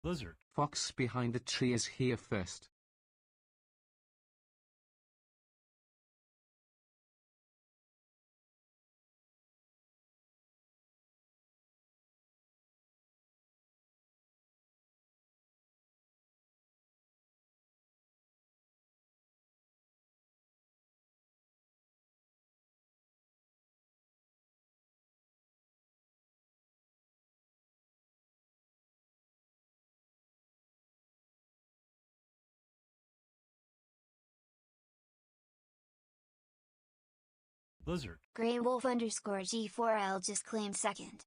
Lizard. Fox behind the tree is here first. Lizard. Grey Wolf _G4L just claimed second.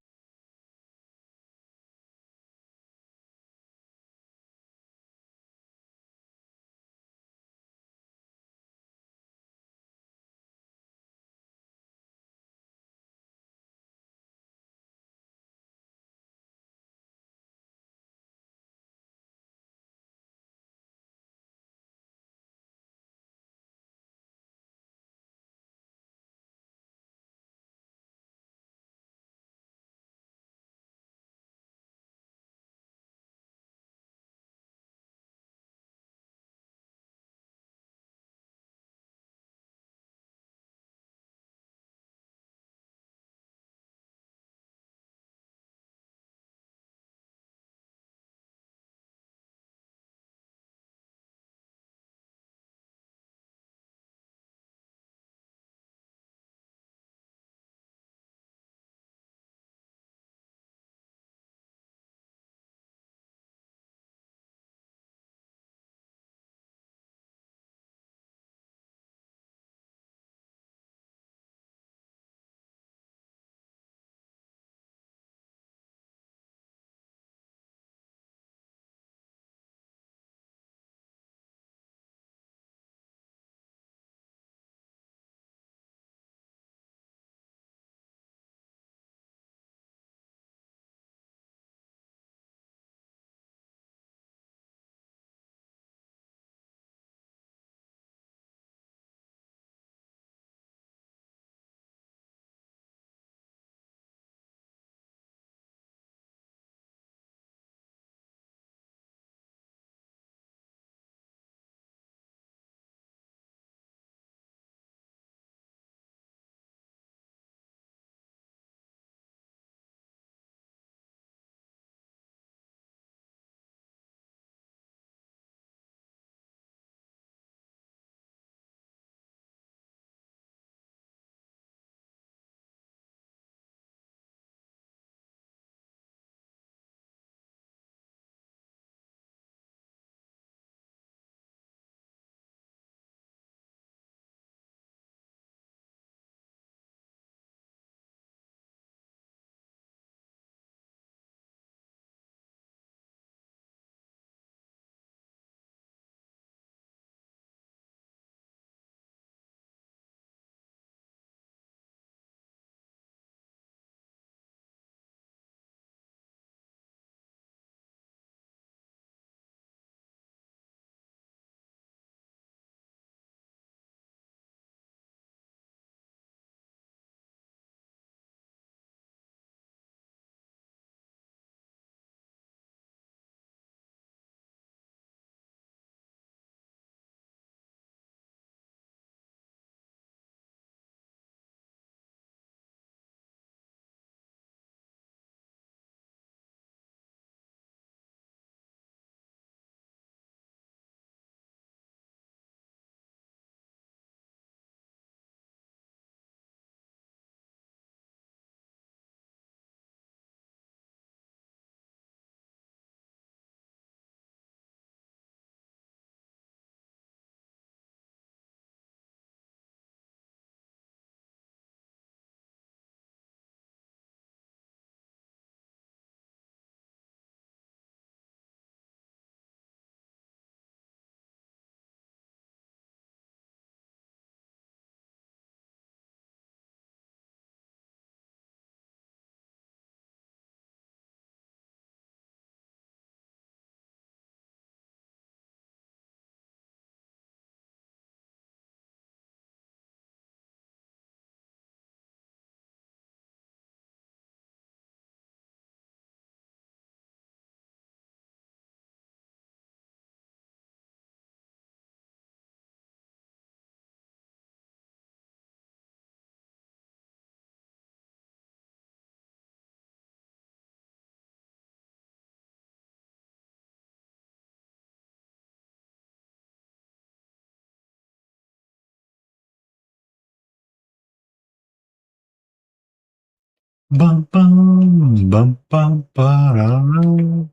Bum, bum, bum, bum, ba-da-da.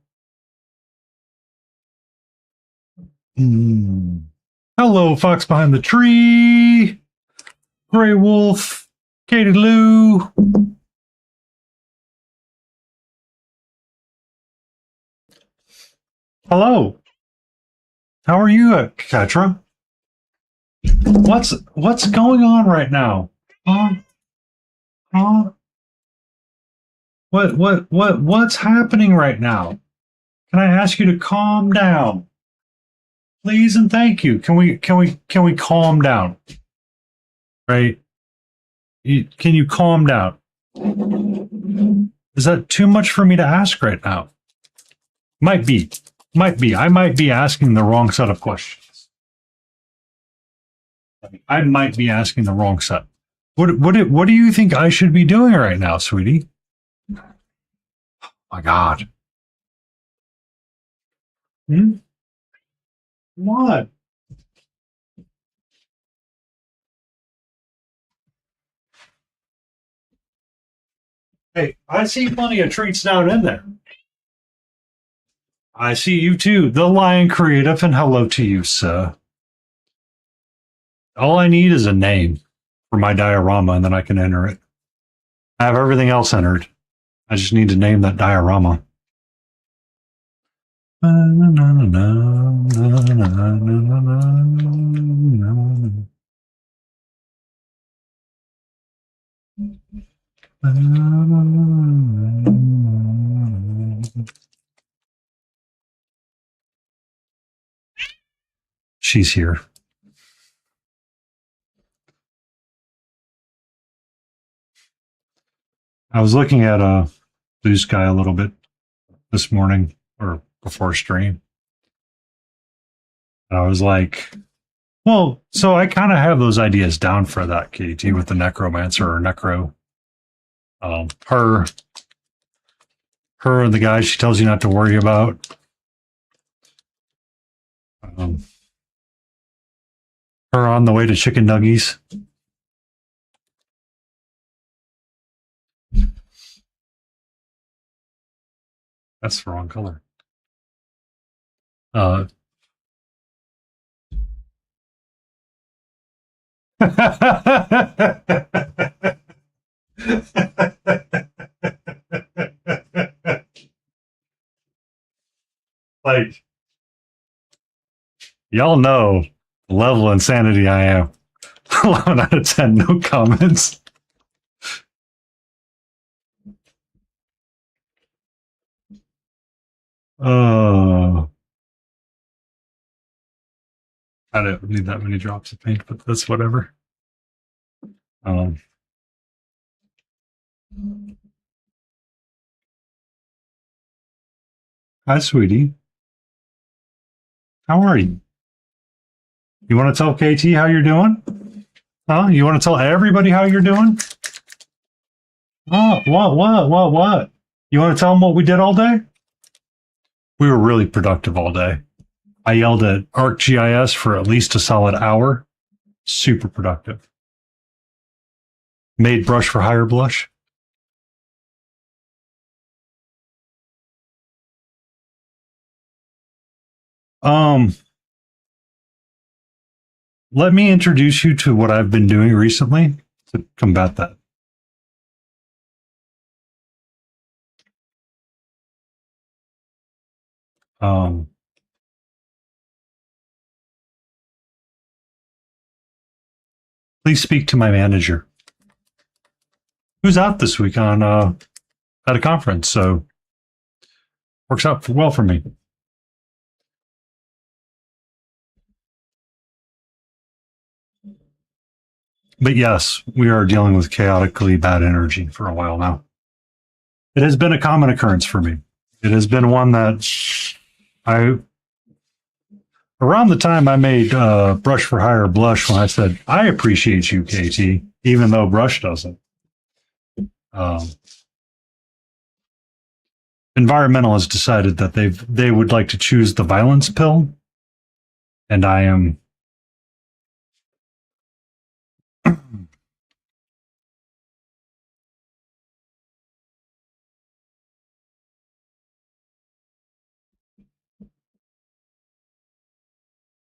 Hello, Fox Behind the Tree, Grey Wolf, Katie Lou. Hello. How are you, Katra? What's going on right now? Huh? Huh? What's happening right now? Can I ask you to calm down? Please and thank you. Can we calm down? Right? Can you calm down? Is that too much for me to ask right now? Might be. Might be. I might be asking the wrong set of questions. I might be asking the wrong set. What do you think I should be doing right now, sweetie? My God. Hmm? What? Hey, I see plenty of treats down in there. I see you too, the Lion Creative, and hello to you, sir. All I need is a name for my diorama, and then I can enter it. I have everything else entered. I just need to name that diorama. She's here. I was looking at Blue Sky a little bit this morning or before stream. And I was like, well, so I kind of have those ideas down for that, KT, with the necromancer or necro. Her and the guy she tells you not to worry about. Her on the way to chicken nuggies. That's the wrong color. Like, y'all know the level of insanity I am. 11 out of 10, no comments. I don't need that many drops of paint, but that's whatever. Hi, sweetie. How are you? You want to tell KT how you're doing? Huh? You want to tell everybody how you're doing? Oh, what? You want to tell them what we did all day? We were really productive all day. I yelled at ArcGIS for at least a solid hour. Super productive. Made brush for hire blush. Let me introduce you to what I've been doing recently to combat that. Please speak to my manager, who's out this week on at a conference, so works out well for me. But yes, we are dealing with chaotically bad energy for a while now. It has been a common occurrence for me. It has been one that around the time I made Brush for Hire blush, when I said, I appreciate you, KT, even though Brush doesn't. Environmentalists decided that they would like to choose the violence pill, and I am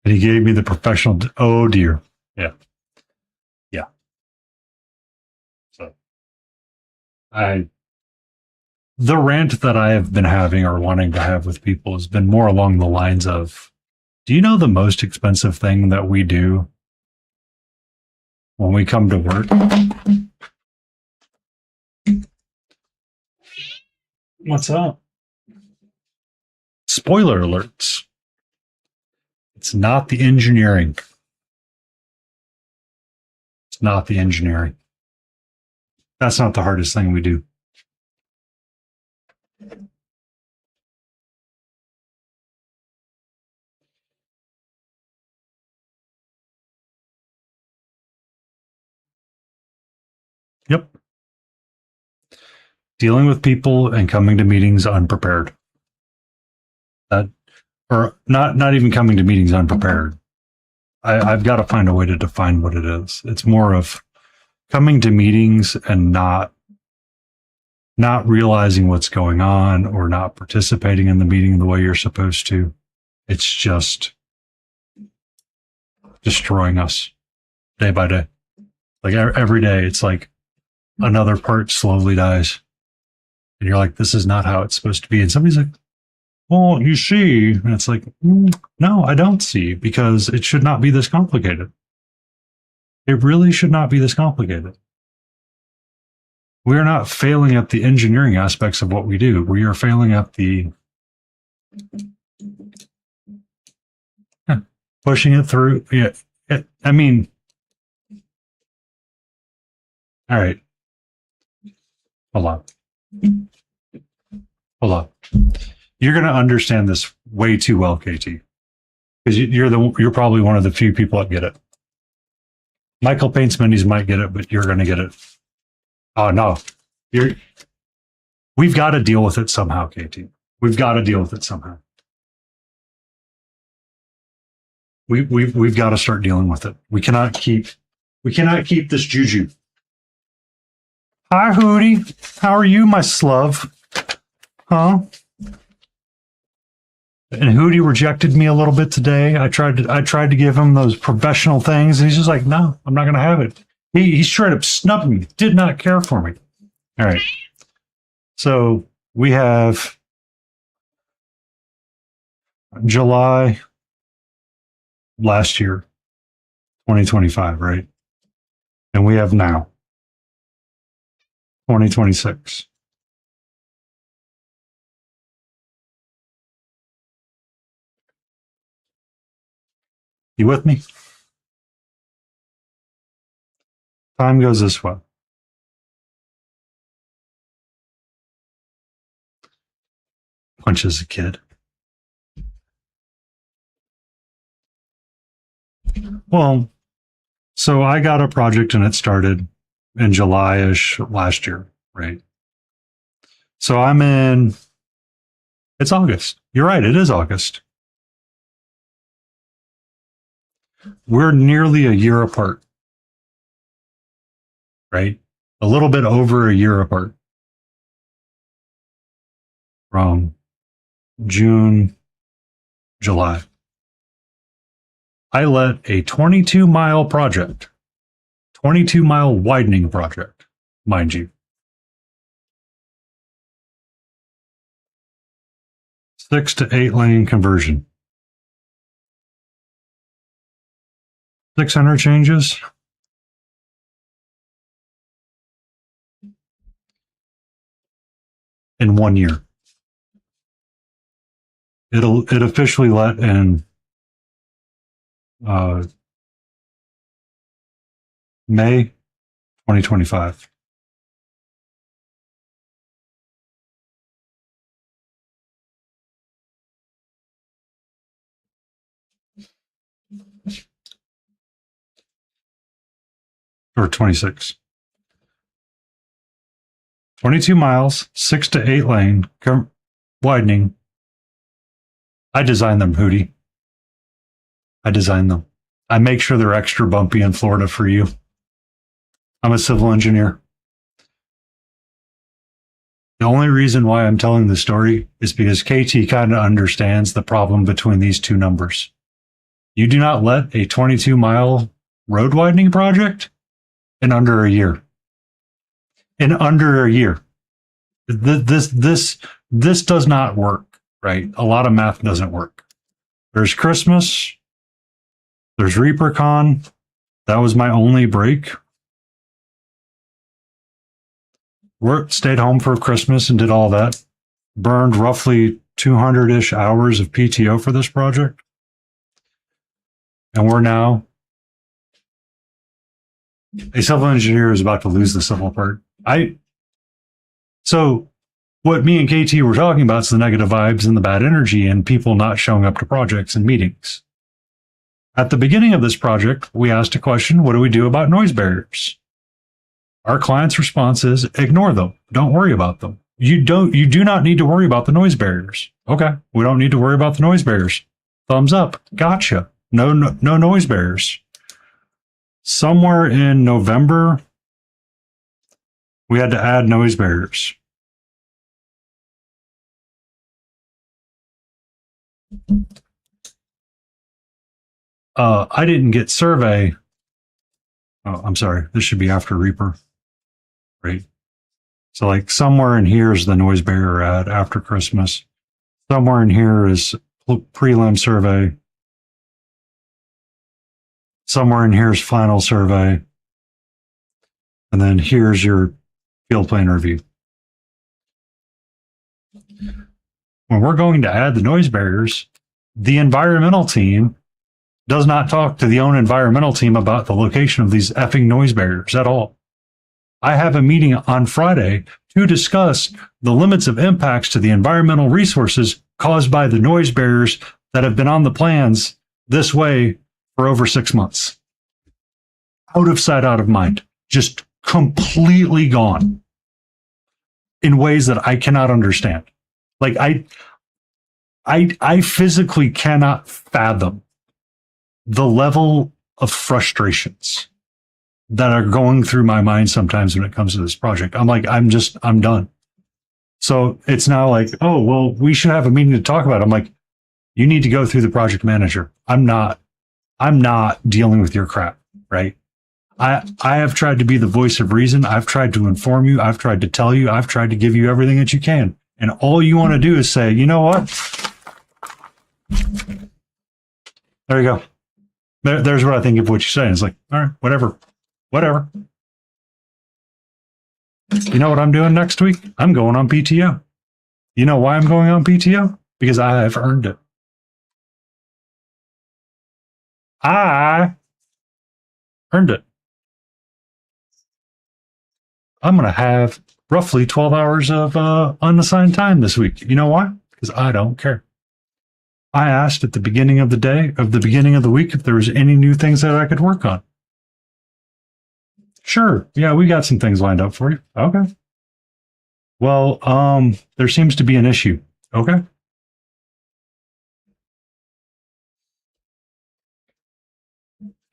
And he gave me the professional. Oh dear. Yeah. Yeah. So the rant that I have been having or wanting to have with people has been more along the lines of, do you know the most expensive thing that we do when we come to work? What's up? Spoiler alerts. It's not the engineering. It's not the engineering. That's not the hardest thing we do. Yep. Dealing with people and coming to meetings unprepared. That, or not even coming to meetings unprepared. I've got to find a way to define what it is. It's more of coming to meetings and not realizing what's going on or not participating in the meeting the way you're supposed to. It's just destroying us day by day. Like every day, it's like another part slowly dies. And you're like, this is not how it's supposed to be. And somebody's like, well, you see. And it's like, no, I don't see, because it should not be this complicated. It really should not be this complicated. We are not failing at the engineering aspects of what we do. We are failing at the pushing it through. Yeah. I mean, all right. Hold on. You're going to understand this way too well, KT, because you're probably one of the few people that get it. Michael Paints Minis might get it, but you're going to get it. Oh no, we've got to deal with it somehow, KT. We've got to deal with it somehow. We've got to start dealing with it. We cannot keep this juju. Hi, Hootie. How are you, my slove? Huh? And Hootie rejected me a little bit today. I tried to give him those professional things, and he's just like, no, I'm not going to have it. He straight up snubbed me. Did not care for me. All right. So we have July last year, 2025, right? And we have now 2026. You with me? Time goes this way. Punches a kid. Well, so I got a project and it started in July-ish last year, right? So it's August. You're right, it is August. We're nearly a year apart, right? A little bit over a year apart from June, July. I let a 22-mile project, 22-mile widening project, mind you, 6 to 8 lane conversion, 600 changes. In 1 year. It officially let in May 2025. Or 26. 22 miles, 6 to 8 lane, widening. I designed them, Hootie. I designed them. I make sure they're extra bumpy in Florida for you. I'm a civil engineer. The only reason why I'm telling the story is because KT kind of understands the problem between these two numbers. You do not let a 22-mile road widening project in under a year. In under a year. This does not work, right? A lot of math doesn't work. There's Christmas. There's ReaperCon. That was my only break. Stayed home for Christmas and did all that. Burned roughly 200-ish hours of PTO for this project. And we're now... A civil engineer is about to lose the civil part. So what me and KT were talking about is the negative vibes and the bad energy and people not showing up to projects and meetings. At the beginning of this project, we asked a question, what do we do about noise barriers? Our client's response is, ignore them. Don't worry about them. You do not need to worry about the noise barriers. Okay, we don't need to worry about the noise barriers. Thumbs up. Gotcha. No noise barriers. Somewhere in November, we had to add noise barriers. I didn't get survey. Oh, I'm sorry. This should be after Reaper. Right. So like somewhere in here is the noise barrier ad after Christmas. Somewhere in here is prelim survey. Somewhere in here is final survey. And then here's your field plan review. When we're going to add the noise barriers, the environmental team does not talk to the own environmental team about the location of these effing noise barriers at all. I have a meeting on Friday to discuss the limits of impacts to the environmental resources caused by the noise barriers that have been on the plans this way for over 6 months. Out of sight, out of mind. Just completely gone in ways that I cannot understand. Like I physically cannot fathom the level of frustrations that are going through my mind sometimes when it comes to this project. I'm like, I'm done. So it's now like, oh, well, we should have a meeting to talk about it. I'm like, you need to go through the project manager. I'm not dealing with your crap, right? I have tried to be the voice of reason. I've tried to inform you. I've tried to tell you. I've tried to give you everything that you can. And all you want to do is say, you know what? There you go. There's what I think of what you're saying. It's like, all right, whatever. You know what I'm doing next week? I'm going on PTO. You know why I'm going on PTO? Because I have earned it. I earned it. I'm going to have roughly 12 hours of unassigned time this week. You know why? Because I don't care. I asked at the beginning of the day, of the beginning of the week, if there was any new things that I could work on. Sure. Yeah, we got some things lined up for you. Okay. Well, there seems to be an issue. Okay.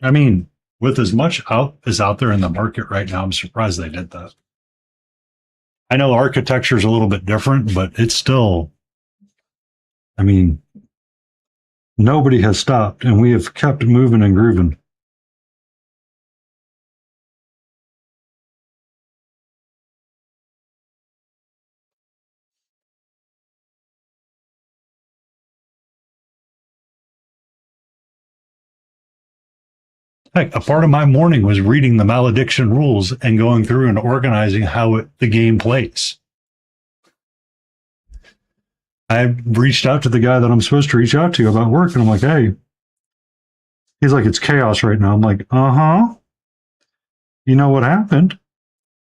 I mean, with as much out there in the market right now, I'm surprised they did that. I know architecture is a little bit different, but it's still, I mean, nobody has stopped and we have kept moving and grooving. Heck, a part of my morning was reading the malediction rules and going through and organizing how the game plays. I reached out to the guy that I'm supposed to reach out to about work, and I'm like, hey, he's like, it's chaos right now. I'm like, uh-huh. You know what happened?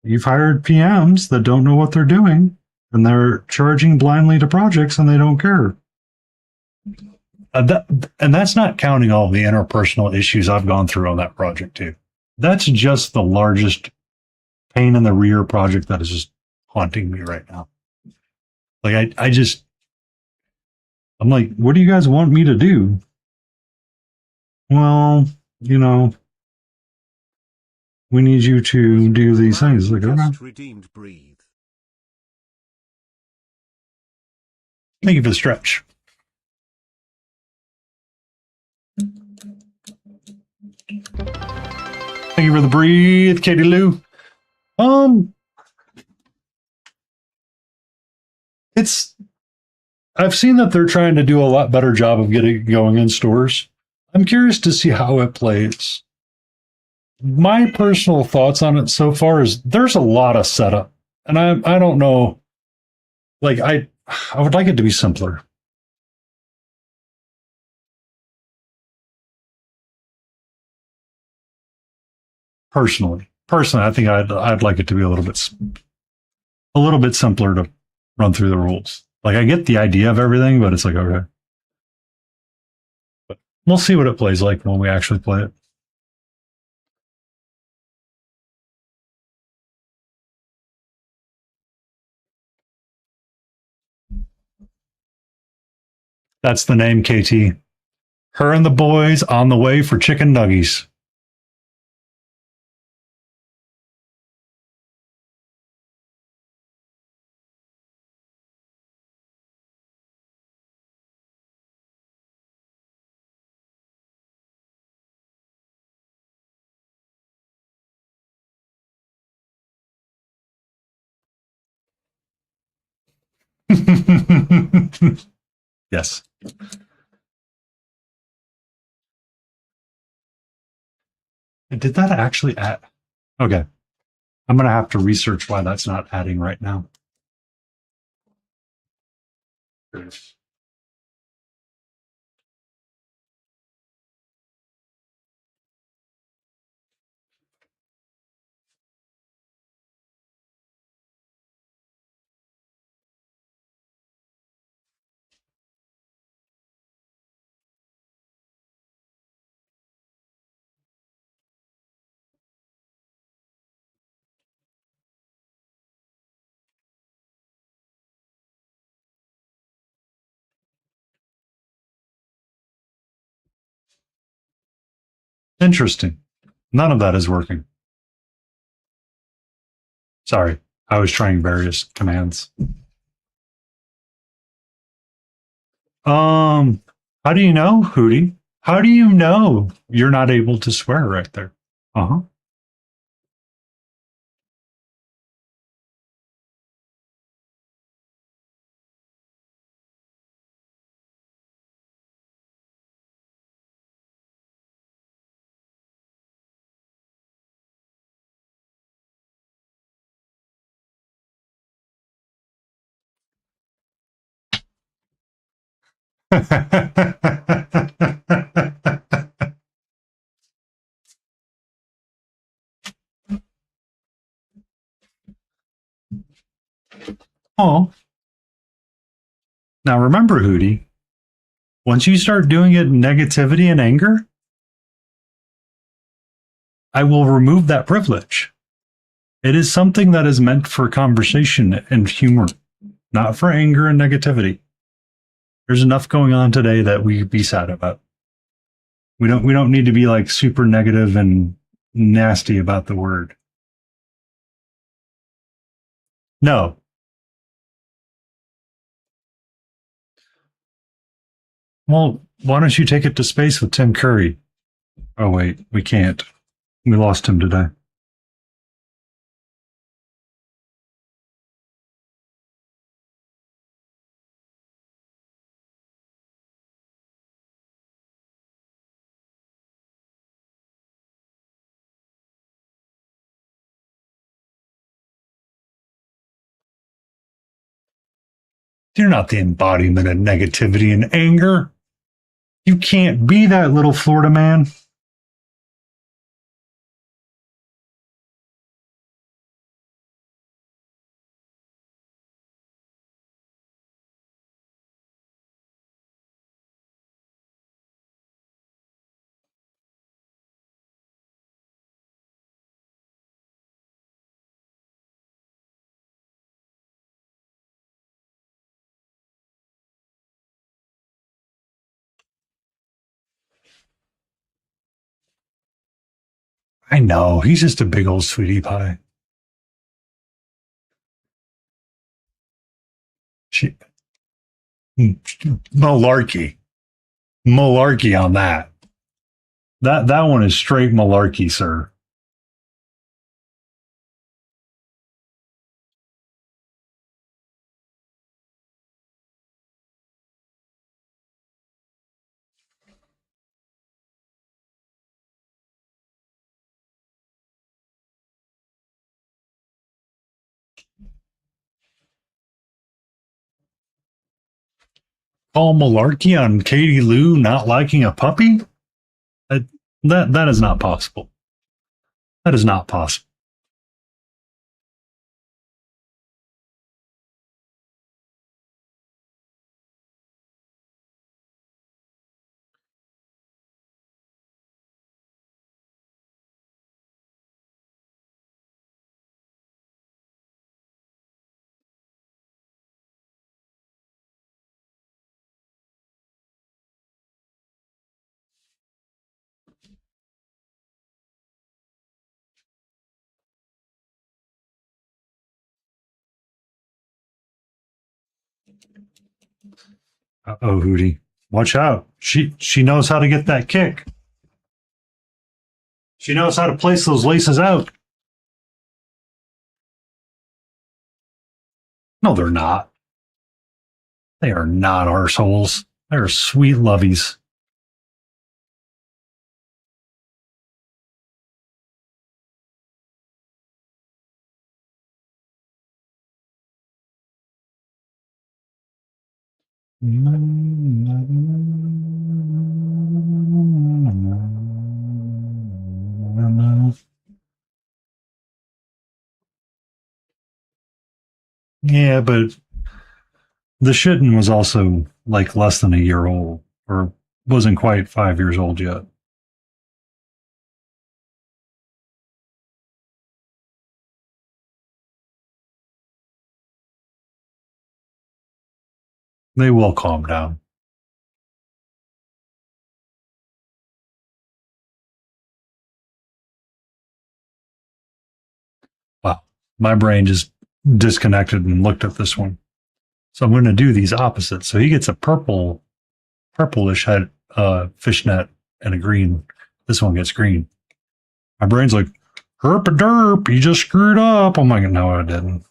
You've hired PMs that don't know what they're doing, and they're charging blindly to projects, and they don't care. And that's not counting all the interpersonal issues I've gone through on that project too. That's just the largest pain in the rear project that is just haunting me right now. Like I'm like, what do you guys want me to do? Well, you know, we need you to do these things. Like, okay. Redeemed, breathe. Thank you for the stretch. Thank you for the breathe, Katie Lou. Um, it's I've seen that they're trying to do a lot better job of getting it going in stores. I'm curious to see how it plays. My personal thoughts on it so far is there's a lot of setup, and I don't know. Like I would like it to be simpler. Personally, I think I'd like it to be a little bit simpler to run through the rules. Like I get the idea of everything, but it's like okay, but we'll see what it plays like when we actually play it. That's the name, KT. Her and the boys on the way for chicken nuggies. Yes. Did that actually add? Okay. I'm going to have to research why that's not adding right now. Interesting. None of that is working. Sorry. I was trying various commands. How do you know, Hootie? How do you know you're not able to swear right there? Uh-huh. Oh. Now remember, Hootie, once you start doing it in negativity and anger, I will remove that privilege. It is something that is meant for conversation and humor, not for anger and negativity. There's enough going on today that we could be sad about. We don't need to be like super negative and nasty about the word. No. Well, why don't you take it to space with Tim Curry? Oh wait, we can't. We lost him today. You're not the embodiment of negativity and anger. You can't be that, little Florida man. I know, he's just a big old sweetie pie. She, malarkey. Malarkey on that. That one is straight malarkey, sir. Call malarkey on Katie Lou not liking a puppy? That is not possible. That is not possible. Uh-oh, Hootie. Watch out. She knows how to get that kick. She knows how to place those laces out. No, they're not. They are not arseholes. They're sweet lovies. Yeah, but the shitten was also like less than a year old, or wasn't quite 5 years old yet. They will calm down. Wow. My brain just disconnected and looked at this one. So I'm going to do these opposites. So he gets a purplish head fishnet and a green. This one gets green. My brain's like, herp a derp, you just screwed up. I'm like, no, I didn't.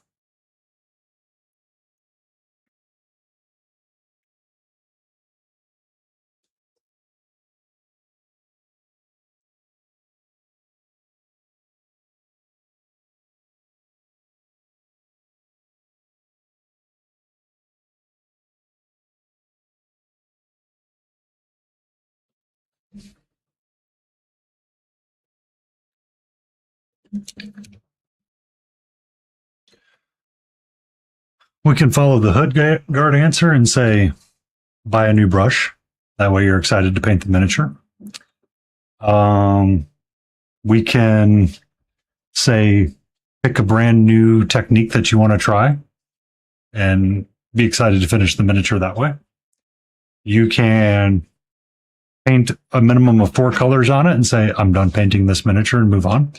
We can follow the hood guard answer and say, buy a new brush. That way you're excited to paint the miniature. We can say, pick a brand new technique that you want to try and be excited to finish the miniature that way. You can paint a minimum of 4 colors on it and say, I'm done painting this miniature and move on.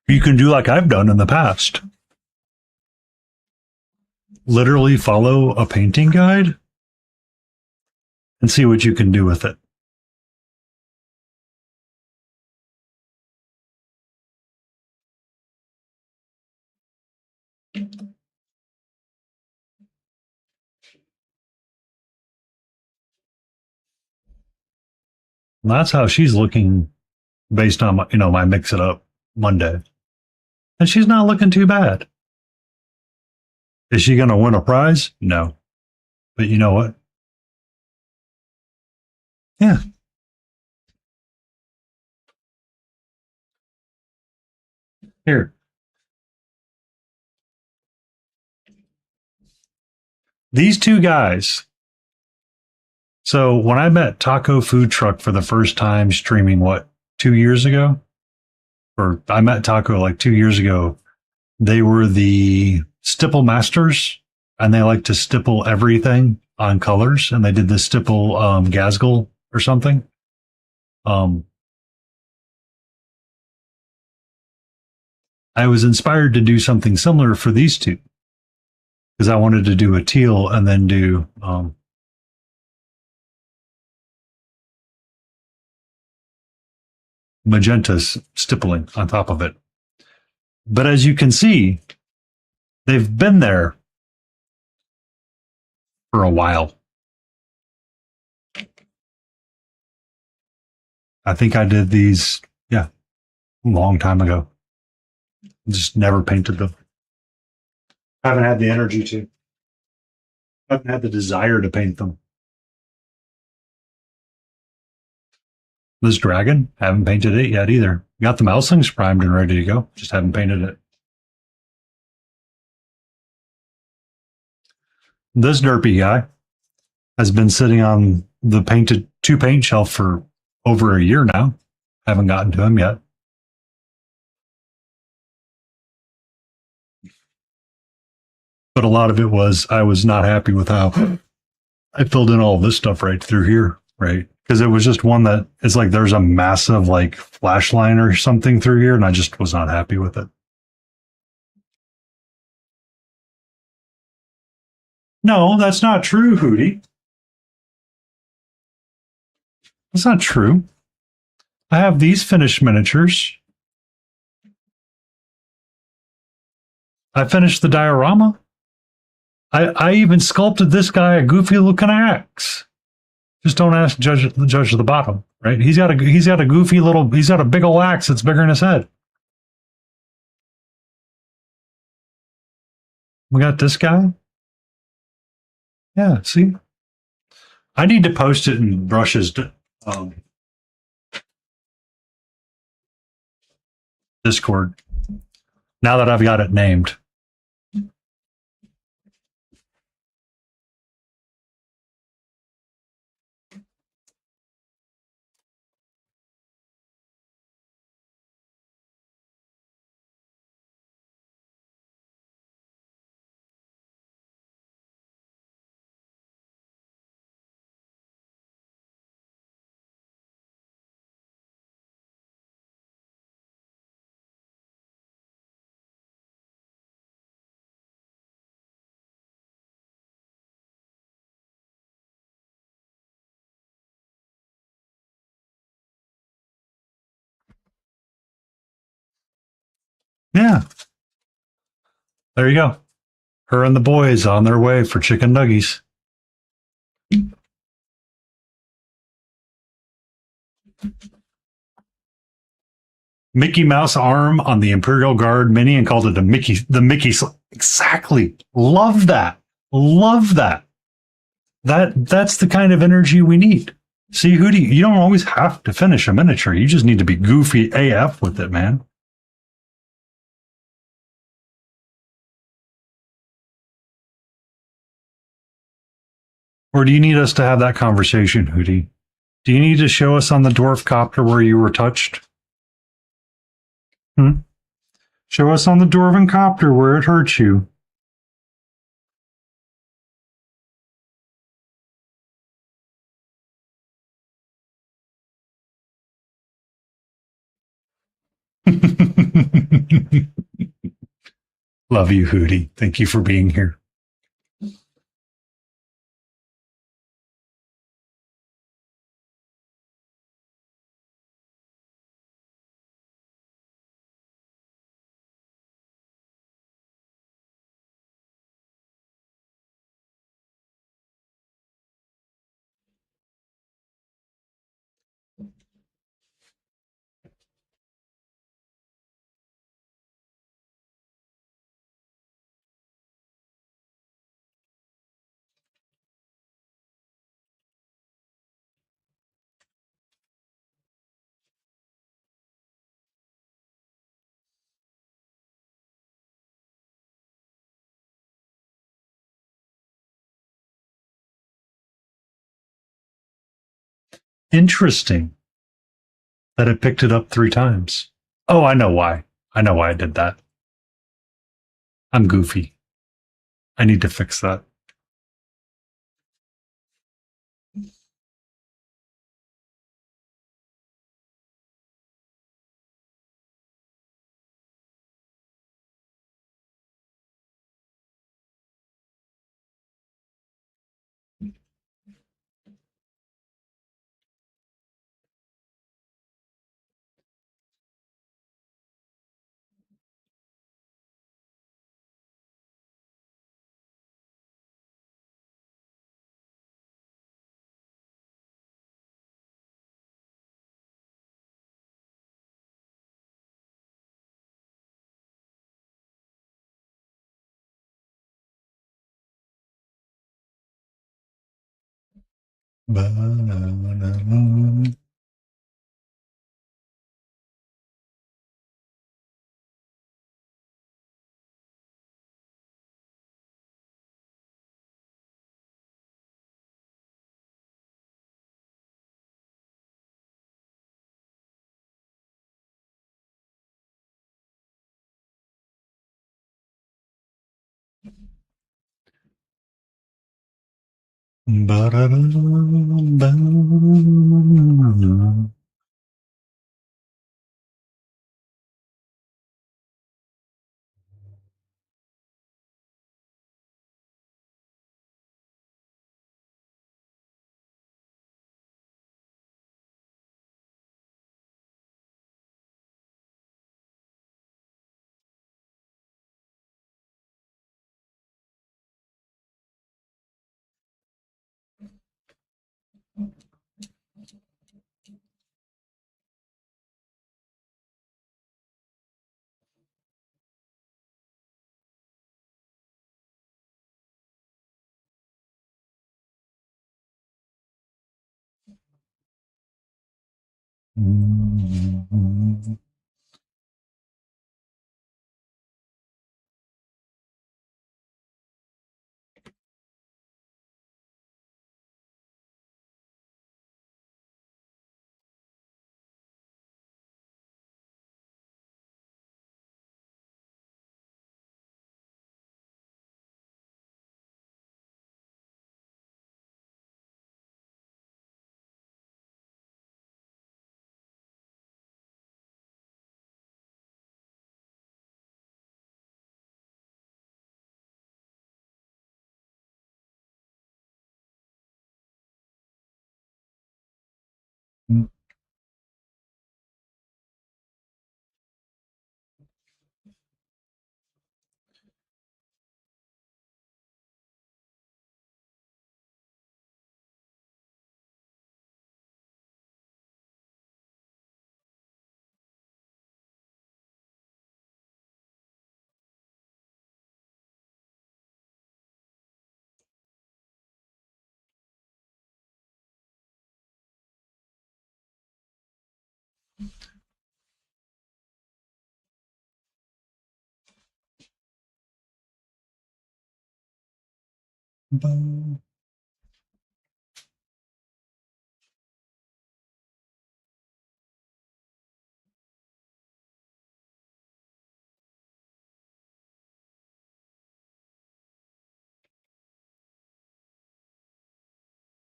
You can do like I've done in the past. Literally follow a painting guide and see what you can do with it. And that's how she's looking based on my mix it up Monday. And she's not looking too bad. Is she going to win a prize? No. But you know what? Yeah. Here. These two guys. So when I met Taco Food Truck for the first time streaming, 2 years ago? Or I met Taco like 2 years ago. They were the stipple masters, and they like to stipple everything on colors. And they did the stipple Gazgul or something. I was inspired to do something similar for these two because I wanted to do a teal and then do magenta stippling on top of it. But as you can see, they've been there for a while. I think I did these, a long time ago. Just never painted them. Haven't had the energy to. Haven't had the desire to paint them. This dragon, haven't painted it yet either. Got the mouselings primed and ready to go. Just haven't painted it. This derpy guy has been sitting on the painted two paint shelf for over a year now. Haven't gotten to him yet. But a lot of it was I was not happy with how I filled in all this stuff right through here, right? Because it was just one that it's like there's a massive like flash line or something through here, and I just was not happy with it. No, that's not true, Hootie. That's not true. I have these finished miniatures. I finished the diorama. I even sculpted this guy a goofy looking axe. Just don't ask judge of the bottom, right? He's got a goofy little he's got a big old axe that's bigger than his head. We got this guy. Yeah, see? I need to post it in Brush's Discord now that I've got it named. Yeah. There you go. Her and the boys on their way for chicken nuggies. Mickey Mouse arm on the Imperial Guard mini and called it the Mickey. Exactly. Love that. Love that. That's the kind of energy we need. See, Hootie, you don't always have to finish a miniature. You just need to be goofy AF with it, man. Or do you need us to have that conversation, Hootie? Do you need to show us on the dwarf copter where you were touched? Show us on the dwarven copter where it hurt you. Love you, Hootie. Thank you for being here. Interesting that it picked it up 3 times. Oh, I know why. I know why I did that. I'm goofy. I need to fix that.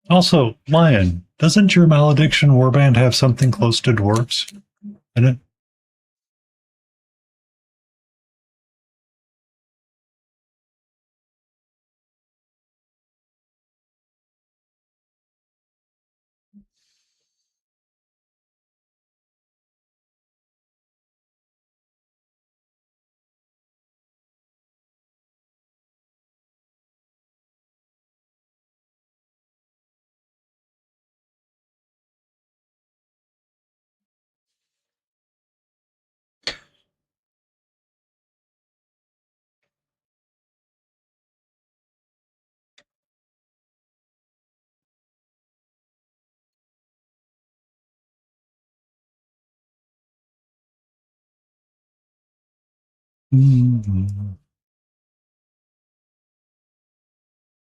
Also, Lion, doesn't your malediction warband have something close to dwarves in it?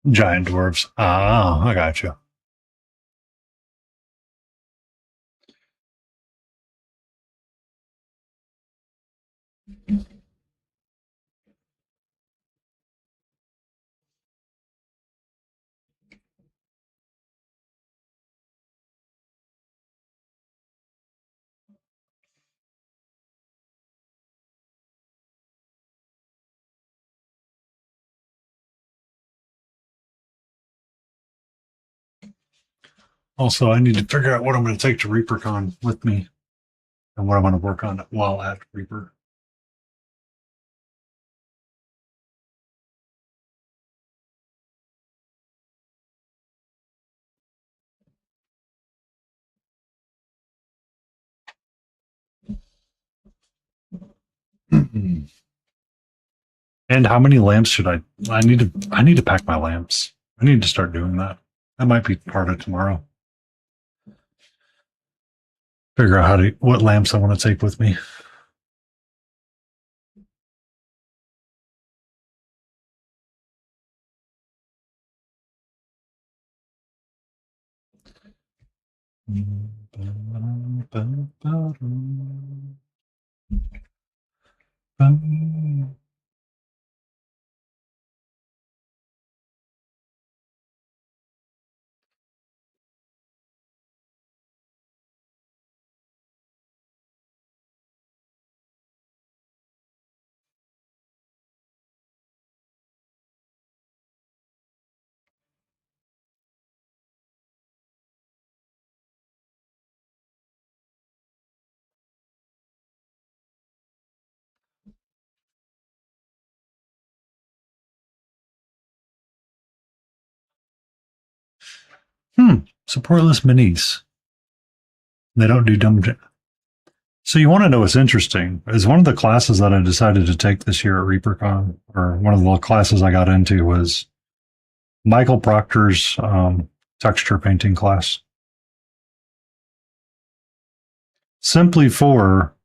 Giant dwarves. Ah, I got you. Also, I need to figure out what I'm going to take to ReaperCon with me and what I'm going to work on while at Reaper. And how many lamps should I need to pack my lamps. I need to start doing that. That might be part of tomorrow. Figure out what lamps I want to take with me. Supportless minis. They don't do dumb. So you want to know what's interesting is one of the classes that I decided to take this year at ReaperCon, or one of the little classes I got into, was Michael Proctor's texture painting class. Simply for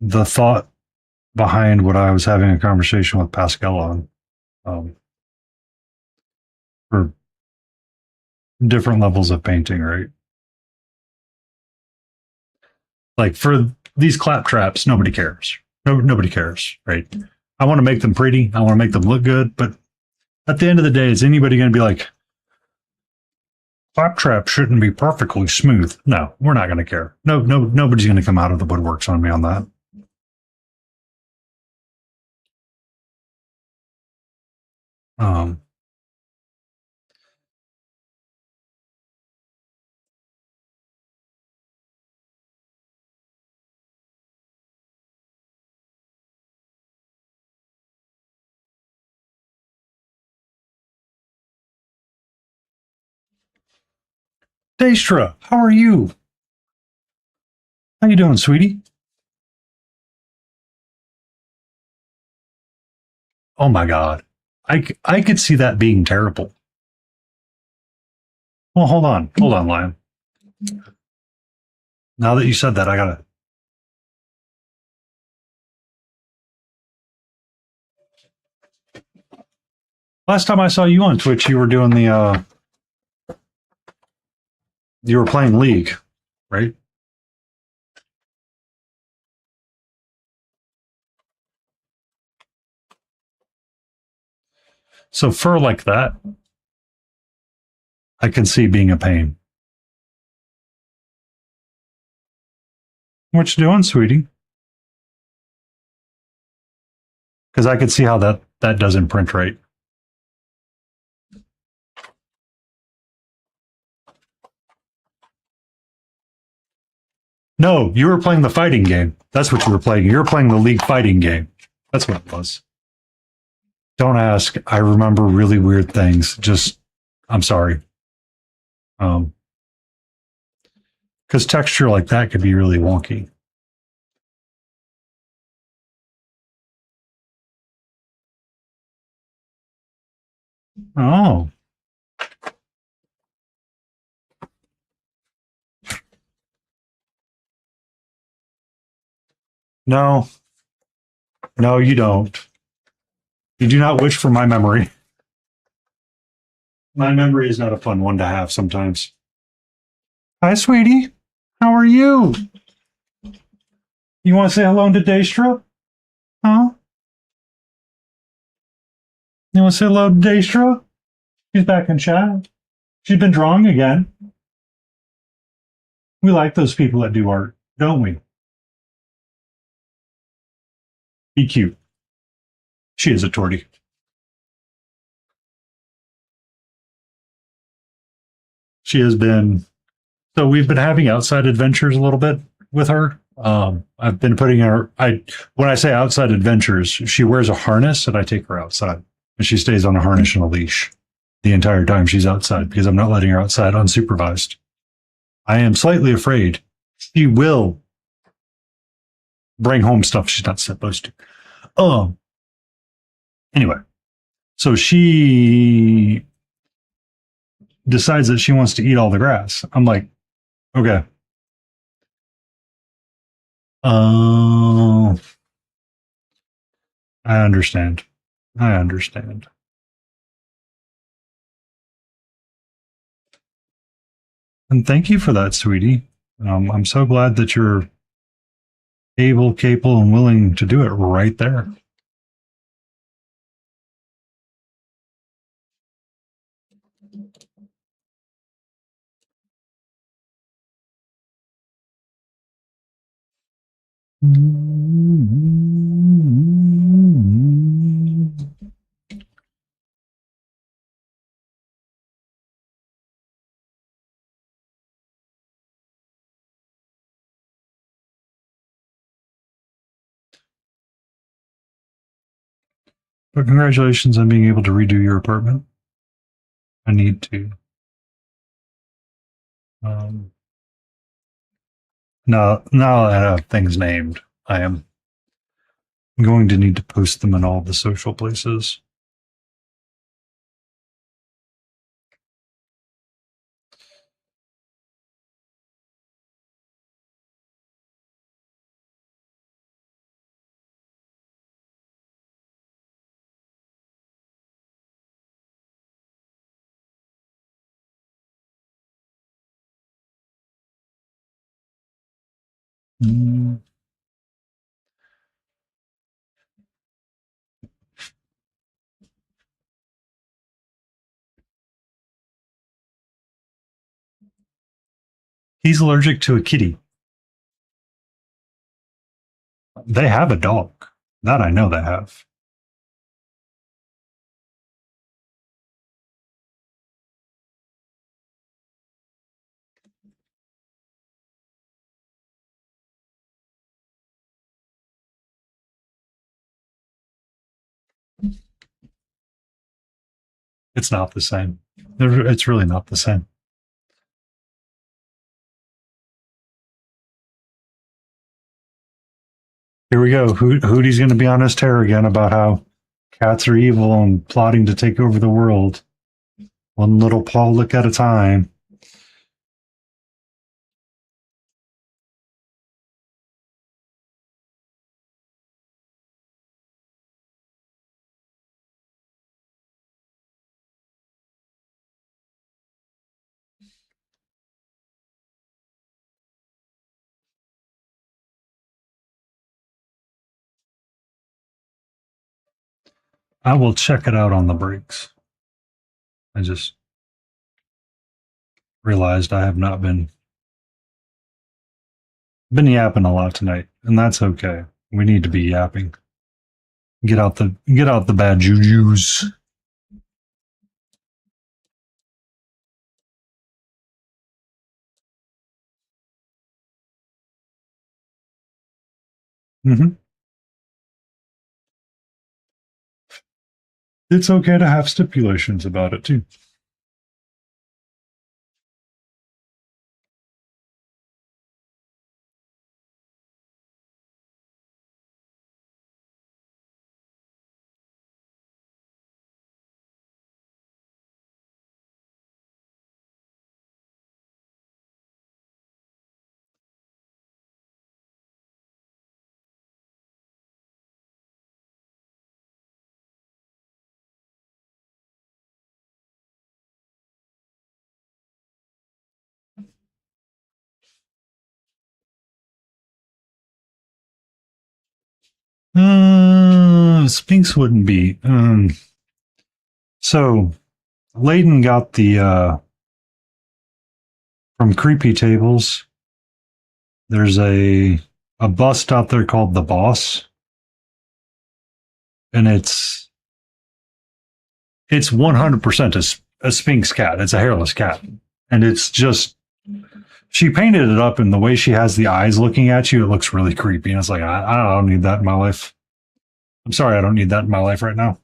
the thought behind what I was having a conversation with Pascal on, for different levels of painting, right? Like for these claptraps, nobody cares. Nobody cares, right? I want to make them pretty. I want to make them look good. But at the end of the day, is anybody going to be like, claptrap shouldn't be perfectly smooth? No, we're not going to care. Nobody's going to come out of the woodworks on me on that. Daystra, how are you? How you doing, sweetie? Oh my God. I could see that being terrible. Well, hold on, Lion. Now that you said that, I gotta. Last time I saw you on Twitch, you were doing the you were playing League, right? So fur like that, I can see being a pain. What you doing, sweetie? Because I could see how that doesn't print right. No, you were playing the fighting game. That's what you were playing. You were playing the League fighting game. That's what it was. Don't ask. I remember really weird things. Just, I'm sorry. Because texture like that could be really wonky. Oh. No. No, you don't. You do not wish for my memory. My memory is not a fun one to have sometimes. Hi, sweetie. How are you? You want to say hello to Daystra? Huh? You want to say hello to Daystra? She's back in chat. She's been drawing again. We like those people that do art, don't we? Be cute. She is a tortie. She has been. So we've been having outside adventures a little bit with her. I've been putting her. When I say outside adventures, she wears a harness and I take her outside, and she stays on a harness and a leash the entire time she's outside because I'm not letting her outside unsupervised. I am slightly afraid she will bring home stuff she's not supposed to. Anyway, so she decides that she wants to eat all the grass. I'm like, okay. Oh, I understand. I understand. And thank you for that, sweetie. I'm so glad that you're able, capable, and willing to do it right there. But congratulations on being able to redo your apartment. I need to. Um, now that I have things named, I am going to need to post them in all the social places. Mm. He's allergic to a kitty. They have a dog. That I know they have. It's not the same. It's really not the same. Here we go. Hootie's going to be on his tear again about how cats are evil and plotting to take over the world. One little paw lick at a time. I will check it out on the breaks. I just realized I have not been yapping a lot tonight, and that's okay. We need to be yapping. Get out the bad juju's. Mm-hmm. It's okay to have stipulations about it too. Sphinx wouldn't be. So Layden got the from Creepy Tables. There's a bust out there called the Boss, and it's 100% a Sphinx cat. It's a hairless cat, and it's just she painted it up, and the way she has the eyes looking at you, it looks really creepy. And it's like I don't need that in my life. I'm sorry, I don't need that in my life right now.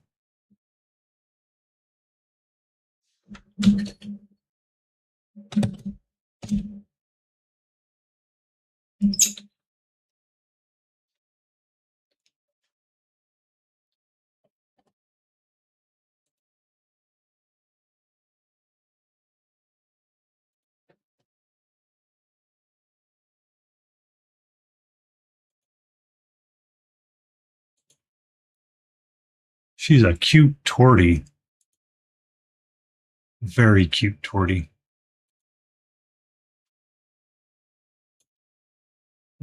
She's a cute tortie. Very cute tortie.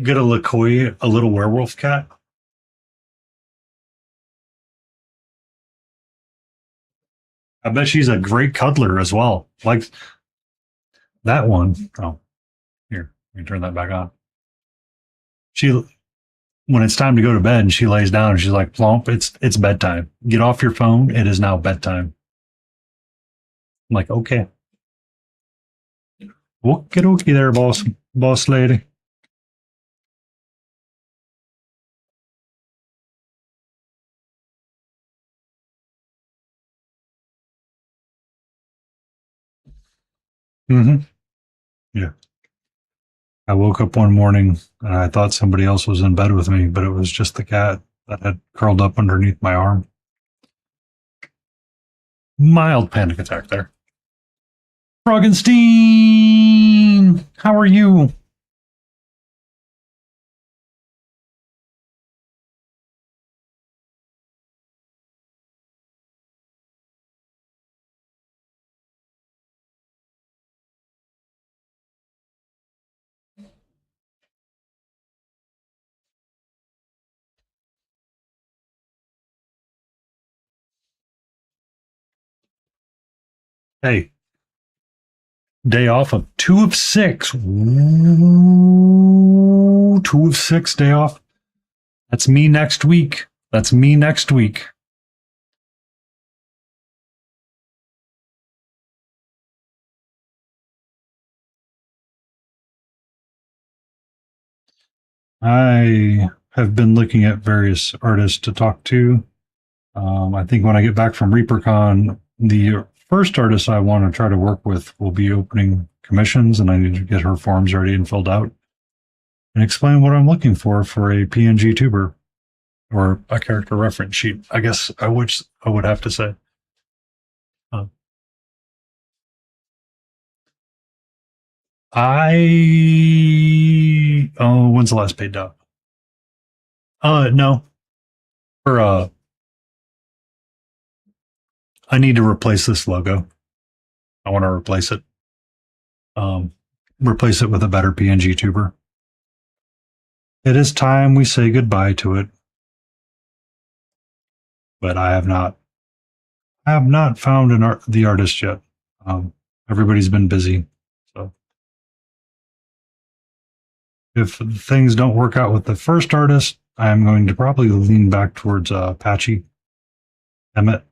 Get a LaCoy, a little werewolf cat. I bet she's a great cuddler as well. Like that one. Oh, here, let me turn that back on. She, when it's time to go to bed, she lays down and she's like, "Plump, it's bedtime. Get off your phone. It is now bedtime." I'm like, okay, okie dokie, there, boss lady. Mm-hmm. Yeah. I woke up one morning and I thought somebody else was in bed with me, but it was just the cat that had curled up underneath my arm. Mild panic attack there. Froggenstein, how are you? Hey, day off of 2 of 6. Ooh, 2 of 6 day off. That's me next week. That's me next week. I have been looking at various artists to talk to. I think when I get back from ReaperCon, the first artist I want to try to work with will be opening commissions, and I need to get her forms ready and filled out and explain what I'm looking for a PNG tuber or a character reference sheet. I guess I would have to say. Uh, when's the last paid up? No. For I need to replace this logo. I want to replace it. Um, replace it with a better PNG tuber. It is time we say goodbye to it. But I have not found the artist yet. Everybody's been busy. So if things don't work out with the first artist, I'm going to probably lean back towards Patchy Emmett.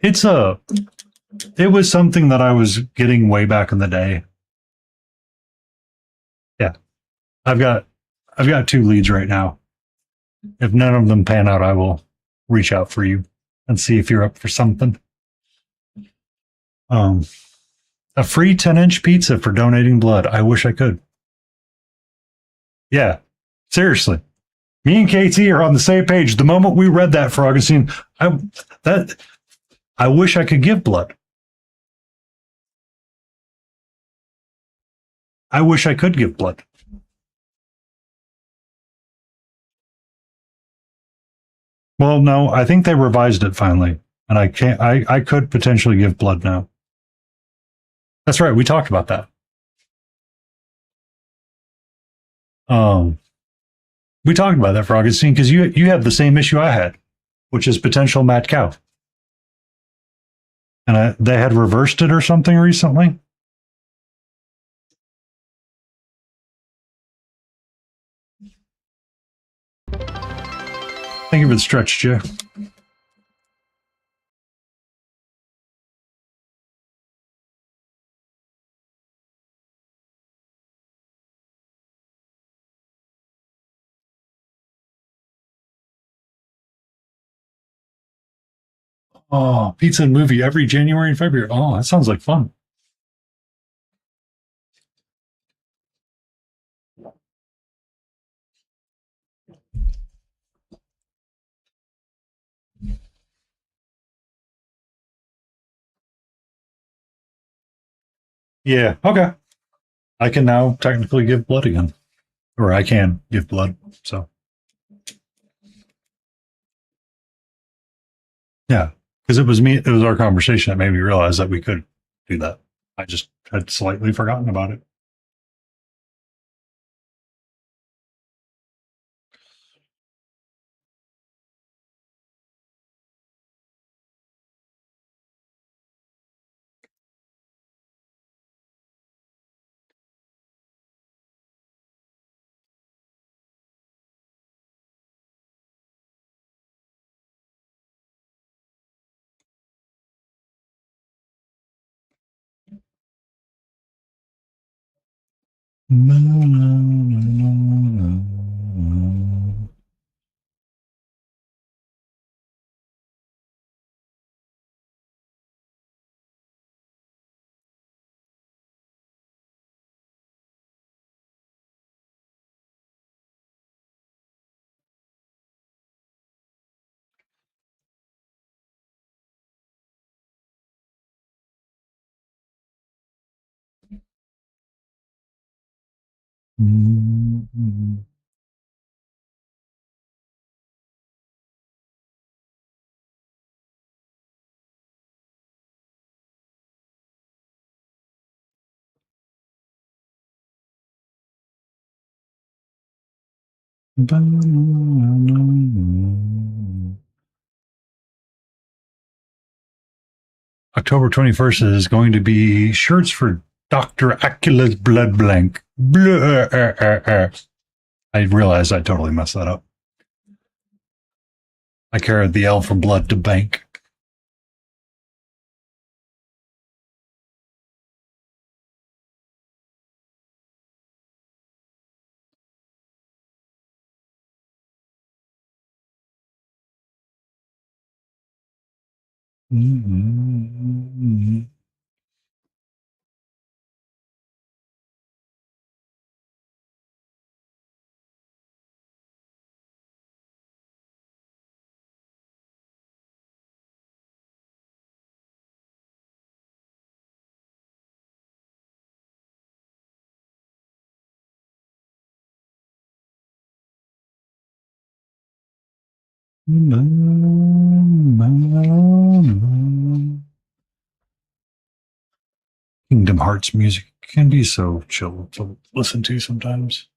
It's it was something that I was getting way back in the day. Yeah. I've got I've got 2 leads right now. If none of them pan out, I will reach out for you and see if you're up for something. Um, a free 10-inch pizza for donating blood. I wish I could. Yeah, seriously. Me and KT are on the same page. The moment we read that for Augustine, I wish I could give blood. I wish I could give blood. Well, no, I think they revised it finally, and I can't. I could potentially give blood now. That's right. We talked about that. Um, we talked about that for Augustine because you have the same issue I had, which is potential mad cow, and they had reversed it or something recently. Thank you for the stretch, Jay. Oh, pizza and movie every January and February. Oh, that sounds like fun. Yeah. Okay. I can now technically give blood again, or I can give blood. So yeah, because it was me. It was our conversation that made me realize that we could do that. I just had slightly forgotten about it. October 21st is going to be shirts for Dr. Acula's Blood Blank. I realized I totally messed that up. I carried the L for blood to bank. Kingdom Hearts music can be so chill to listen to sometimes.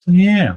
Yeah.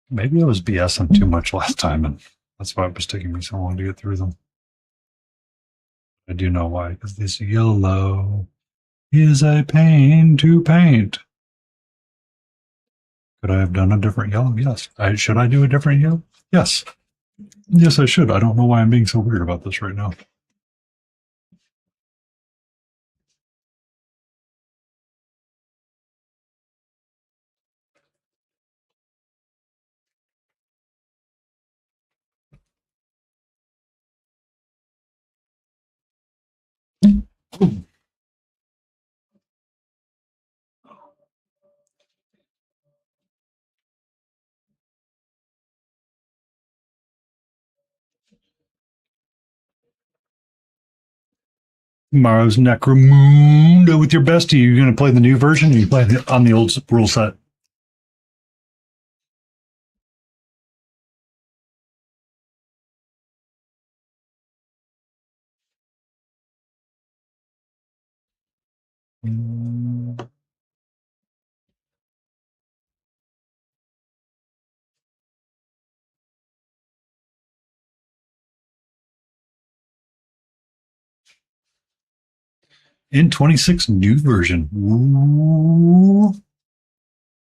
Maybe I was BSing too much last time, and that's why it was taking me so long to get through them. I do know why, because this yellow is a pain to paint. Could I have done a different yellow? Yes. Should I do a different yellow? Yes. Yes, I should. I don't know why I'm being so weird about this right now. Tomorrow's Necromunda with your bestie. You're going to play the new version or you play on the old rule set? In 26 new version. Ooh.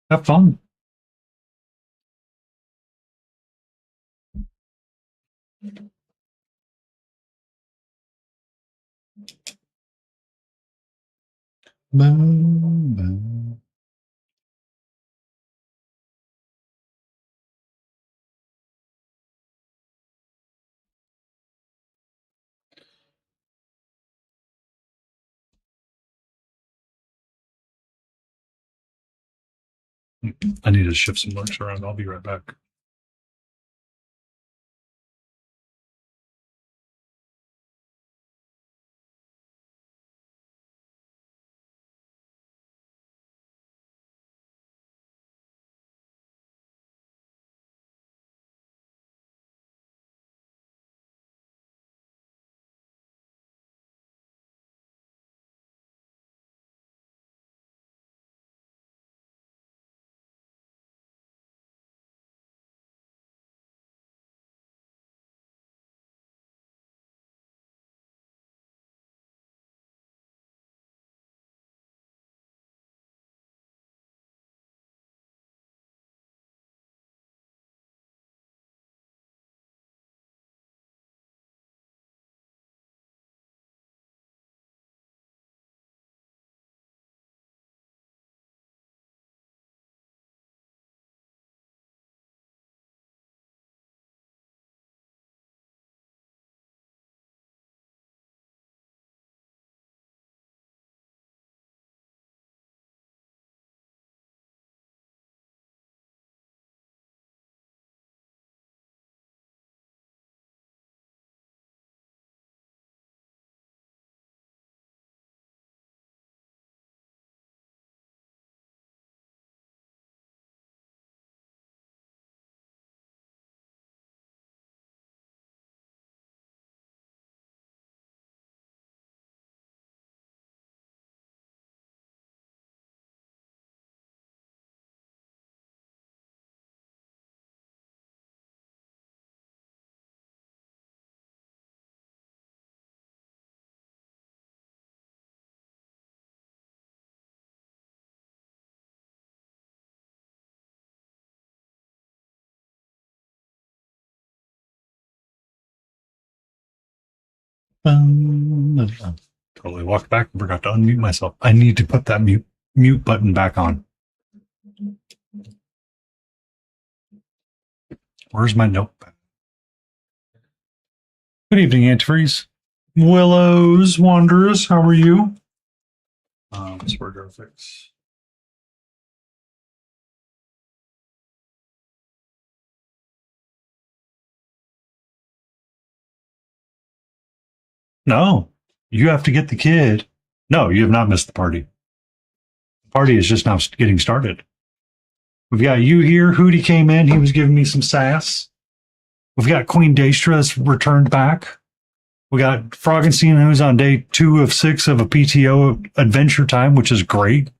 Have fun. Boom, boom. I need to shift some works around. I'll be right back. Totally walked back and forgot to unmute myself. I need to put that mute button back on. Where's my notepad? Good evening, Antifreeze. Willows, Wanderers, how are you? Sport graphics. No, you have to get the kid. No, you have not missed the party. The party is just now getting started. We've got you here. Hootie came in. He was giving me some sass. We've got Queen Daestra that's returned back. We got Froggenstein, who's on day 2 of 6 of a PTO adventure time, which is great.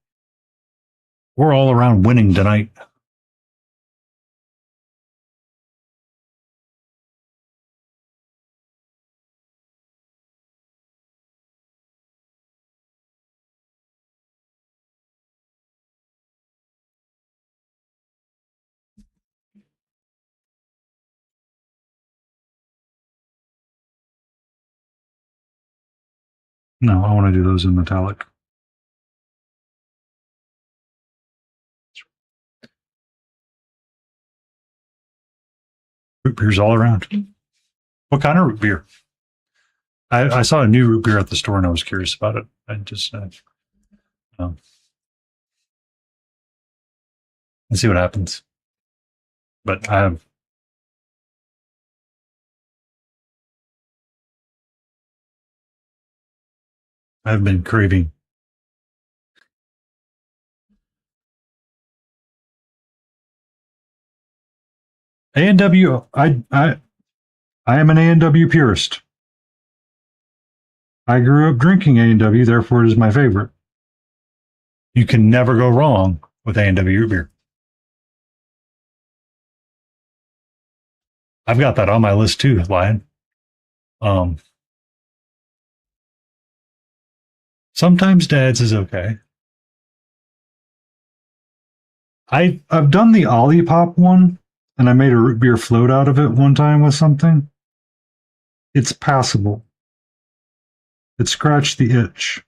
We're all around winning tonight. No, I want to do those in metallic. Root beers all around. What kind of root beer? I saw a new root beer at the store and I was curious about it. I just let's see what happens. But I have I've been craving. A&W, I am an A&W purist. I grew up drinking A&W, therefore it is my favorite. You can never go wrong with A&W root beer. I've got that on my list too, Lion. Um, Sometimes Dad's is okay. I've done the Olipop one, and I made a root beer float out of it one time with something. It's passable. It scratched the itch.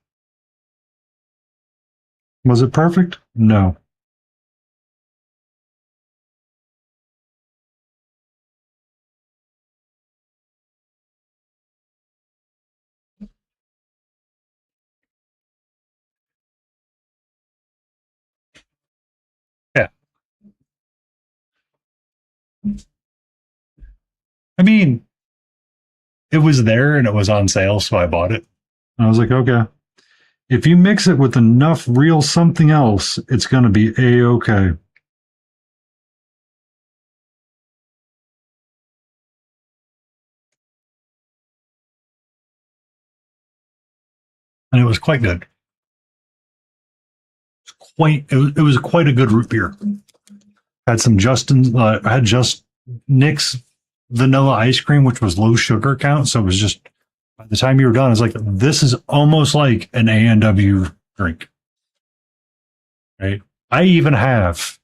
Was it perfect? No. Yeah. I mean, it was there and it was on sale, so I bought it. And I was like, okay. If you mix it with enough real something else, it's going to be A-okay. And it was quite good. It was quite a good root beer. Had some I had just Nick's vanilla ice cream, which was low sugar count. So it was just, by the time you were done, it's like, this is almost like an A&W drink. Right? I even have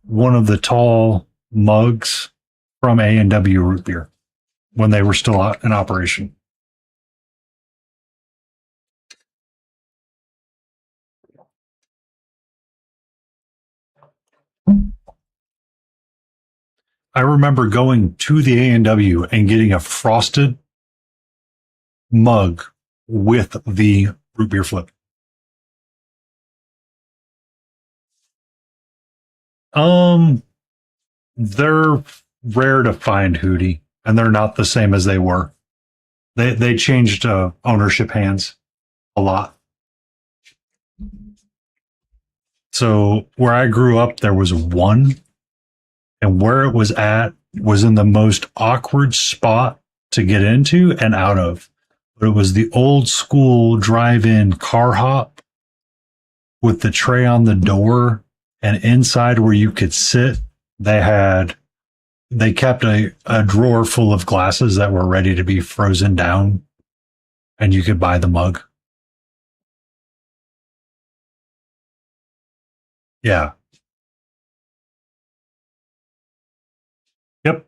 one of the tall mugs from A&W root beer when they were still in operation. I remember going to the A&W and getting a frosted mug with the root beer flip. They're rare to find, Hootie, and they're not the same as they were. They changed ownership hands a lot. So where I grew up, there was one, and where it was at was in the most awkward spot to get into and out of. But it was the old school drive-in car hop with the tray on the door, and inside where you could sit, they kept a drawer full of glasses that were ready to be frozen down, and you could buy the mug. Yeah. Yep.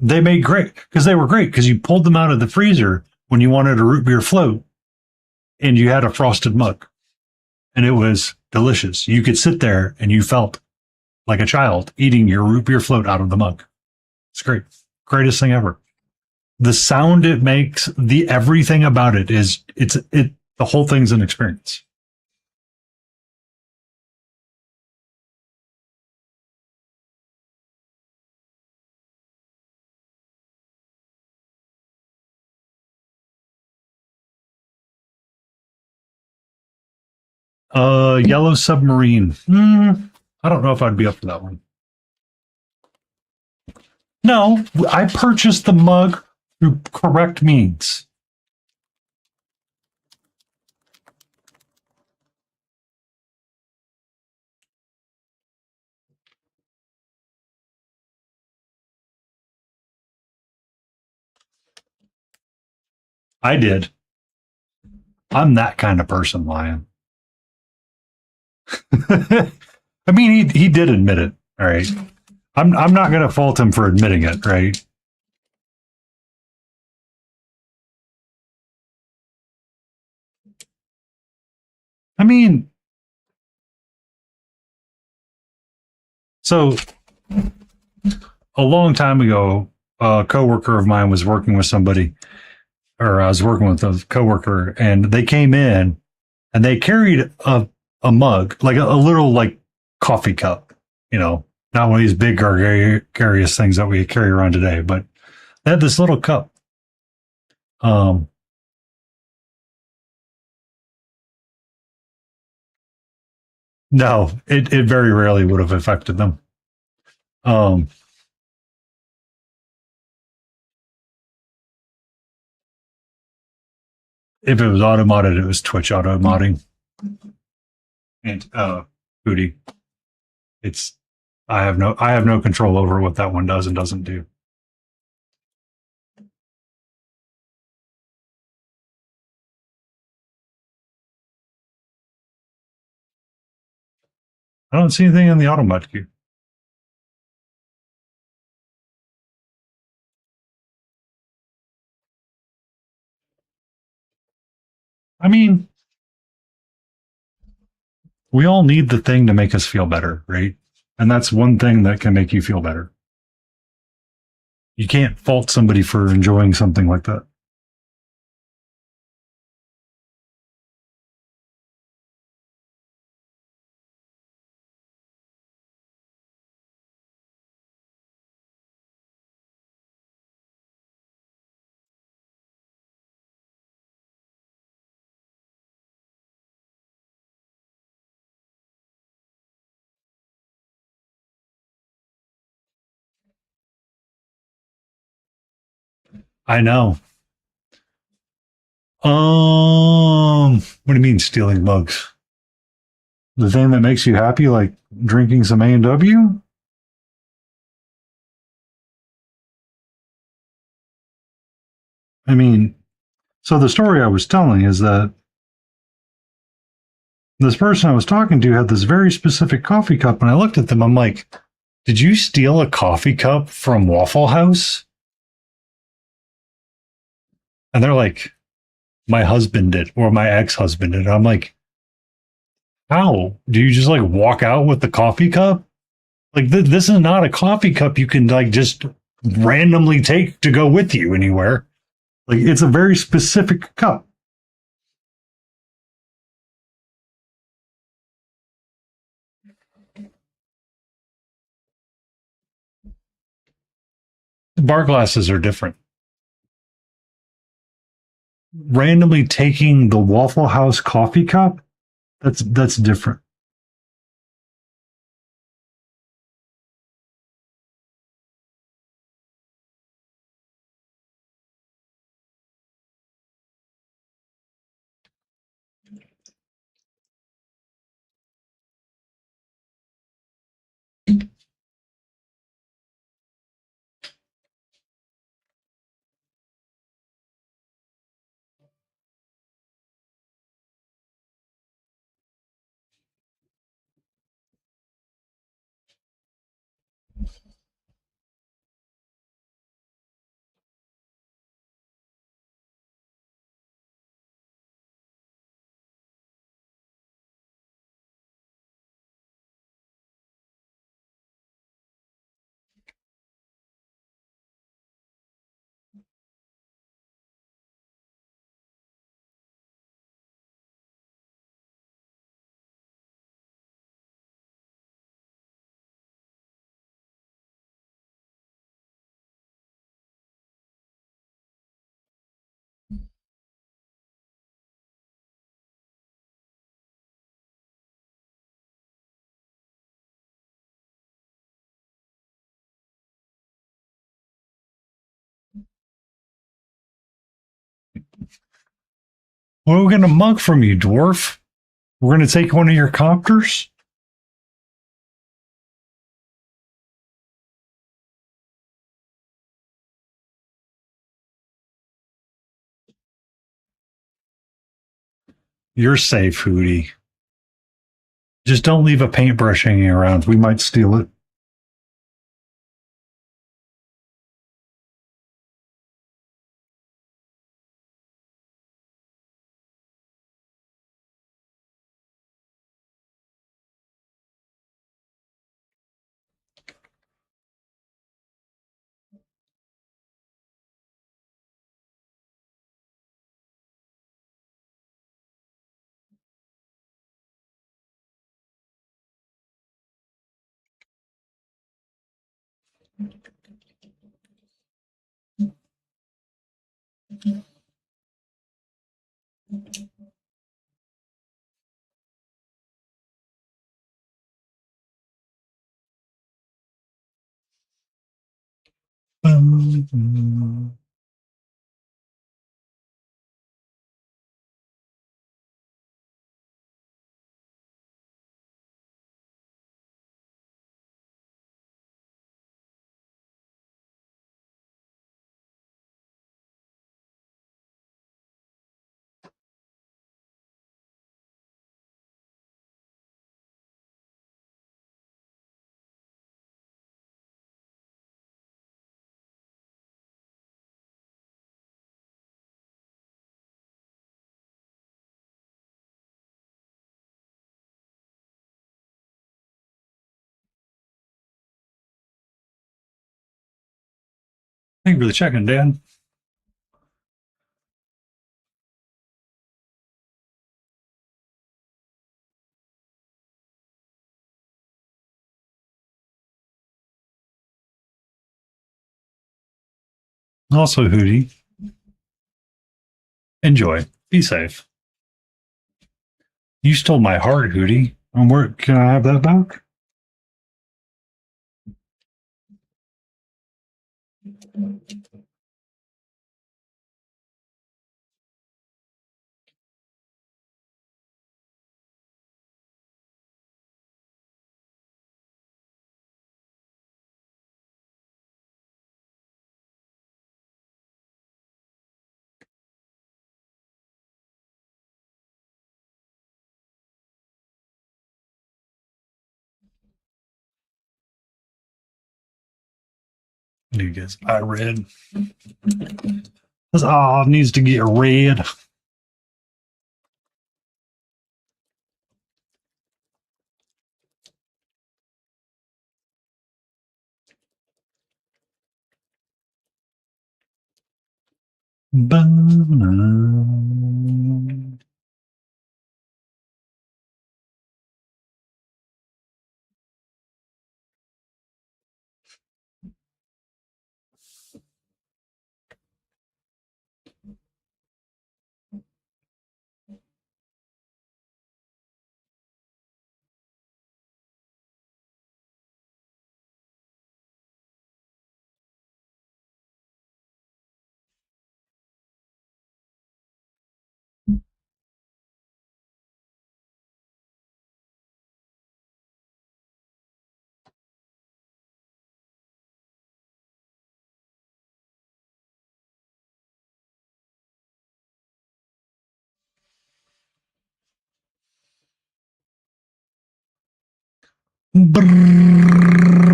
They made great because they were great because you pulled them out of the freezer when you wanted a root beer float and you had a frosted mug and it was delicious. You could sit there and you felt like a child eating your root beer float out of the mug. It's great. Greatest thing ever. The sound it makes, the everything about it is the whole thing's an experience. Yellow Submarine. I don't know if I'd be up for that one. No, I purchased the mug through correct means. I did. I'm that kind of person, Lion. I mean, he did admit it. All right. I'm not going to fault him for admitting it, right? I mean, so a long time ago, a coworker of mine was working with somebody, or I was working with a coworker, and they came in and they carried a mug, like a little like coffee cup, not one of these big gregarious things that we carry around today, but They had this little cup. Um, no, it very rarely would have affected them. Um, if it was auto modded, it was Twitch auto modding. And Booty. It's I have no control over what that one does and doesn't do. I don't see anything in the auto mod queue. I mean, we all need the thing to make us feel better, right? And that's one thing that can make you feel better. You can't fault somebody for enjoying something like that. I know. What do you mean stealing mugs? The thing that makes you happy, like drinking some A&W? I mean, so the story I was telling is that this person I was talking to had this very specific coffee cup, and I looked at them. I'm like, "Did you steal a coffee cup from Waffle House?" And they're like, "My husband did, or my ex-husband did." I'm like, "How? Do you just like walk out with the coffee cup? Like this is not a coffee cup you can like just randomly take to go with you anywhere. Like it's a very specific cup." Bar glasses are different. Randomly taking the Waffle House coffee cup, that's different. What are we gonna mug from you, dwarf? We're gonna take one of your copters? You're safe, Hootie. Just don't leave a paintbrush hanging around. We might steal it. Thank you for the check-in, Dan. Also, Hootie, enjoy. Be safe. You stole my heart, Hootie. And where can I have that back? You guys, I read. This needs to get read. Banana.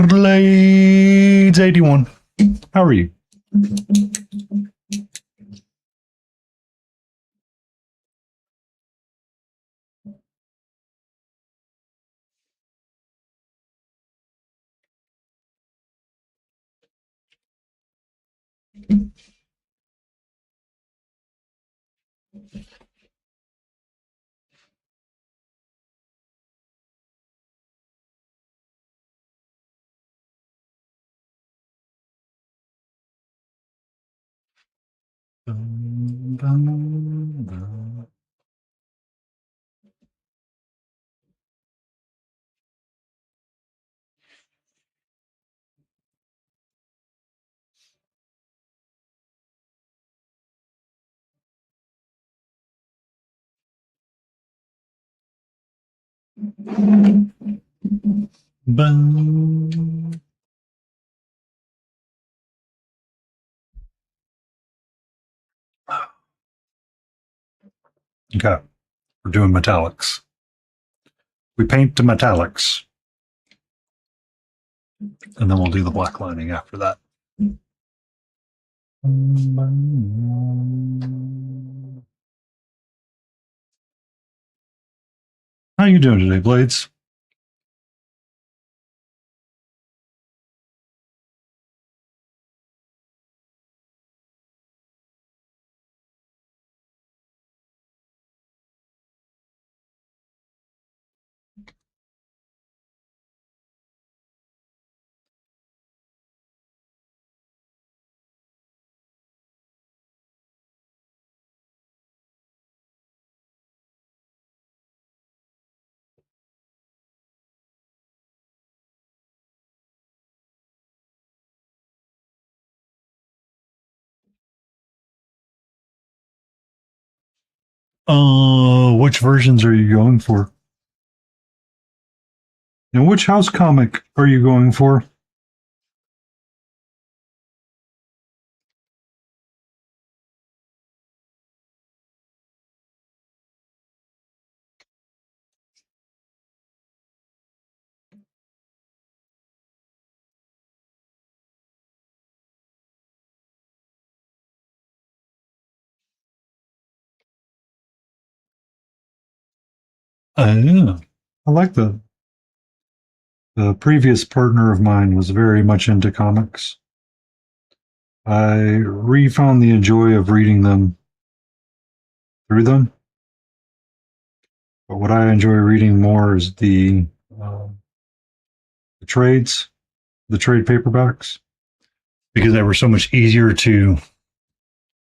Blades 81. How are you? Okay, we're doing metallics. We paint the metallics, and then we'll do the black lining after that. How you doing today, Blades? Which versions are you going for? And which house comic are you going for? Yeah. I like that. The previous partner of mine was very much into comics. I refound the joy of reading them through them. But what I enjoy reading more is uh, the trades, the trade paperbacks, because they were so much easier to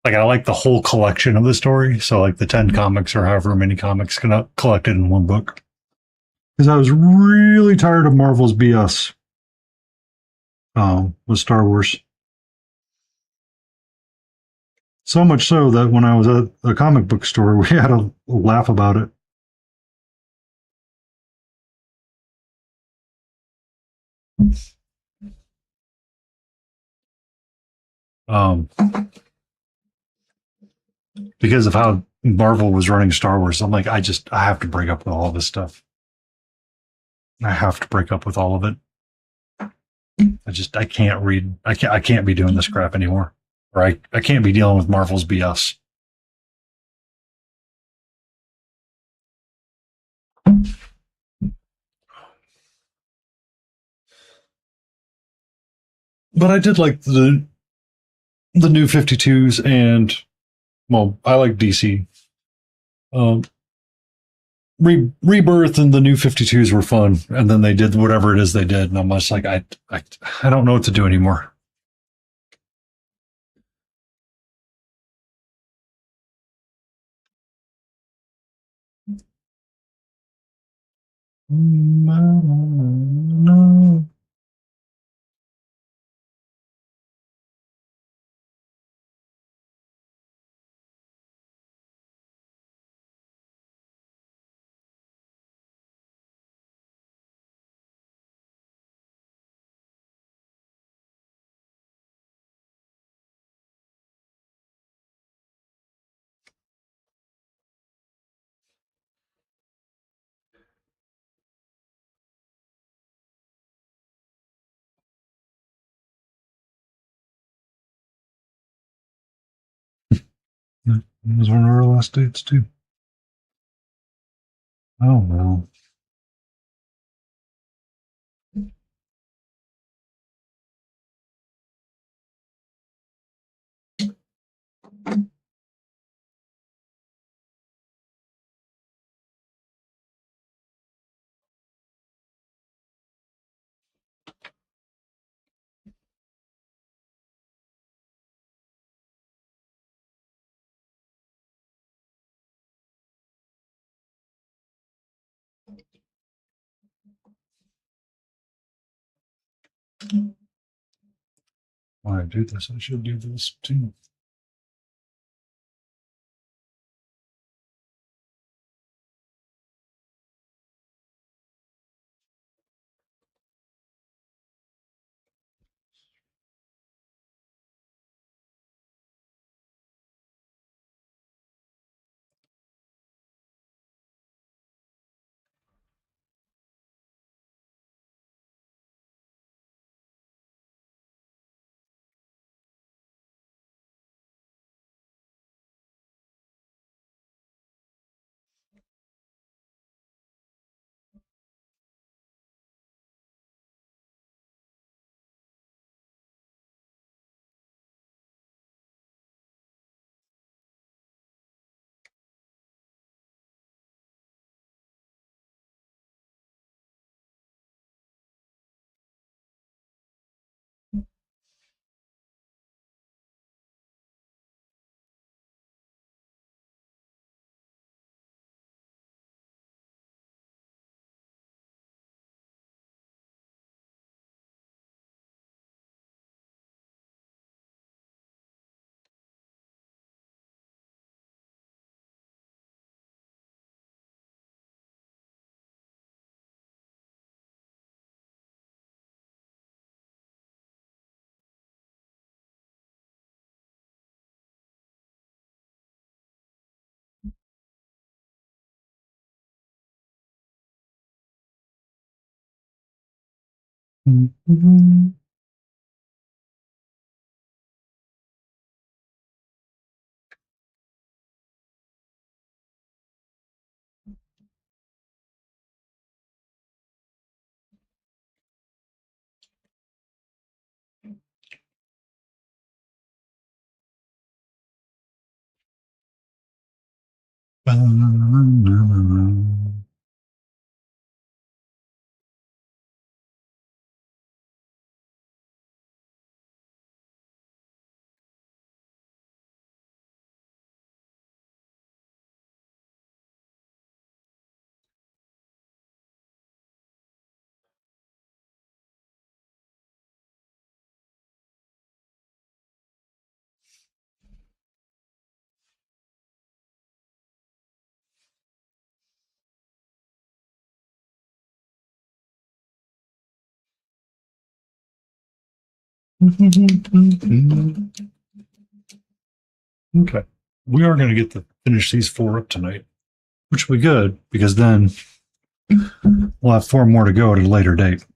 like. I like the whole collection of the story, so like the 10 comics or however many comics collected in one book. Because I was really tired of Marvel's BS with Star Wars. So much so that when I was at a comic book store, we had a laugh about it. Um, because of how Marvel was running Star Wars, I'm like, I have to break up with all this stuff. I have to break up with all of it. I can't read. I can't be doing this crap anymore. Or I can't be dealing with Marvel's BS. But I did like the new 52s and well, I like DC. Um, Rebirth and the new 52s were fun, and then they did whatever it is they did, and I'm just like I don't know what to do anymore. No. That was one of our last dates too. Oh well. When I do this, I should do this too. Mhm. Okay. We are going to get to finish these 4 up tonight, which will be good because then we'll have 4 more to go at a later date.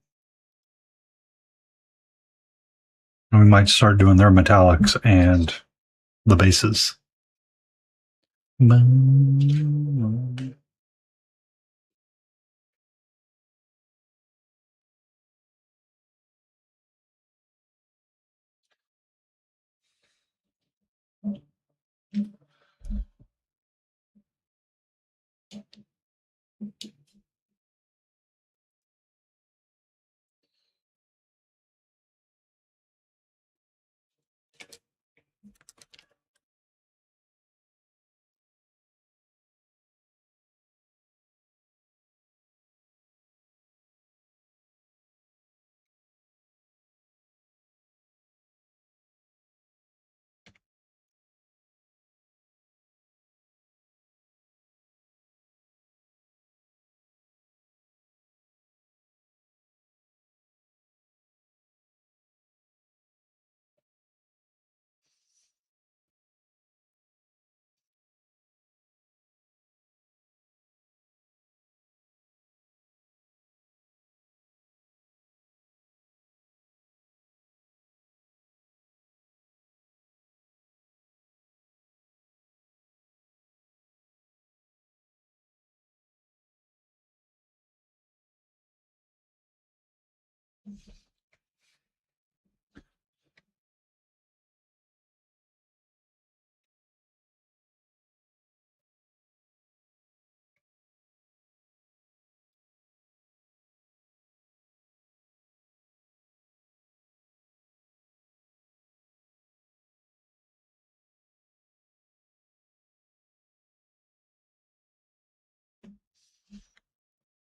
And we might start doing their metallics and the bases.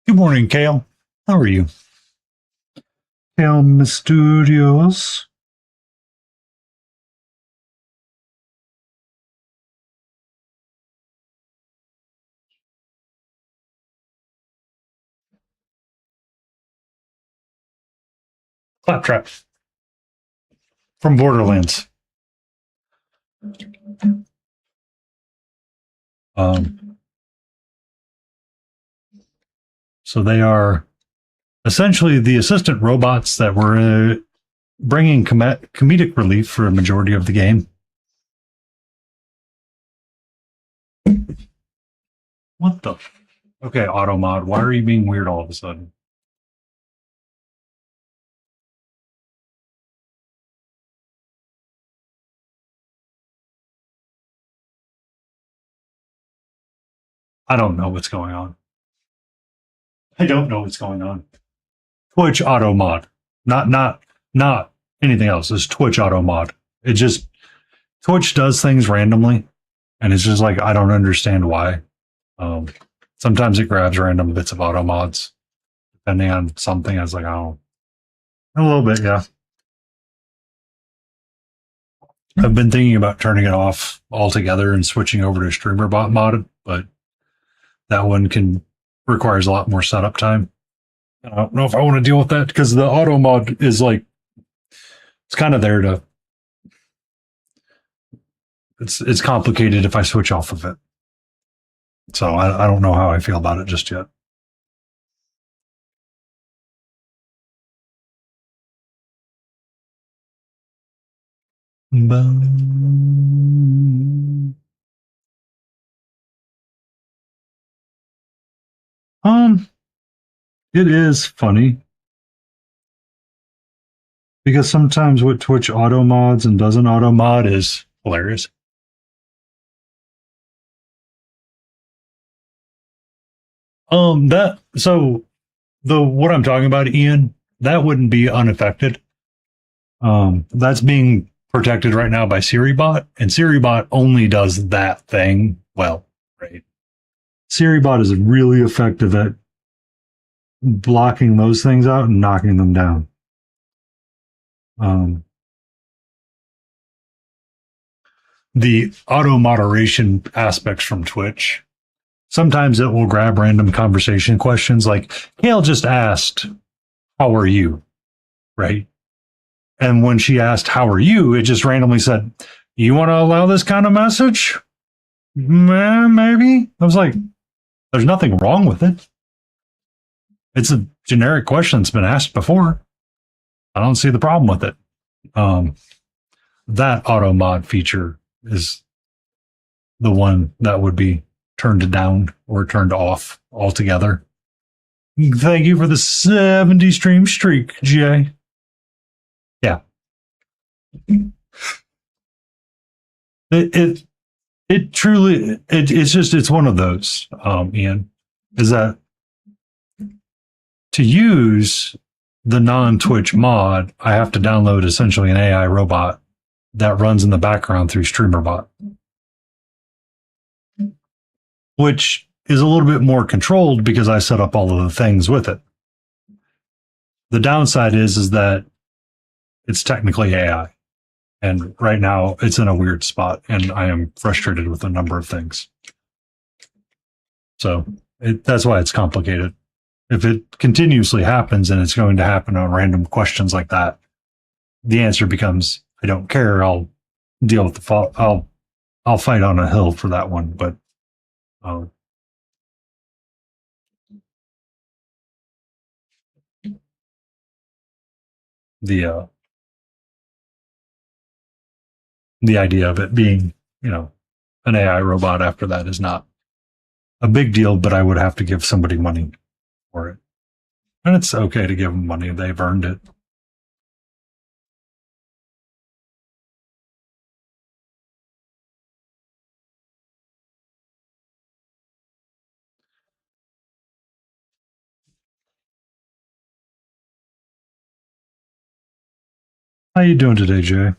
Good morning, Kale. How are you? Kale Studios. Claptrap from Borderlands. Um, so they are essentially the assistant robots that were bringing comedic relief for a majority of the game. What the? Okay, Automod, why are you being weird all of a sudden? I don't know what's going on. I don't know what's going on. Twitch Automod, not anything else. It's Twitch Automod. It just Twitch does things randomly, and it's just like I don't understand why. Um, Sometimes it grabs random bits of auto mods, depending on something. I was like, oh, a little bit, yeah. I've been thinking about turning it off altogether and switching over to streamer bot mod, but that one can requires a lot more setup time. I don't know if I want to deal with that because the auto mod is like it's kind of there to. It's complicated if I switch off of it, so I don't know how I feel about it just yet. Boom. It is funny because sometimes what Twitch auto mods and doesn't auto mod is hilarious. That so the what I'm talking about, Ian, that wouldn't be unaffected. That's being protected right now by SiriBot, and SiriBot only does that thing well, right? SiriBot is really effective at blocking those things out and knocking them down. Um, the auto moderation aspects from Twitch, sometimes it will grab random conversation questions like Kale just asked, "How are you?" Right? And when she asked, "How are you?" it just randomly said, "You want to allow this kind of message?" Maybe. I was like, there's nothing wrong with it. It's a generic question that's been asked before. I don't see the problem with it. That auto mod feature is the one that would be turned down or turned off altogether. Thank you for the 70 stream streak, Jay. Yeah. It truly, it's one of those, Ian, is that to use the non-Twitch mod, I have to download essentially an AI robot that runs in the background through StreamerBot, which is a little bit more controlled because I set up all of the things with it. The downside is that it's technically AI. And right now it's in a weird spot and I am frustrated with a number of things. So that's why it's complicated. If it continuously happens and it's going to happen on random questions like that, the answer becomes, I don't care. I'll deal with the fault. I'll fight on a hill for that one. But the idea of it being, an AI robot after that is not a big deal, but I would have to give somebody money for it. And it's okay to give them money. They've earned it. How you doing today, Jay?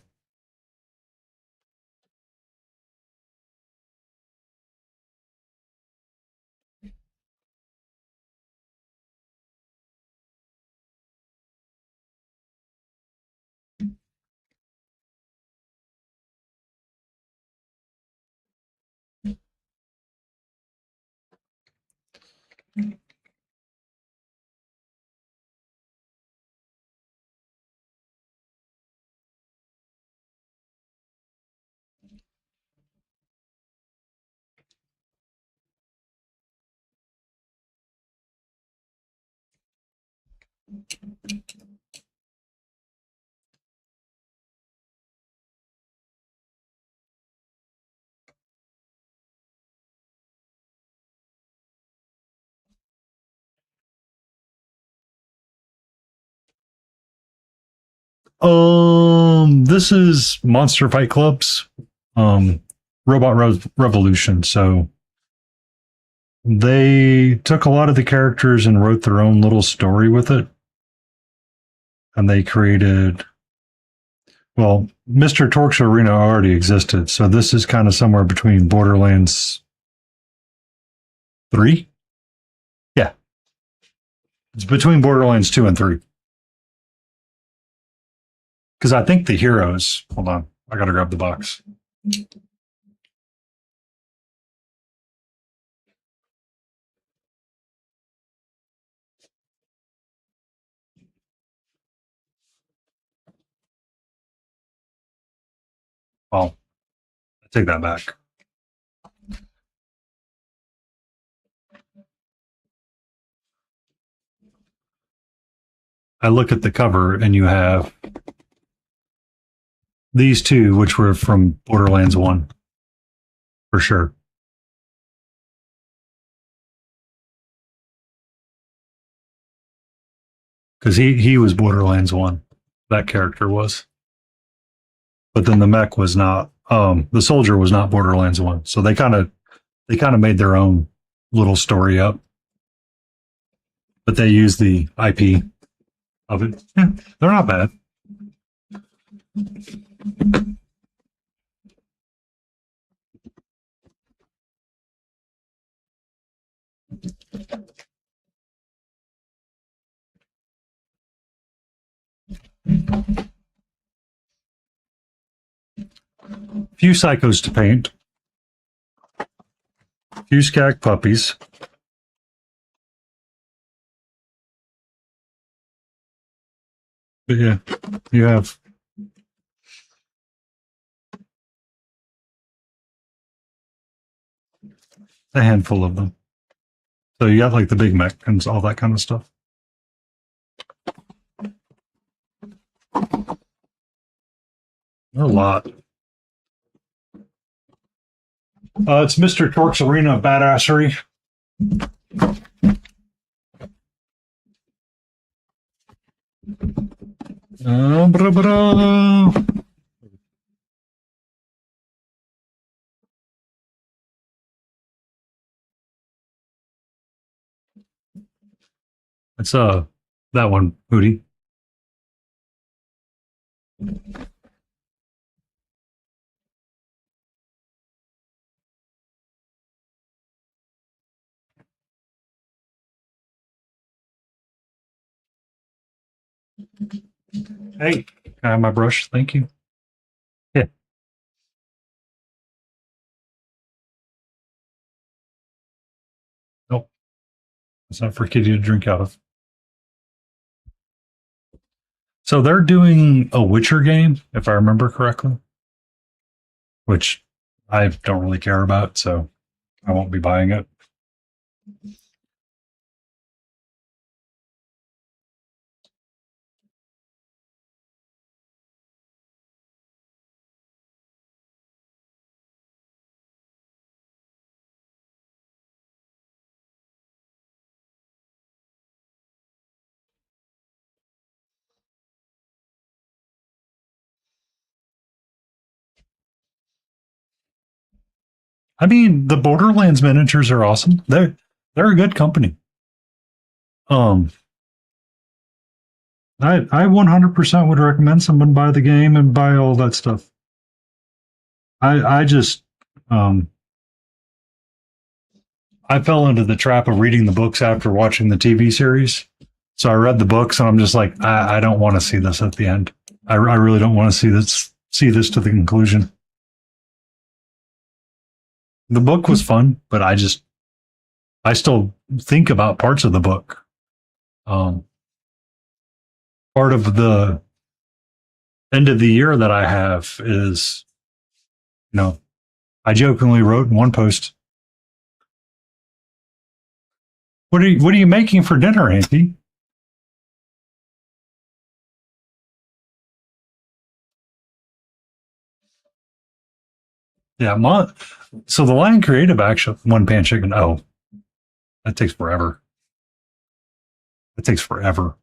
This is Monster Fight Club's Revolution. So they took a lot of the characters and wrote their own little story with it. And they created, well, Mr. Torx Arena already existed. So this is kind of somewhere between Borderlands 3. Yeah. It's between Borderlands 2 and 3. Because I think the heroes, hold on, I gotta grab the box. Well, I take that back. I look at the cover and you have these two, which were from Borderlands 1, for sure. Because he was Borderlands 1. That character was. But then the mech was not. The soldier was not Borderlands 1. So they kind of made their own little story up. But they used the IP of it. Yeah, they're not bad. Few psychos to paint. Few skag puppies. But yeah, you have a handful of them. So you got like the big mech and all that kind of stuff. A lot. It's Mr. Torque's Arena of Badassery. Bra-bra. It's that one, Hootie. Hey, can I have my brush? Thank you. Yeah. Nope. It's not for Kitty to drink out of. So they're doing a Witcher game, if I remember correctly, which I don't really care about, so I won't be buying it. I mean, the Borderlands miniatures are awesome. They're a good company. Um, I 100% would recommend someone buy the game and buy all that stuff. I just um I fell into the trap of reading the books after watching the TV series. So I read the books and I'm just like, I don't want to see this at the end. I really don't want to see this to the conclusion. The book was fun, but I still think about parts of the book. Um, Part of the end of the year that I have is, you know, I jokingly wrote in one post, "What are you making for dinner, Auntie?" Yeah, so the Lion Creative actually one pan chicken. Oh, that takes forever. It takes forever.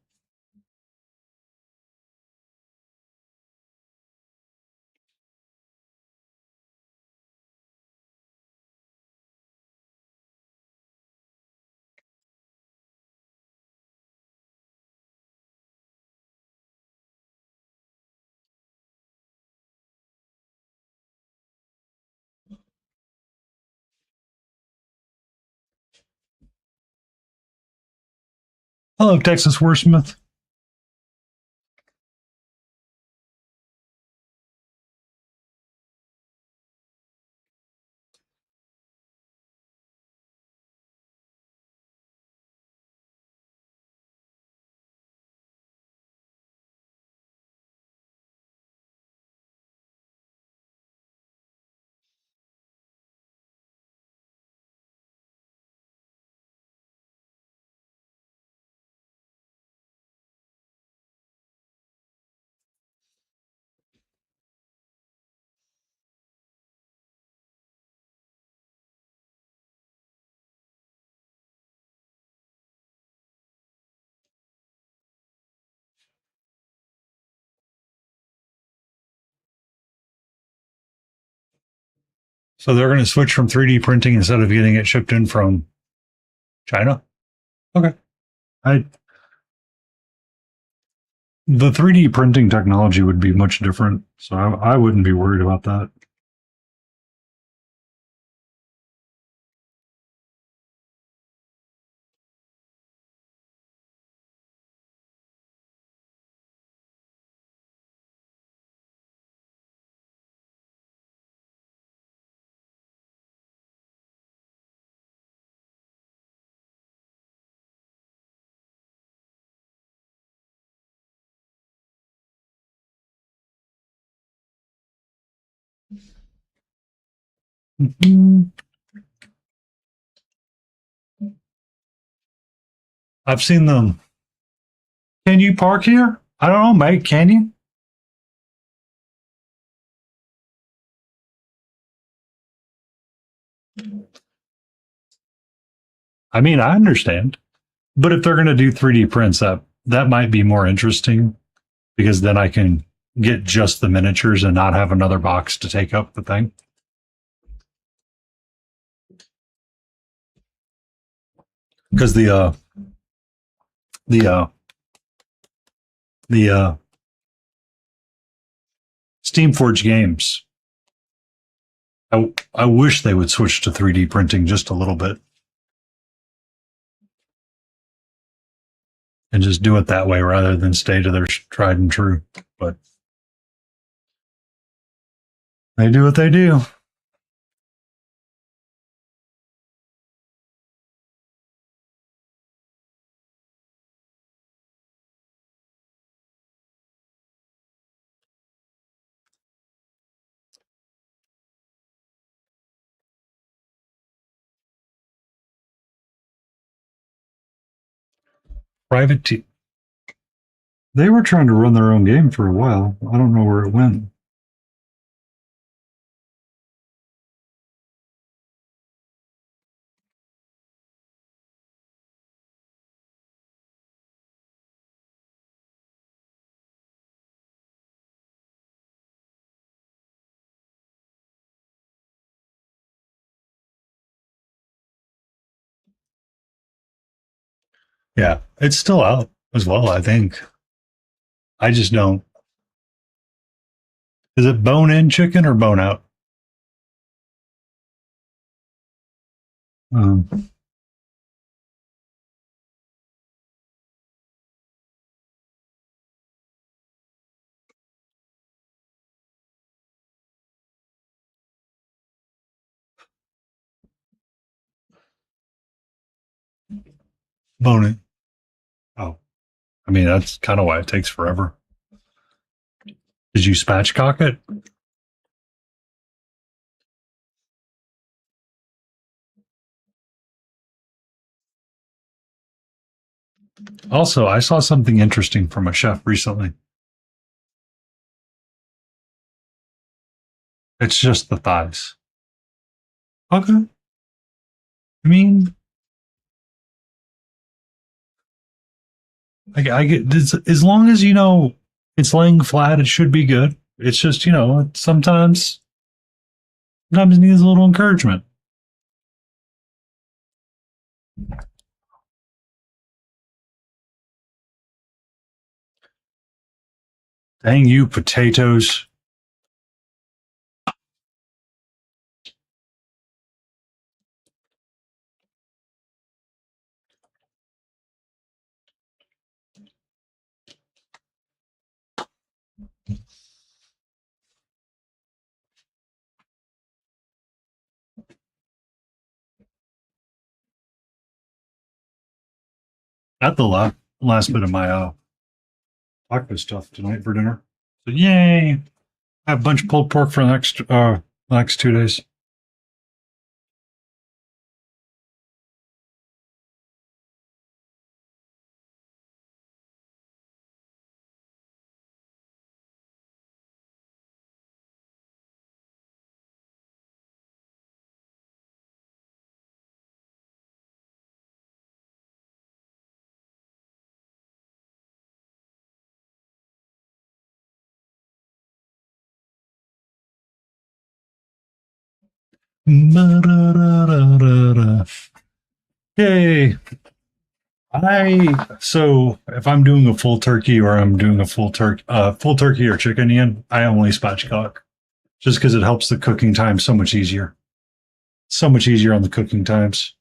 Hello, Texas Wordsmith. So they're going to switch from 3D printing instead of getting it shipped in from China? Okay. The 3D printing technology would be much different, so I wouldn't be worried about that. Mhm. I've seen them. Can you park here? I don't know, mate. Can you? I mean, I understand. But if they're going to do 3D prints, that might be more interesting because then I can get just the miniatures and not have another box to take up the thing. Because the uh the Steamforge games, I wish they would switch to 3D printing just a little bit and just do it that way rather than stay to their tried and true. But they do what they do. Private T. They were trying to run their own game for a while. I don't know where it went. Yeah, it's still out as well, I think. I just don't. Is it bone in chicken or bone out? Um, bone in. Oh, I mean, that's kind of why it takes forever. Did you spatchcock it? Also, I saw something interesting from a chef recently. It's just the thighs. Okay. I mean, I get this, as long as you know it's laying flat, it should be good. It's just, sometimes it needs a little encouragement. Dang you, potatoes. At the last bit of my taco stuff tonight for dinner. So yay! I have a bunch of pulled pork for the next 2 days. Ba-da-da-da-da-da. Yay. So if I'm doing a full turkey or I'm doing a full turkey or chicken, Ian, I only spatchcock just because it helps the cooking time so much easier. So much easier on the cooking times.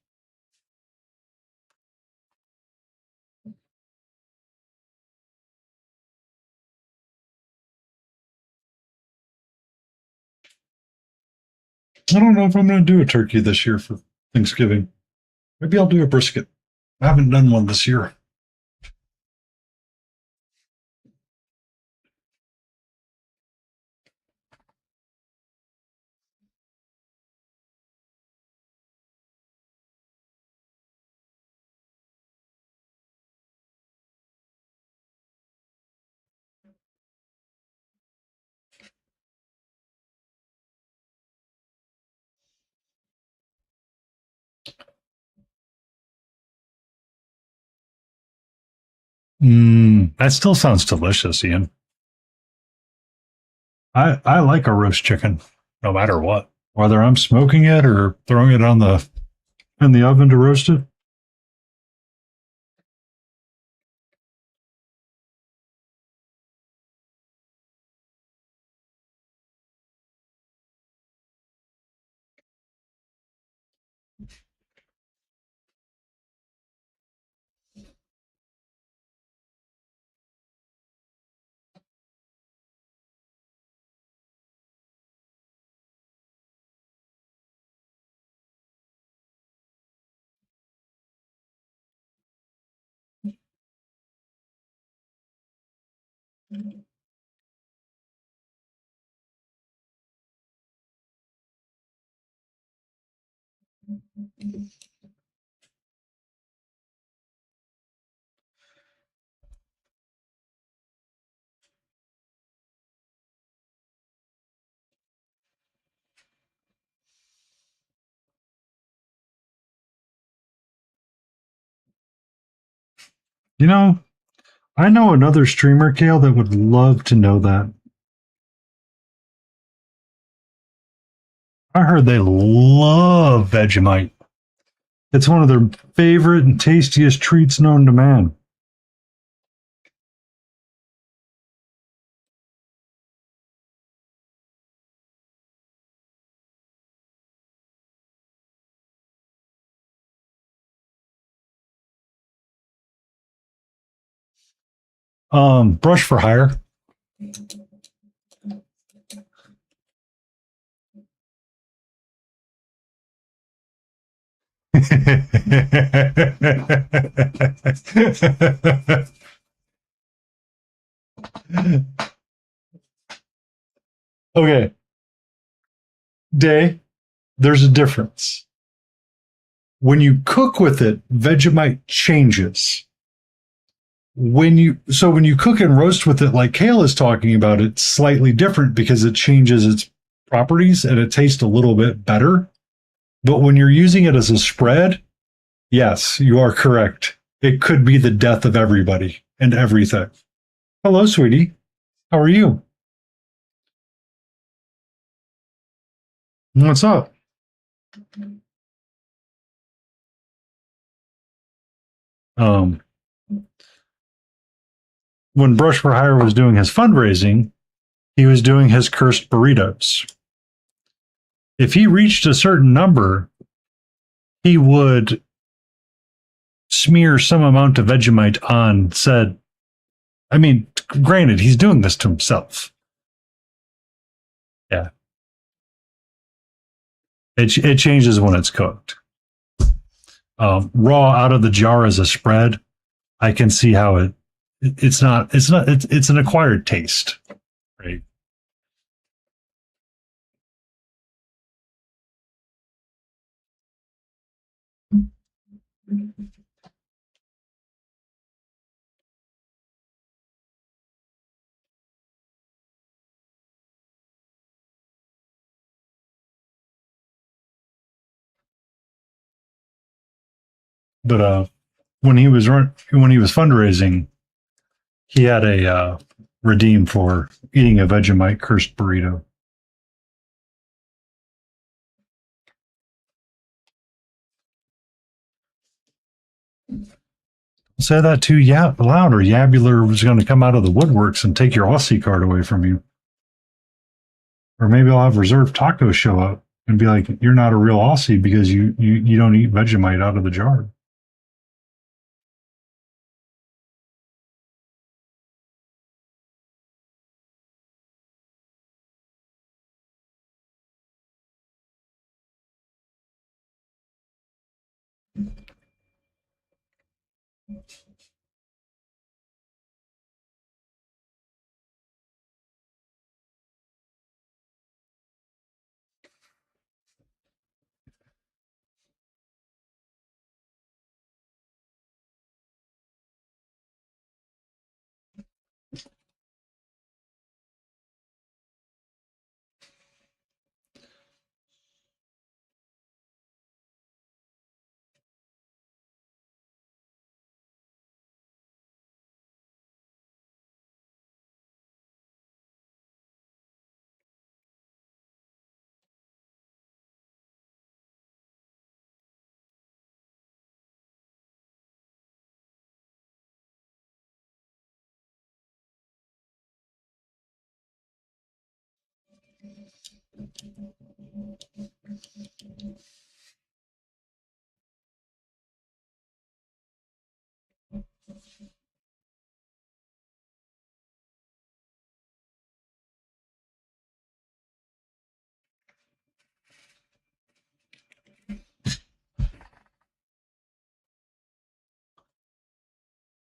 I don't know if I'm going to do a turkey this year for Thanksgiving. Maybe I'll do a brisket. I haven't done one this year. That still sounds delicious, Ian. I like a roast chicken, no matter what. Whether I'm smoking it or throwing it on the in the oven to roast it. You know, I know another streamer, Kale, that would love to know that. I heard they love Vegemite. It's one of their favorite and tastiest treats known to man. Brush for hire. Okay, Day, there's a difference. When you cook with it, Vegemite changes. When you cook and roast with it, like Kale is talking about, it's slightly different because it changes its properties and it tastes a little bit better. But when you're using it as a spread, yes, you are correct. It could be the death of everybody and everything. Hello, sweetie. How are you? What's up? Um, when Brush for Hire was doing his fundraising, he was doing his cursed burritos. If he reached a certain number, he would smear some amount of Vegemite on said. I mean, granted, he's doing this to himself. Yeah. It changes when it's cooked. Raw out of the jar as a spread, I can see how it's an acquired taste, right? But when he was fundraising, he had a redeem for eating a Vegemite cursed burrito. Say that too loud, or Yabular was going to come out of the woodworks and take your Aussie card away from you. Or maybe I'll have Reserve Taco show up and be like, "You're not a real Aussie because you don't eat Vegemite out of the jar."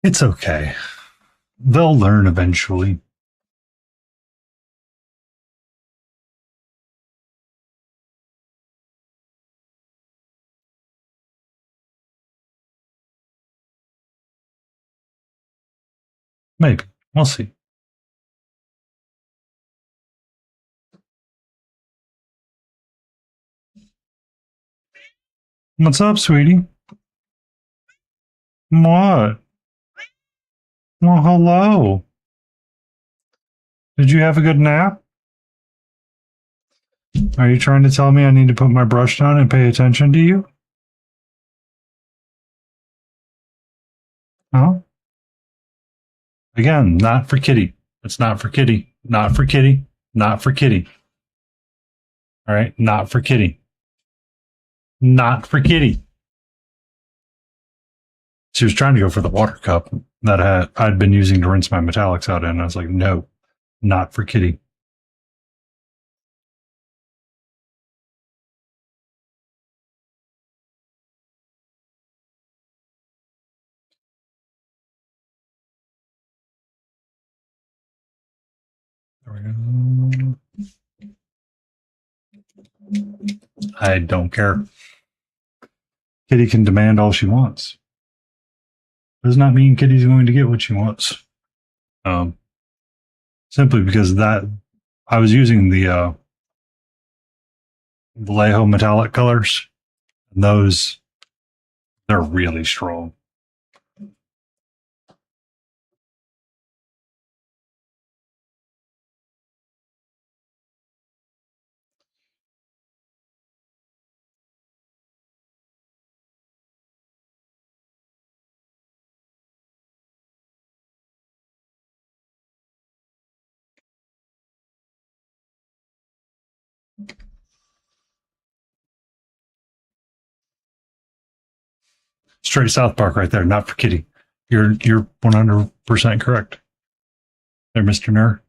It's okay. They'll learn eventually. Maybe. We'll see. What's up, sweetie? What? Well, hello. Did you have a good nap? Are you trying to tell me I need to put my brush down and pay attention to you? Huh? Again, not for kitty. It's not for kitty. Not for kitty. Not for kitty. All right? Not for kitty. Not for kitty. She was trying to go for the water cup that I'd been using to rinse my metallics out in. I was like, no, not for kitty. There we go. I don't care. Kitty can demand all she wants. Does not mean Kitty's going to get what she wants. Simply because that I was using the Vallejo metallic colors. And those, they're really strong. Straight South Park right there, not for Kitty. You're 100% correct. There, Mr. Ner.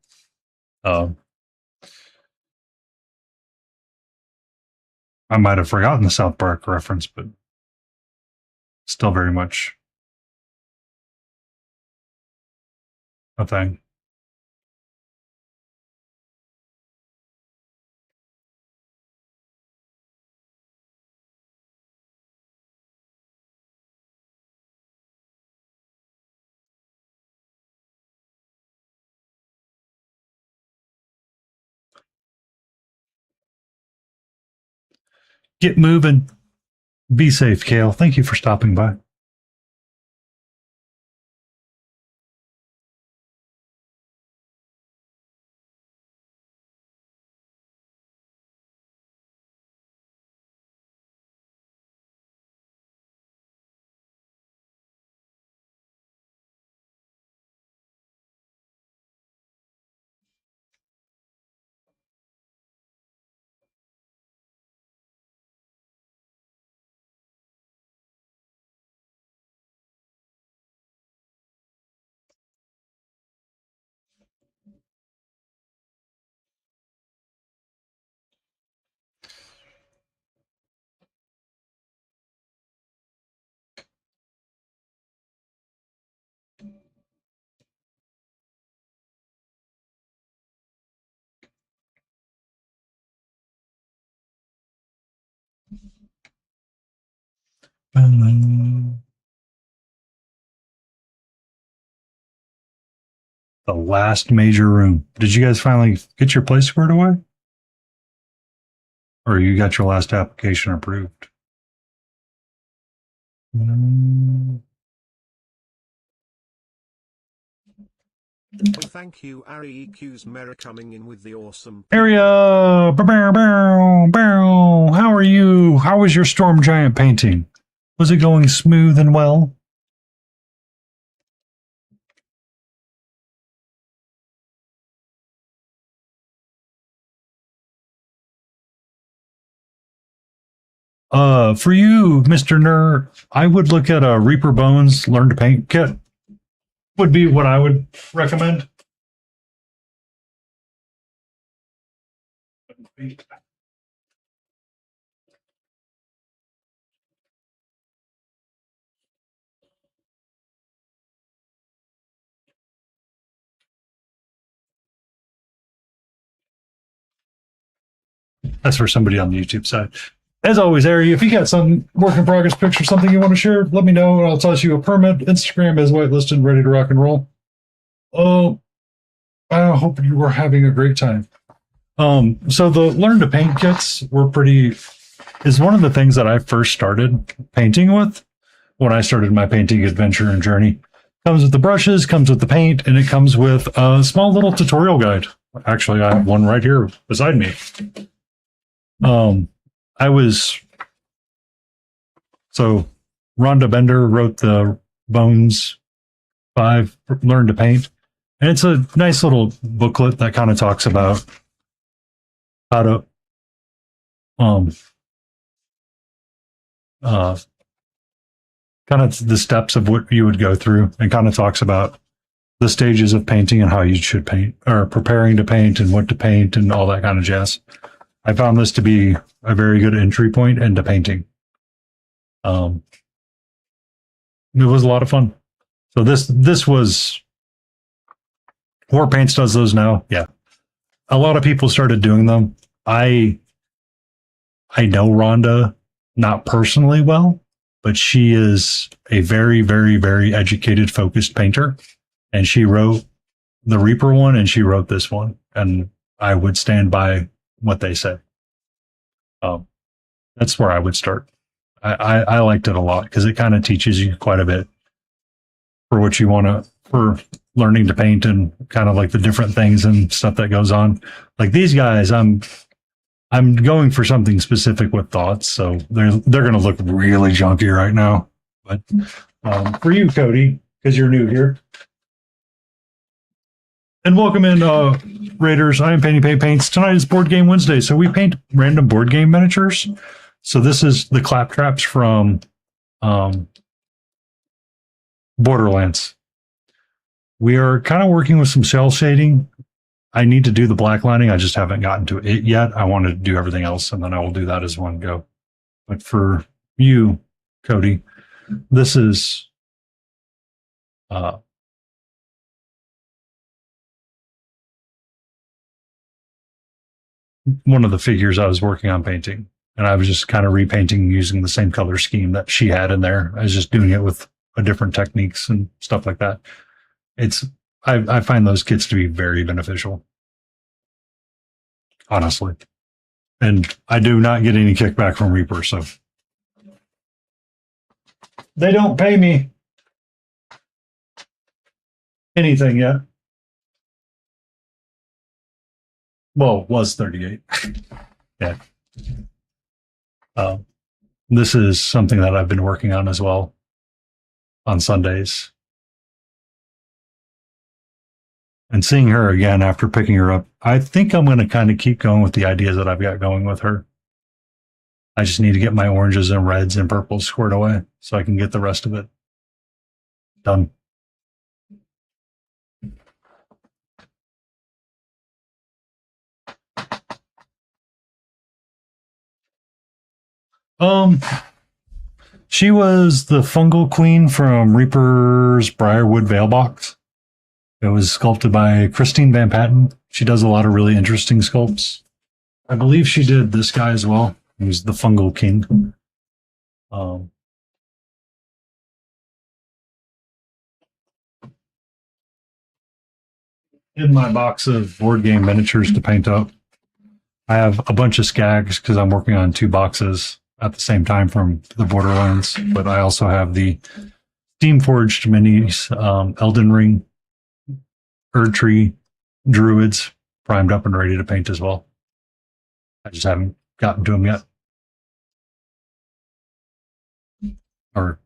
I might have forgotten the South Park reference, but still very much a thing. Get moving. Be safe, Kale. Thank you for stopping by. The last major room. Did you guys finally get your place squared away? Or you got your last application approved? Well, thank you, Ari EQ's Mera coming in with the awesome Area! How are you? How was your storm giant painting? Was it going smooth and well? For you, Mr. Ner, I would look at a Reaper Bones Learn to Paint kit. Would be what I would recommend. That's for somebody on the YouTube side. As always, Ari, if you got some work in progress picture, something you want to share, let me know and I'll toss you a permit. Instagram is whitelisted, ready to rock and roll. Oh, I hope you were having a great time. So the Learn to Paint kits were is one of the things that I first started painting with when I started my painting adventure and journey. Comes with the brushes, comes with the paint, and it comes with a small little tutorial guide. Actually, I have one right here beside me. So Rhonda Bender wrote the Bones 5 Learn to Paint. And it's a nice little booklet that kind of talks about how to kind of the steps of what you would go through, and kind of talks about the stages of painting and how you should paint, or preparing to paint and what to paint and all that kind of jazz. I found this to be a very good entry point into painting. It was a lot of fun. So this was War Paints does those now. Yeah. A lot of people started doing them. I know Rhonda not personally well, but she is a very, very, very educated, focused painter. And she wrote the Reaper one and she wrote this one. And I would stand by what they said. That's where I would start. I liked it a lot because it kind of teaches you quite a bit for what you want to, for learning to paint and kind of like the different things and stuff that goes on. Like these guys, I'm going for something specific with thoughts, so they're going to look really junky right now. But for you, Cody, because you're new here, and welcome in, Raiders. I am Painting Paint Paints. Tonight is Board Game Wednesday, so we paint random board game miniatures. So this is the Claptraps from Borderlands. We are kind of working with some cell shading. I need to do the black lining. I just haven't gotten to it yet. I wanted to do everything else, and then I will do that as one go. But for you, Cody, this is one of the figures I was working on painting. And I was just kind of repainting using the same color scheme that she had in there. I was just doing it with different techniques and stuff like that. I find those kits to be very beneficial, honestly. And I do not get any kickback from Reaper, so they don't pay me anything yet. Well, it was 38. Yeah. This is something that I've been working on as well on Sundays. And seeing her again after picking her up, I think I'm going to kind of keep going with the ideas that I've got going with her. I just need to get my oranges and reds and purples squared away so I can get the rest of it done. She was the fungal queen from Reaper's Briarwood Veil box. It was sculpted by Christine Van Patten. She does a lot of really interesting sculpts. I believe she did this guy as well. He was the fungal king. in my box of board game miniatures to paint up. I have a bunch of skags because I'm working on 2 boxes at the same time from the Borderlands, but I also have the Steam Forged minis, Elden Ring, Erdtree, Druids primed up and ready to paint as well. I just haven't gotten to them yet. Or,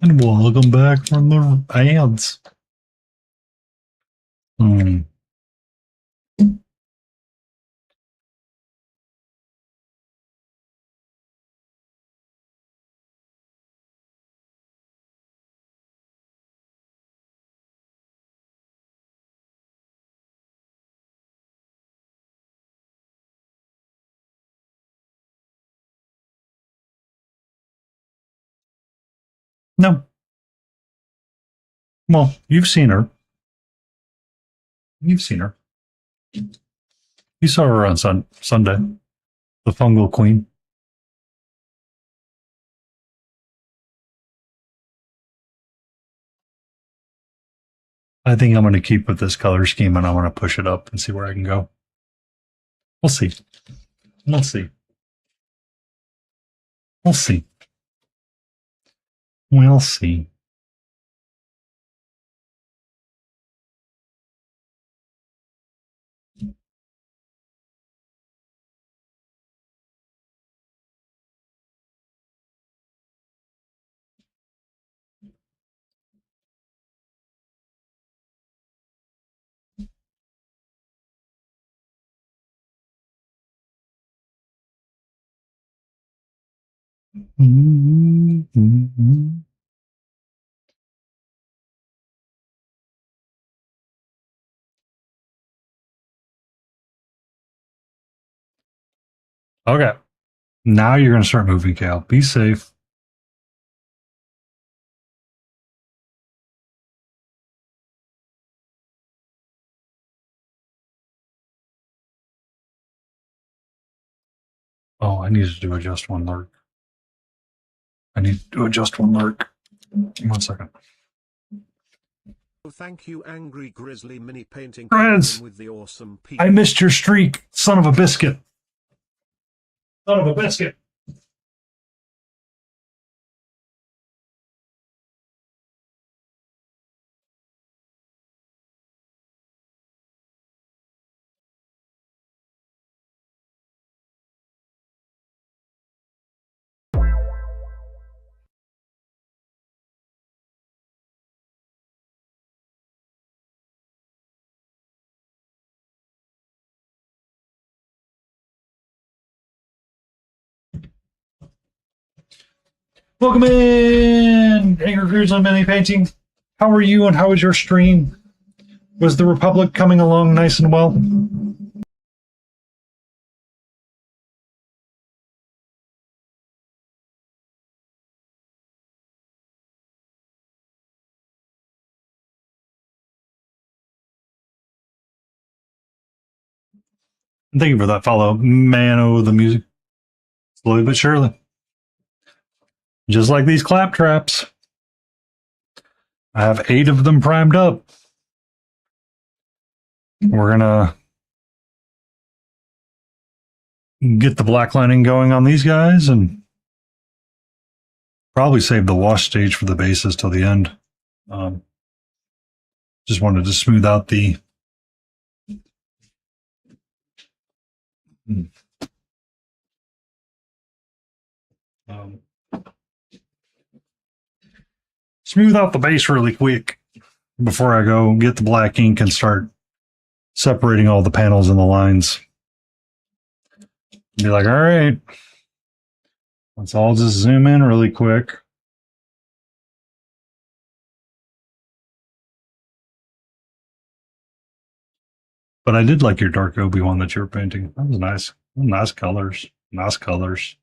and welcome back from the ads. No. Well, you've seen her. You've seen her. You saw her on Sunday. The fungal queen. I think I'm going to keep with this color scheme and I'm going to push it up and see where I can go. We'll see. We'll see. We'll see. We'll see. Okay. Now you're going to start moving, Cal. Be safe. Oh, I need to do adjust one lurk. I need to do adjust one lurk. 1 second. Thank you, Angry Grizzly Mini Painting Friends, with the awesome I missed your streak, son of a biscuit. Son of a biscuit. Welcome in, Angry Grizzly Mini Painting. How are you and how was your stream? Was the Republic coming along nice and well? Thank you for that follow, man. Oh, the music. Slowly but surely. Just like these clap traps. I have 8 of them primed up. We're gonna get the black lining going on these guys and probably save the wash stage for the bases till the end. Just wanted to smooth out the smooth out the base really quick before I go get the black ink and start separating all the panels and the lines. Be like, all right, let's all just zoom in really quick. But I did like your dark Obi-Wan that you were painting. That was nice. Nice colors. Nice colors.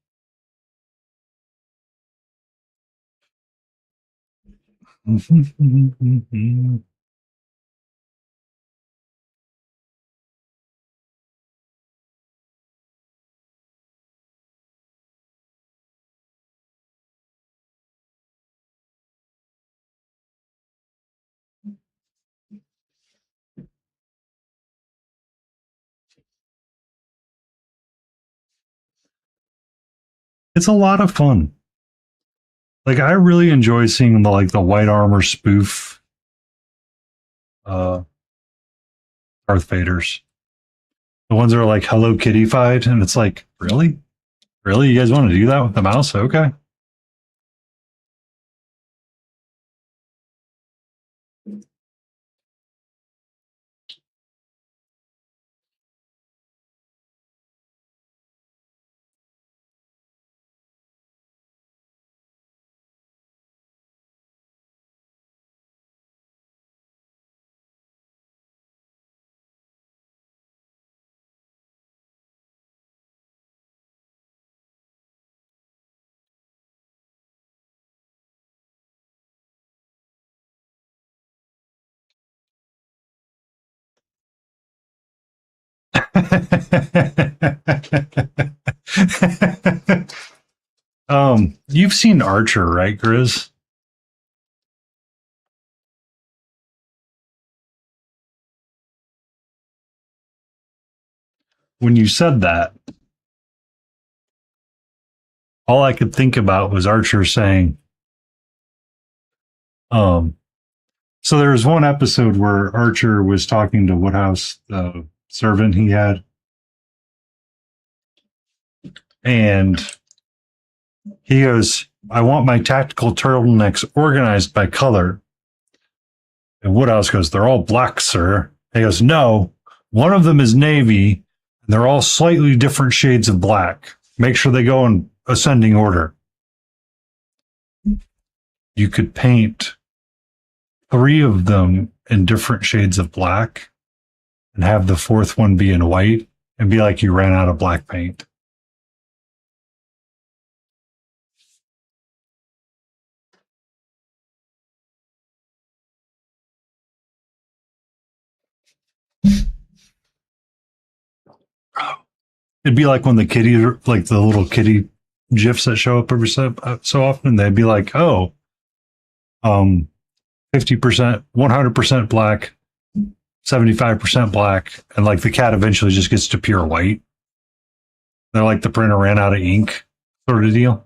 It's a lot of fun. Like I really enjoy seeing the white armor spoof Darth Vaders. The ones that are like Hello Kitty-fied, and it's like, really? Really? You guys want to do that with the mouse? Okay. You've seen Archer, right, Grizz? When you said that, all I could think about was Archer saying, so there was one episode where Archer was talking to Woodhouse, the servant he had, and he goes, I want my tactical turtlenecks organized by color. And Woodhouse goes, they're all black, sir. He goes, no, one of them is navy, and they're all slightly different shades of black. Make sure they go in ascending order. You could paint 3 of them in different shades of black and have the 4th one be in white and be like you ran out of black paint. It'd be like when the kitty, like the little kitty gifs that show up every so often, they'd be like, oh, 50%, 100% black, 75% black, and like the cat eventually just gets to pure white. They're like the printer ran out of ink sort of deal.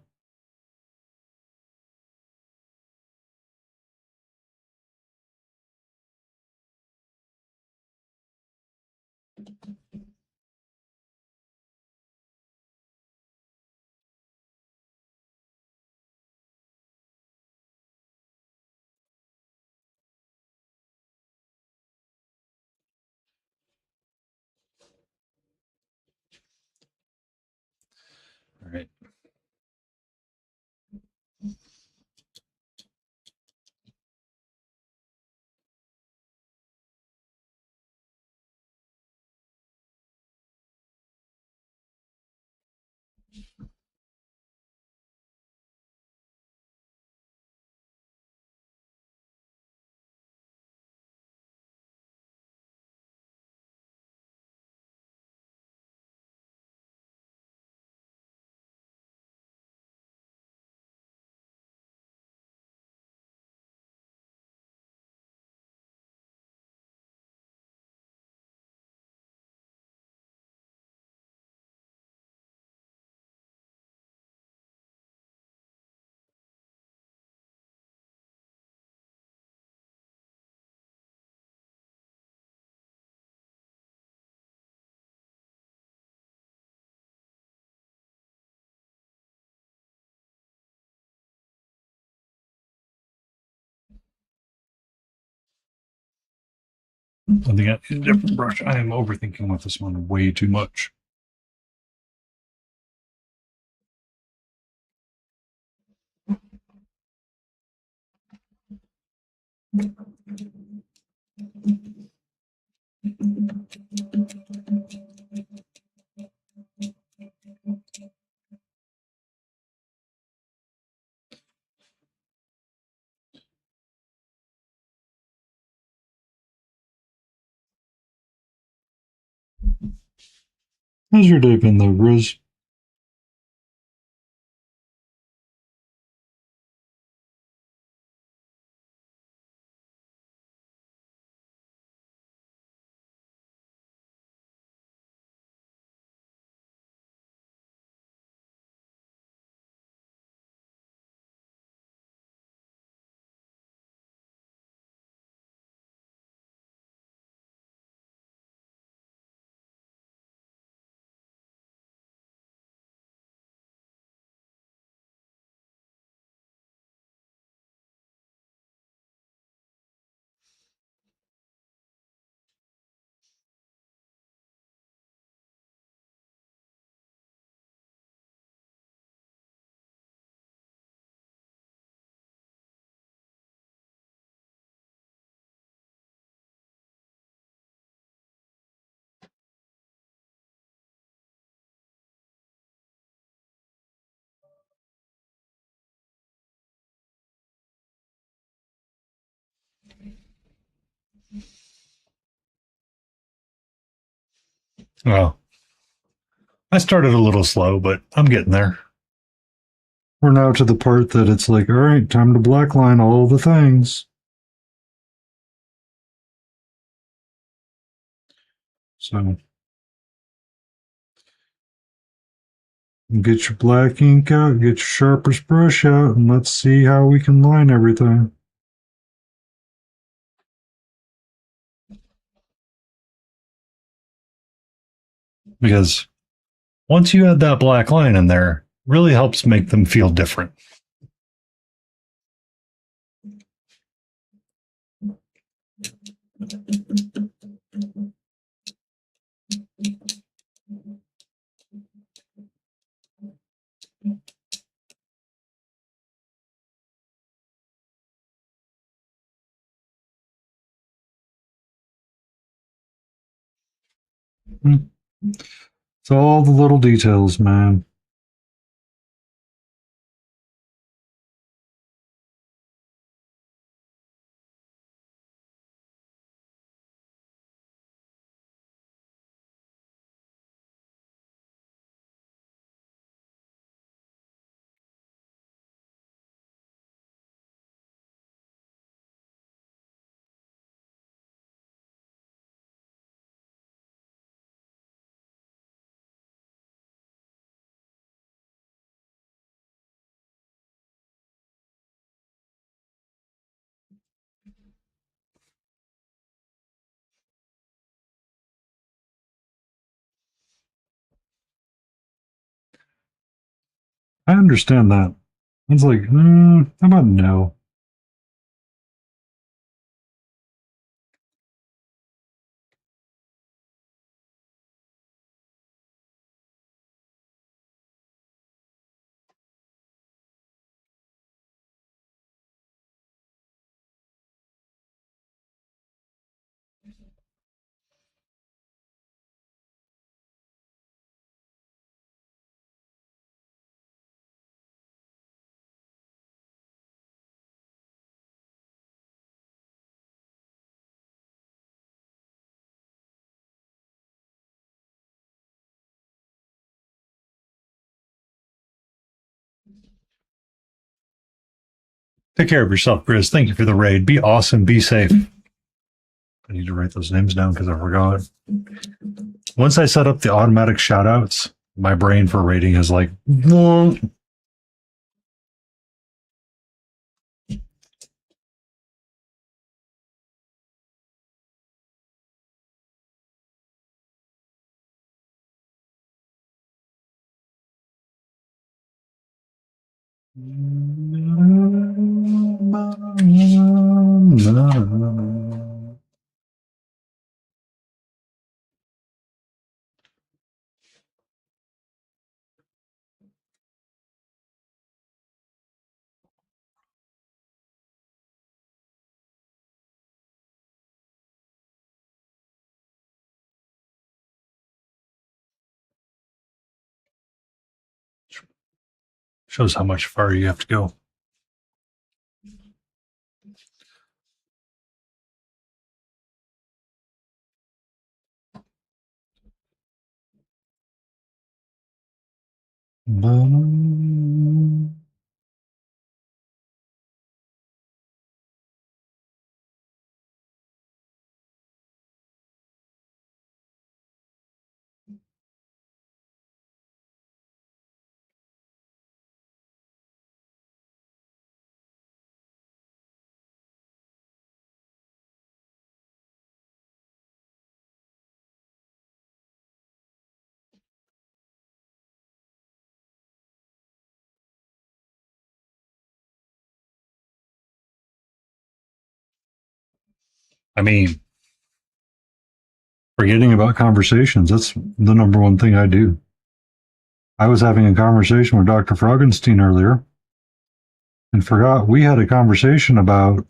All right. I think I need a different brush. I am overthinking with this one way too much. How's your day been, though, Grizz? Well, I started a little slow, but I'm getting there. We're now to the part that it's like, all right, time to blackline all the things. So get your black ink out, get your sharpest brush out, and let's see how we can line everything. Because once you add that black line in there, really helps make them feel different. It's all the little details, man. I understand that. It's like, how about no? Take care of yourself, Grizz. Thank you for the raid. Be awesome. Be safe. I need to write those names down because I forgot. Once I set up the automatic shoutouts, my brain for rating is like, whoa. Shows how much far you have to go. I mean, forgetting about conversations, that's the number one thing I do. I was having a conversation with Dr. Frogenstein earlier and forgot we had a conversation about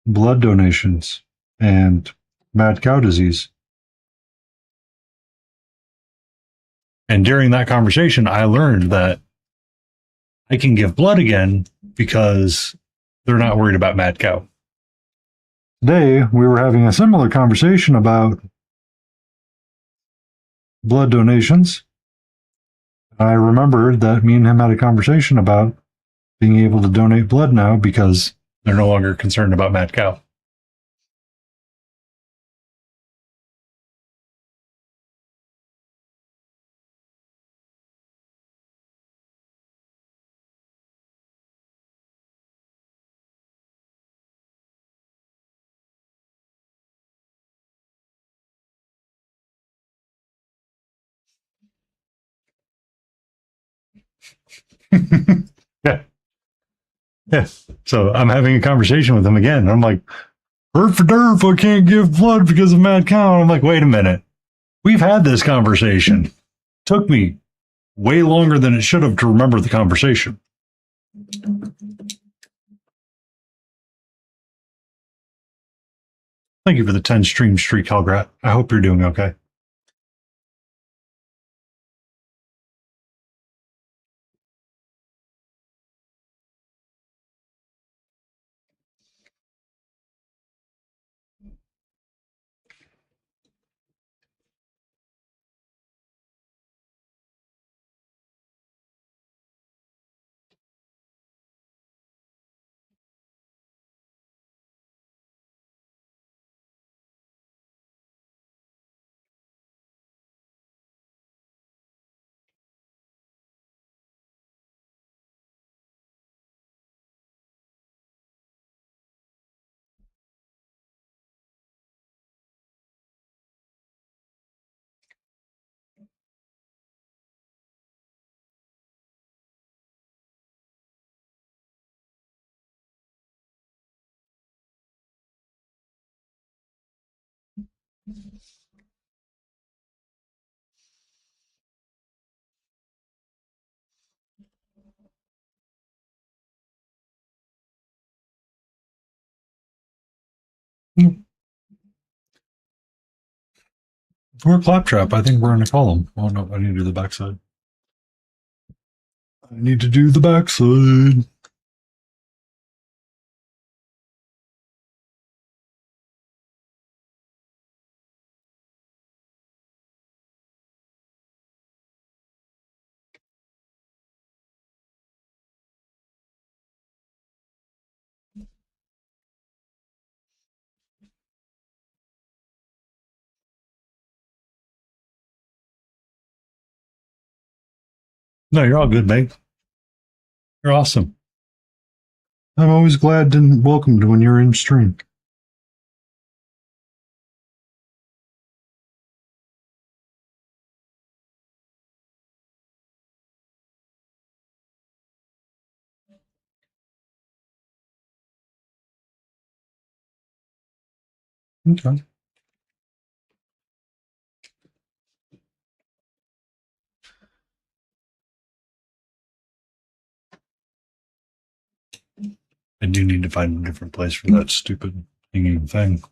blood donations and mad cow disease. And during that conversation, I learned that I can give blood again because they're not worried about mad cow. Today, we were having a similar conversation about blood donations. I remembered that me and him had a conversation about being able to donate blood now because they're no longer concerned about mad cow. Yeah. Yeah. So I'm having a conversation with him again. I'm like, Herf for derf, I can't give blood because of mad cow. And I'm like, wait a minute. We've had this conversation. Took me way longer than it should have to remember the conversation. Thank you for the 10 stream streak, Helgrat. I hope you're doing okay. For a claptrap, I think we're in a column. Oh no, I need to do the backside. I need to do the backside. No, you're all good, mate. You're awesome. I'm always glad and welcomed when you're in stream. Okay. I do need to find a different place for that stupid hanging thing.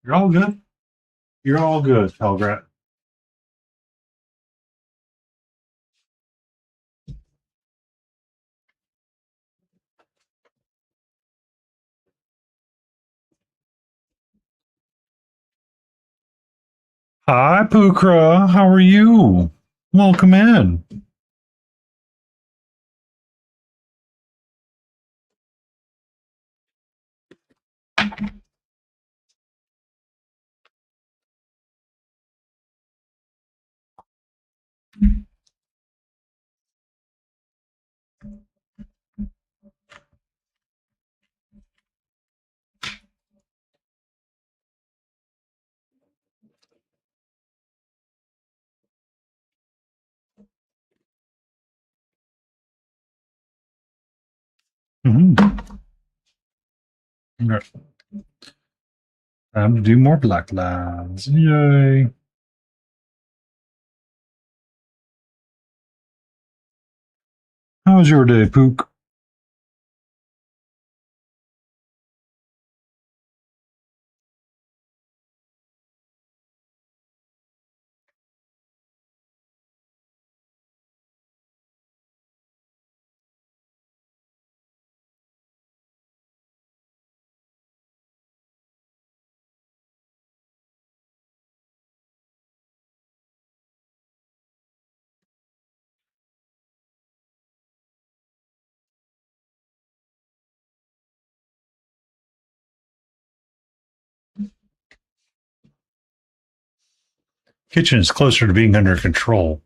You're all good. You're all good, Pelgrat. Hi, Pukra. How are you? Welcome in. Mm-hmm. Time to do more black lines. Yay. How was your day, Pook? Kitchen is closer to being under control.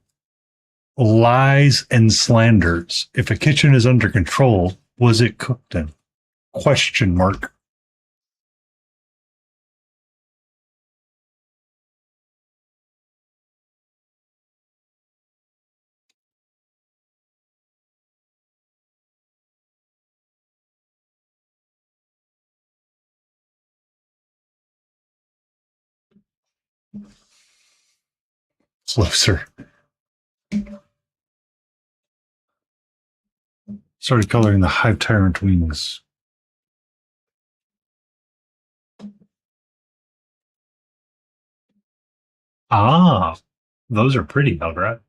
Lies and slanders. If a kitchen is under control, was it cooked in? Question mark. Closer. Started coloring the hive tyrant wings. Ah, those are pretty, Belgrad.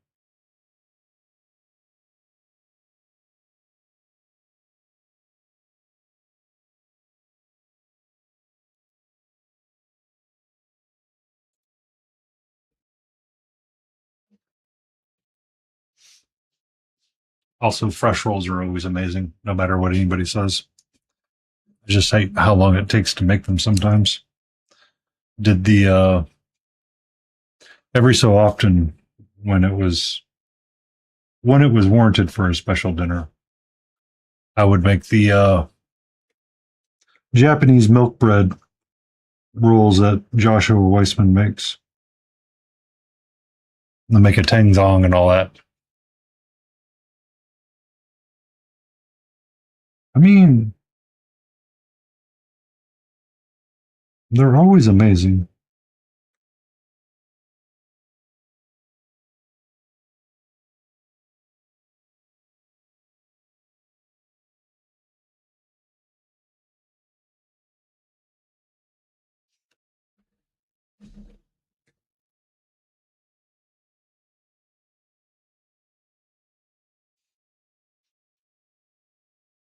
Also, fresh rolls are always amazing, no matter what anybody says. I just hate how long it takes to make them sometimes. Did the every so often when it was warranted for a special dinner, I would make the Japanese milk bread rolls that Joshua Weissman makes. And make a tangzong and all that. I mean, they're always amazing.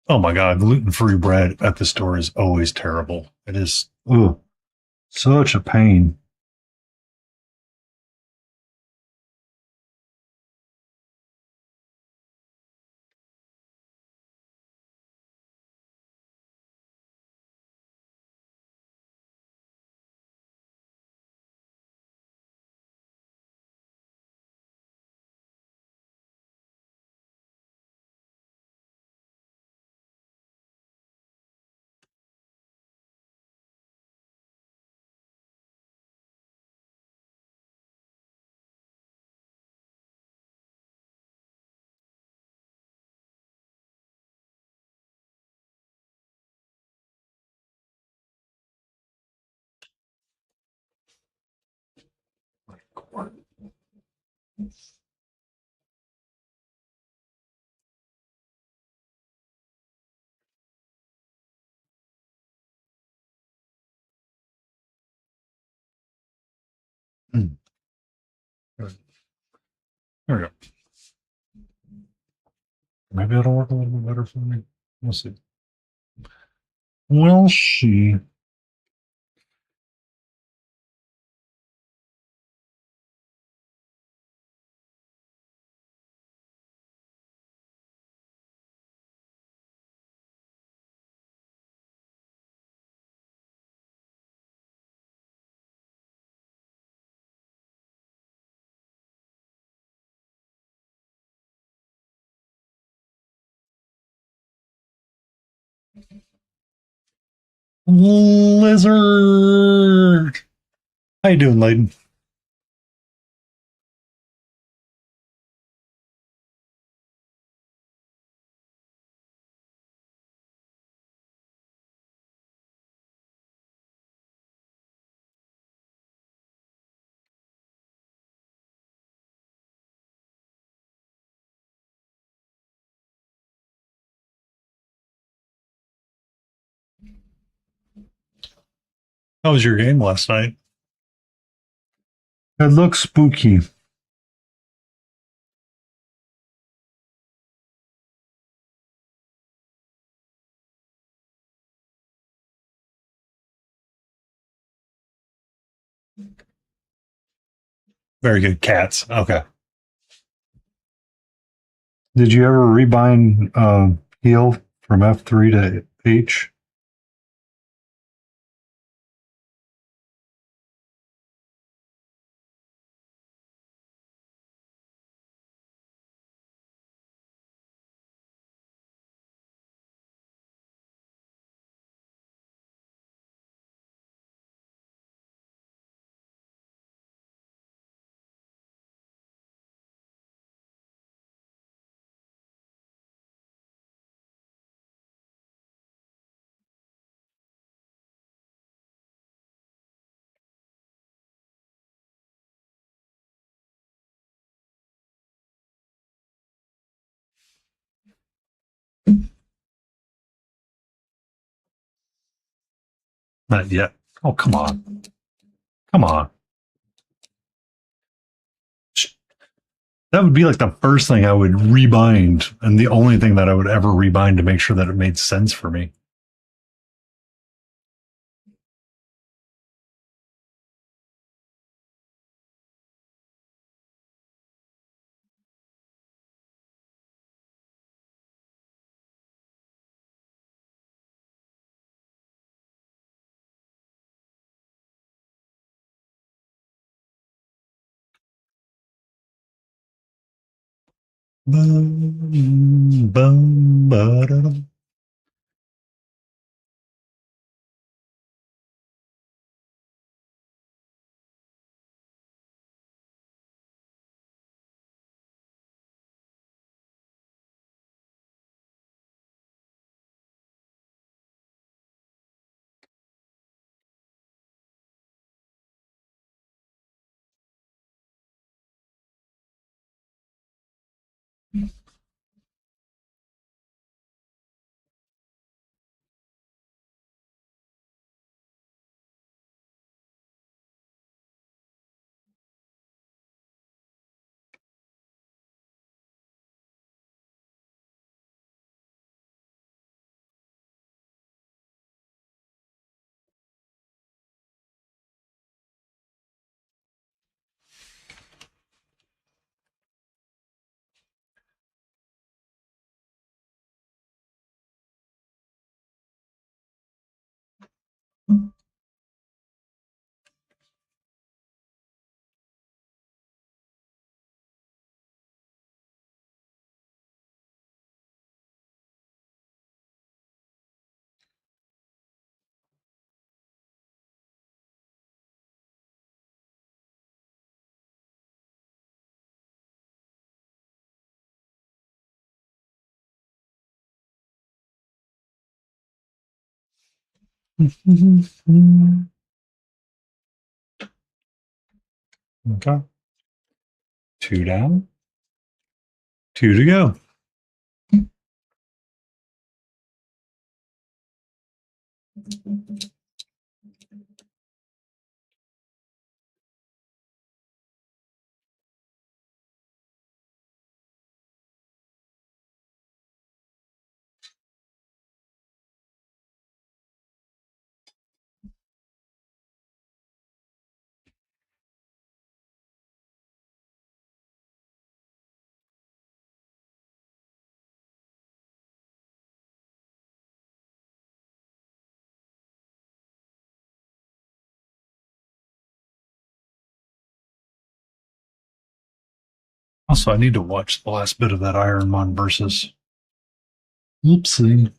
Oh my God, gluten-free bread at the store is always terrible. It is, ugh, such a pain. Hmm. There we go. Maybe it'll work a little bit better for me. We'll see. We'll see. Lizard. How you doing, Layden? How was your game last night? It looks spooky. Very good. Cats. Okay. Did you ever rebind heal from F3 to H? Not yet. Oh, come on. Come on. That would be like the first thing I would rebind, and the only thing that I would ever rebind to make sure that it made sense for me. Boom, boom, ba-da-dum. Okay. 2 down. 2 to go. Also, I need to watch the last bit of that Ironman versus. Oopsie.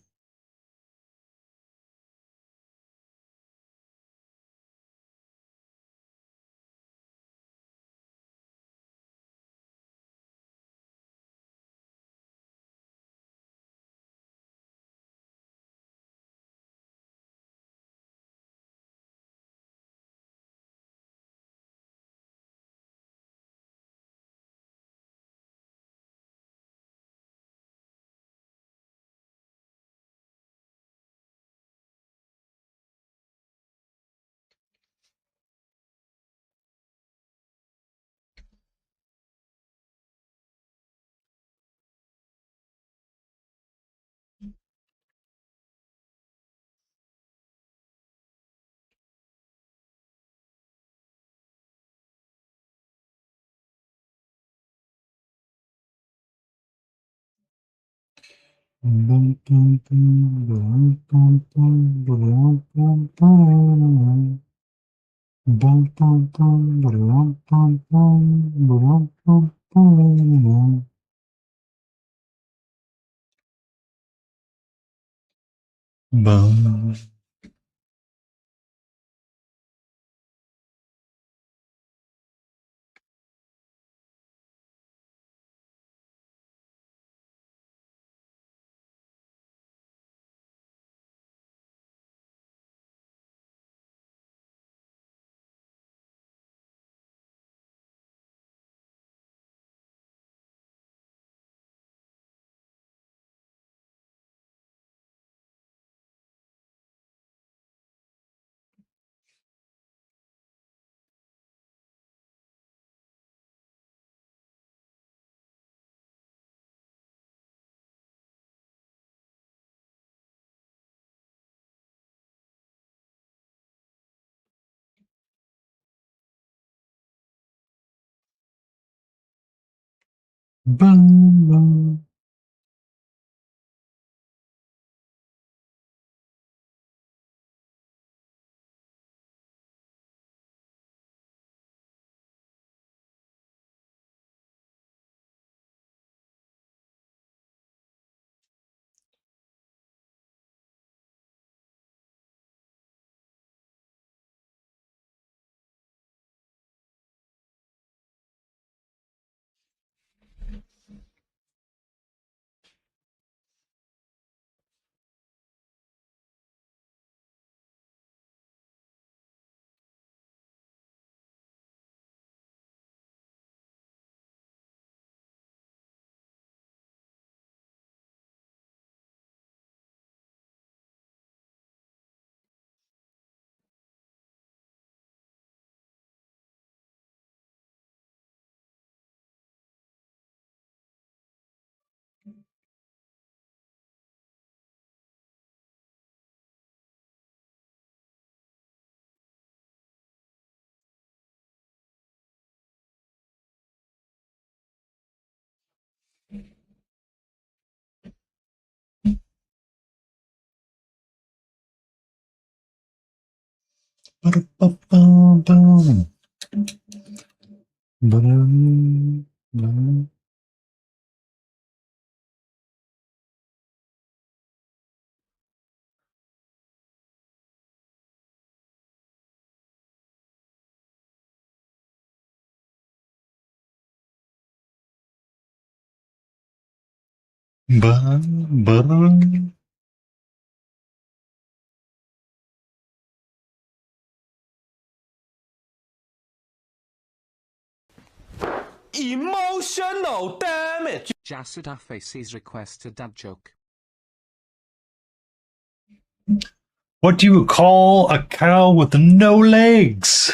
Bum. Bum. Ba-da-ba-ba-bum. Ba-dum. Bum. Ba-dum. Emotional damage. Jasada faces request a dad joke. What do you call a cow with no legs?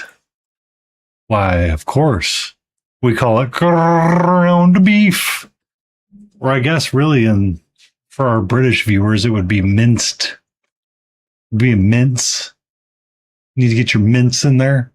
Why, of course, we call it ground beef. Or I guess really for our British viewers, it would be minced. It'd be a mince. You need to get your mince in there.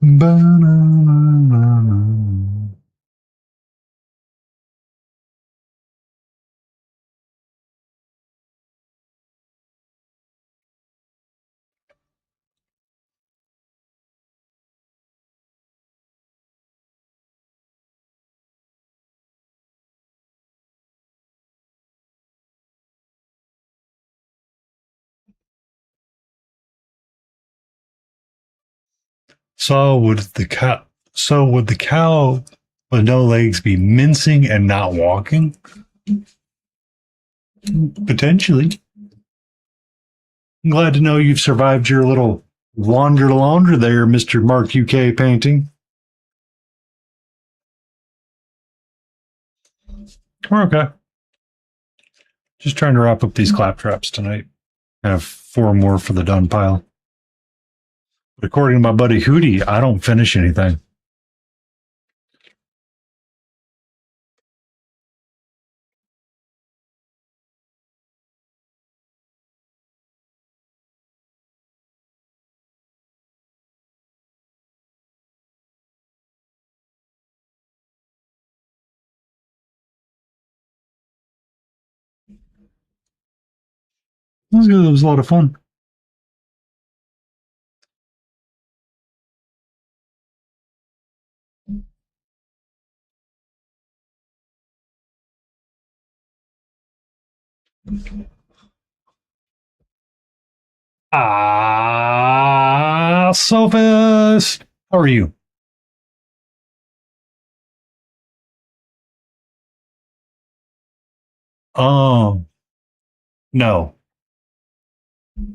Ba-na-na-na-na. So would the cow with no legs be mincing and not walking? Potentially. I'm glad to know you've survived your little launder there, Mr. Mark UK painting. We're okay. Just trying to wrap up these claptraps tonight. I have 4 more for the done pile. But according to my buddy Hootie, I don't finish anything. That was good. It was a lot of fun. Sophist! How are you? Oh, no.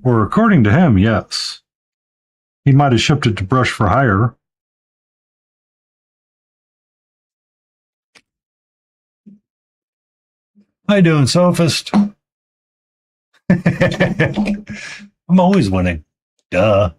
Well, according to him, yes. He might have shipped it to Brush for Hire. How you doing, Sophist? I'm always winning. Duh.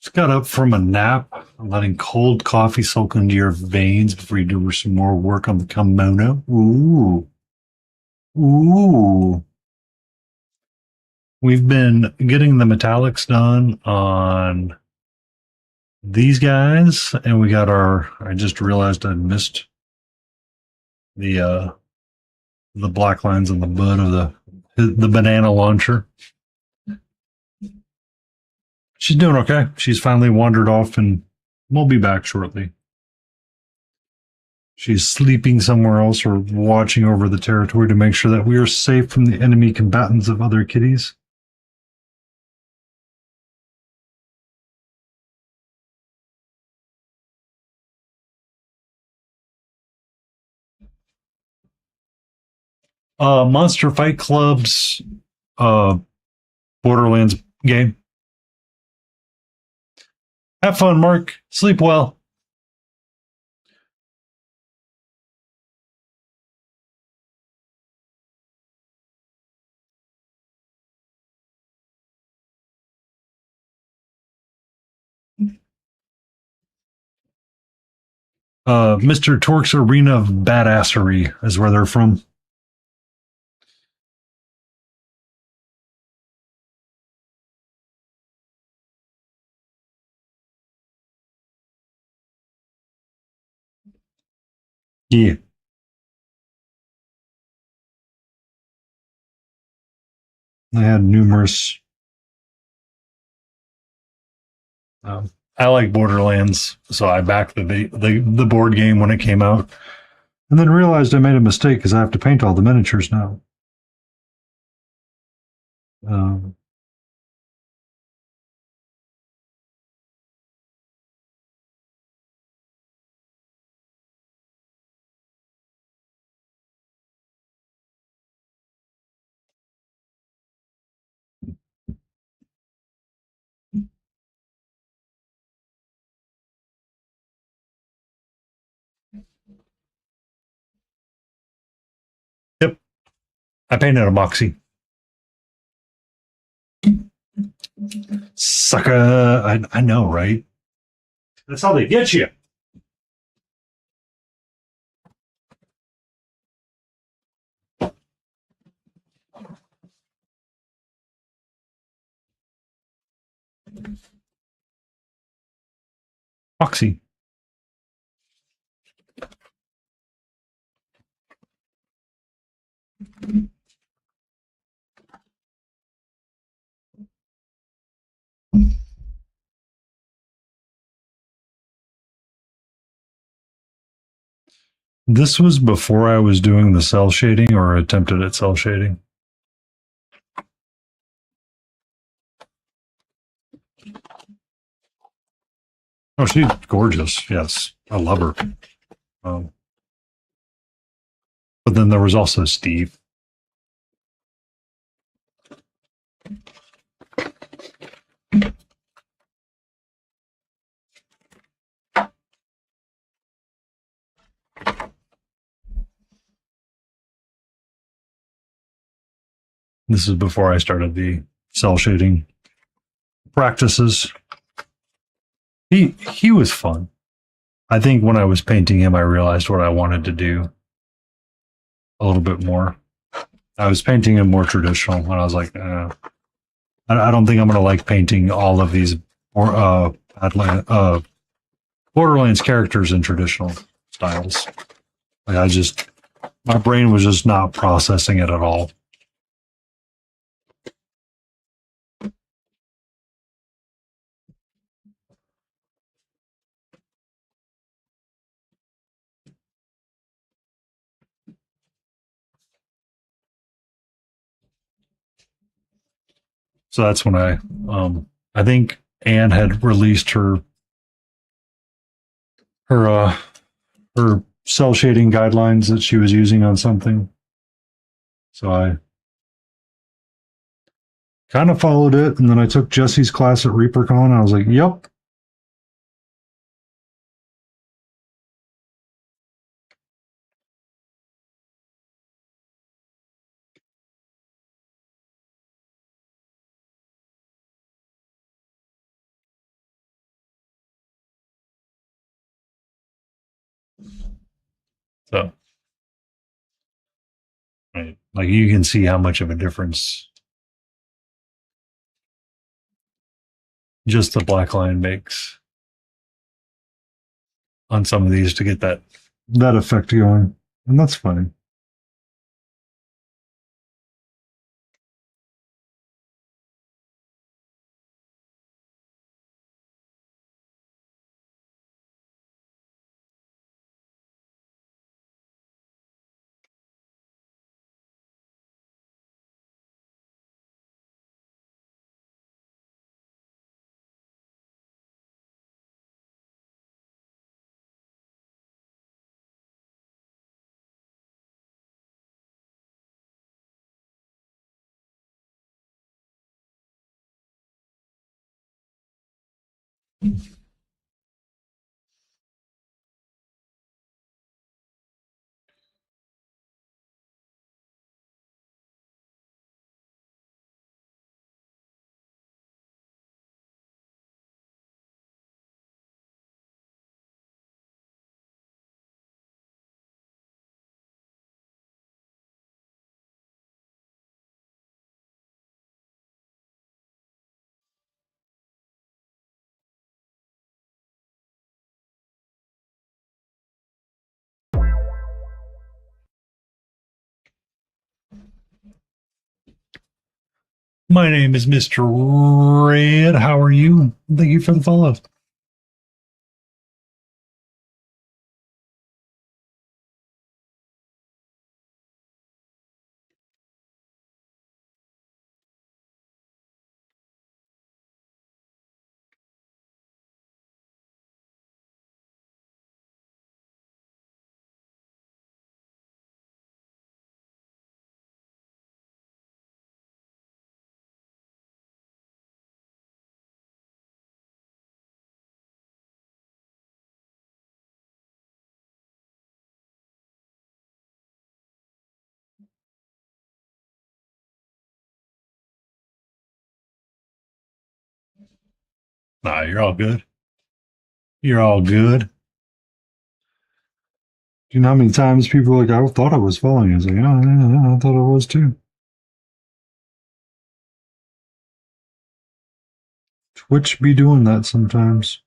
Just got up from a nap, letting cold coffee soak into your veins before you do some more work on the kimono. Ooh. Ooh. We've been getting the metallics done on these guys, and we got I just realized I missed the black lines on the butt of the banana launcher. She's doing okay. She's finally wandered off and we'll be back shortly. She's sleeping somewhere else or watching over the territory to make sure that we are safe from the enemy combatants of other kitties. Monster Fight Club's Borderlands game. Have fun, Mark. Sleep well. Mr. Torque's Arena of Badassery is where they're from. Yeah. I had numerous. I like Borderlands, so I backed the board game when it came out, and then realized I made a mistake because I have to paint all the miniatures now. Um, yep, I painted a Moxie. Sucker! I know, right? That's how they get you. Moxie. This was before I was doing the cell shading or attempted at cell shading. Oh, she's gorgeous. Yes, I love her. Um, but then there was also Steve. This is before I started the cell shading practices. He was fun. I think when I was painting him, I realized what I wanted to do a little bit more. I was painting him more traditional, and I was like, I don't think I'm going to like painting all of these Borderlands characters in traditional styles. Like my brain was just not processing it at all. So that's when I think Anne had released her her cell shading guidelines that she was using on something. So I kind of followed it, and then I took Jesse's class at ReaperCon. And I was like, "Yep." So, right, like you can see how much of a difference just the black line makes on some of these to get that effect going, and that's fine. My name is Mr. Red. How are you? Thank you for the follow. Nah, you're all good. You're all good. Do you know how many times people are like, I thought I was falling? I was like, oh, yeah, I thought I was too. Twitch be doing that sometimes.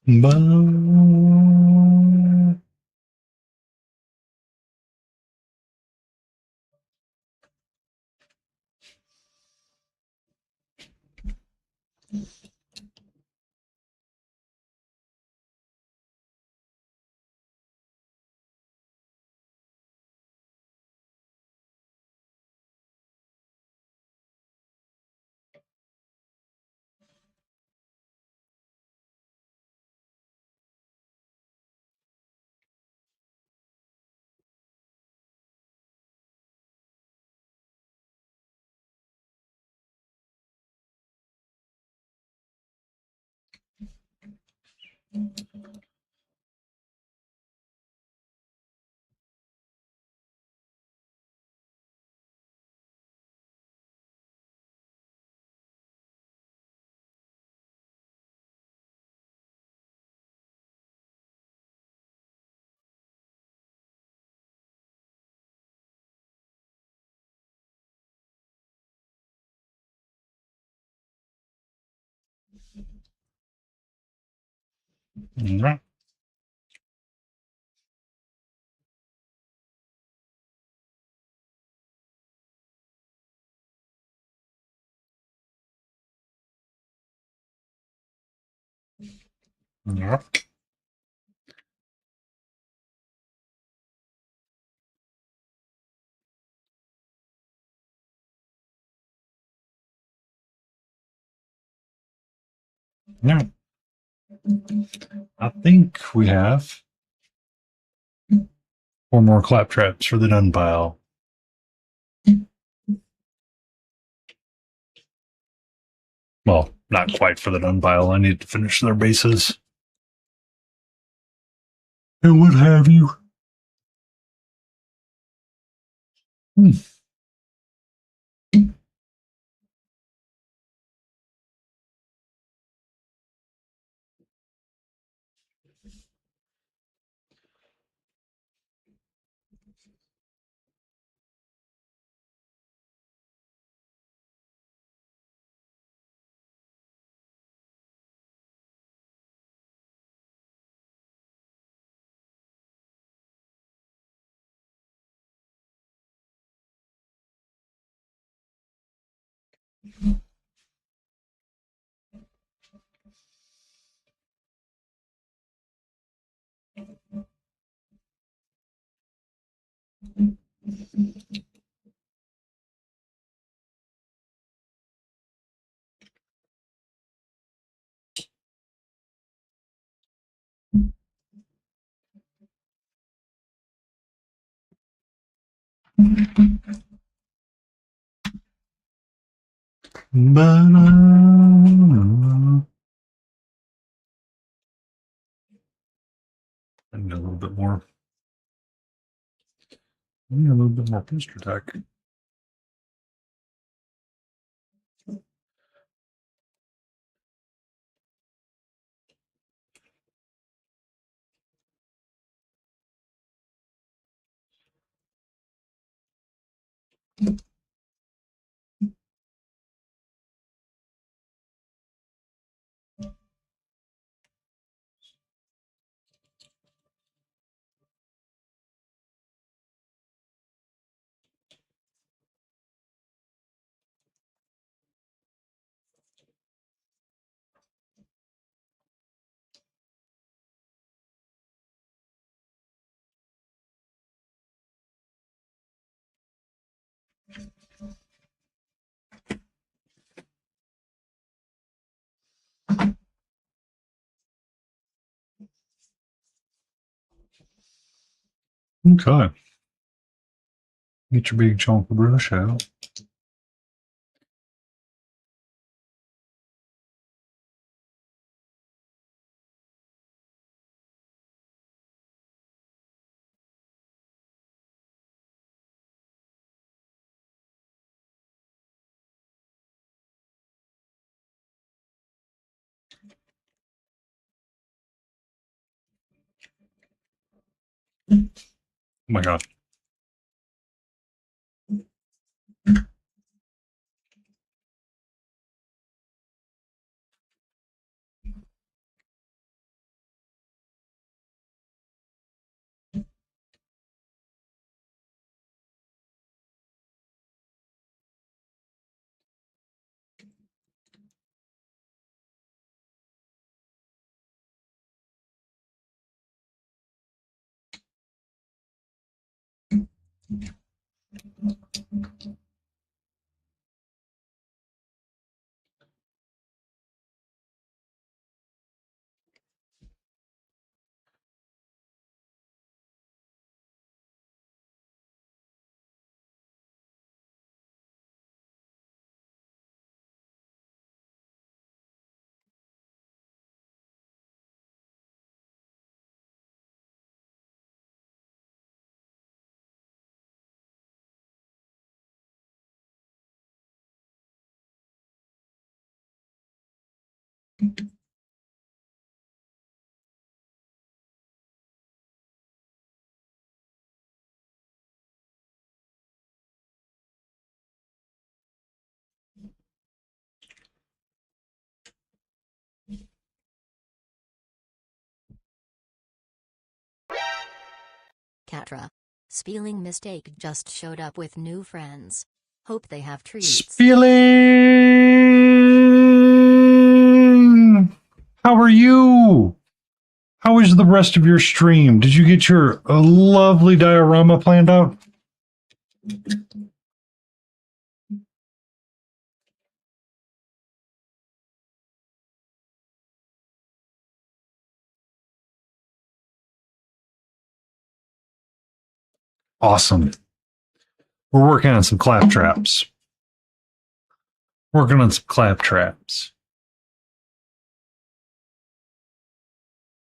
But yeah, yeah. Yeah. I think we have 4 more claptraps for the done pile. Well, not quite for the done pile. I need to finish their bases and what have you. Hmm. Banana. I need a little bit more. I need a little bit more booster tech. Okay. Get your big chunk of brush out. Oh my god. Katra. Spelling mistake just showed up with new friends. Hope they have treats. Spilling! How are you? How is the rest of your stream? Did you get your lovely diorama planned out? Awesome. We're working on some claptraps. Working on some claptraps.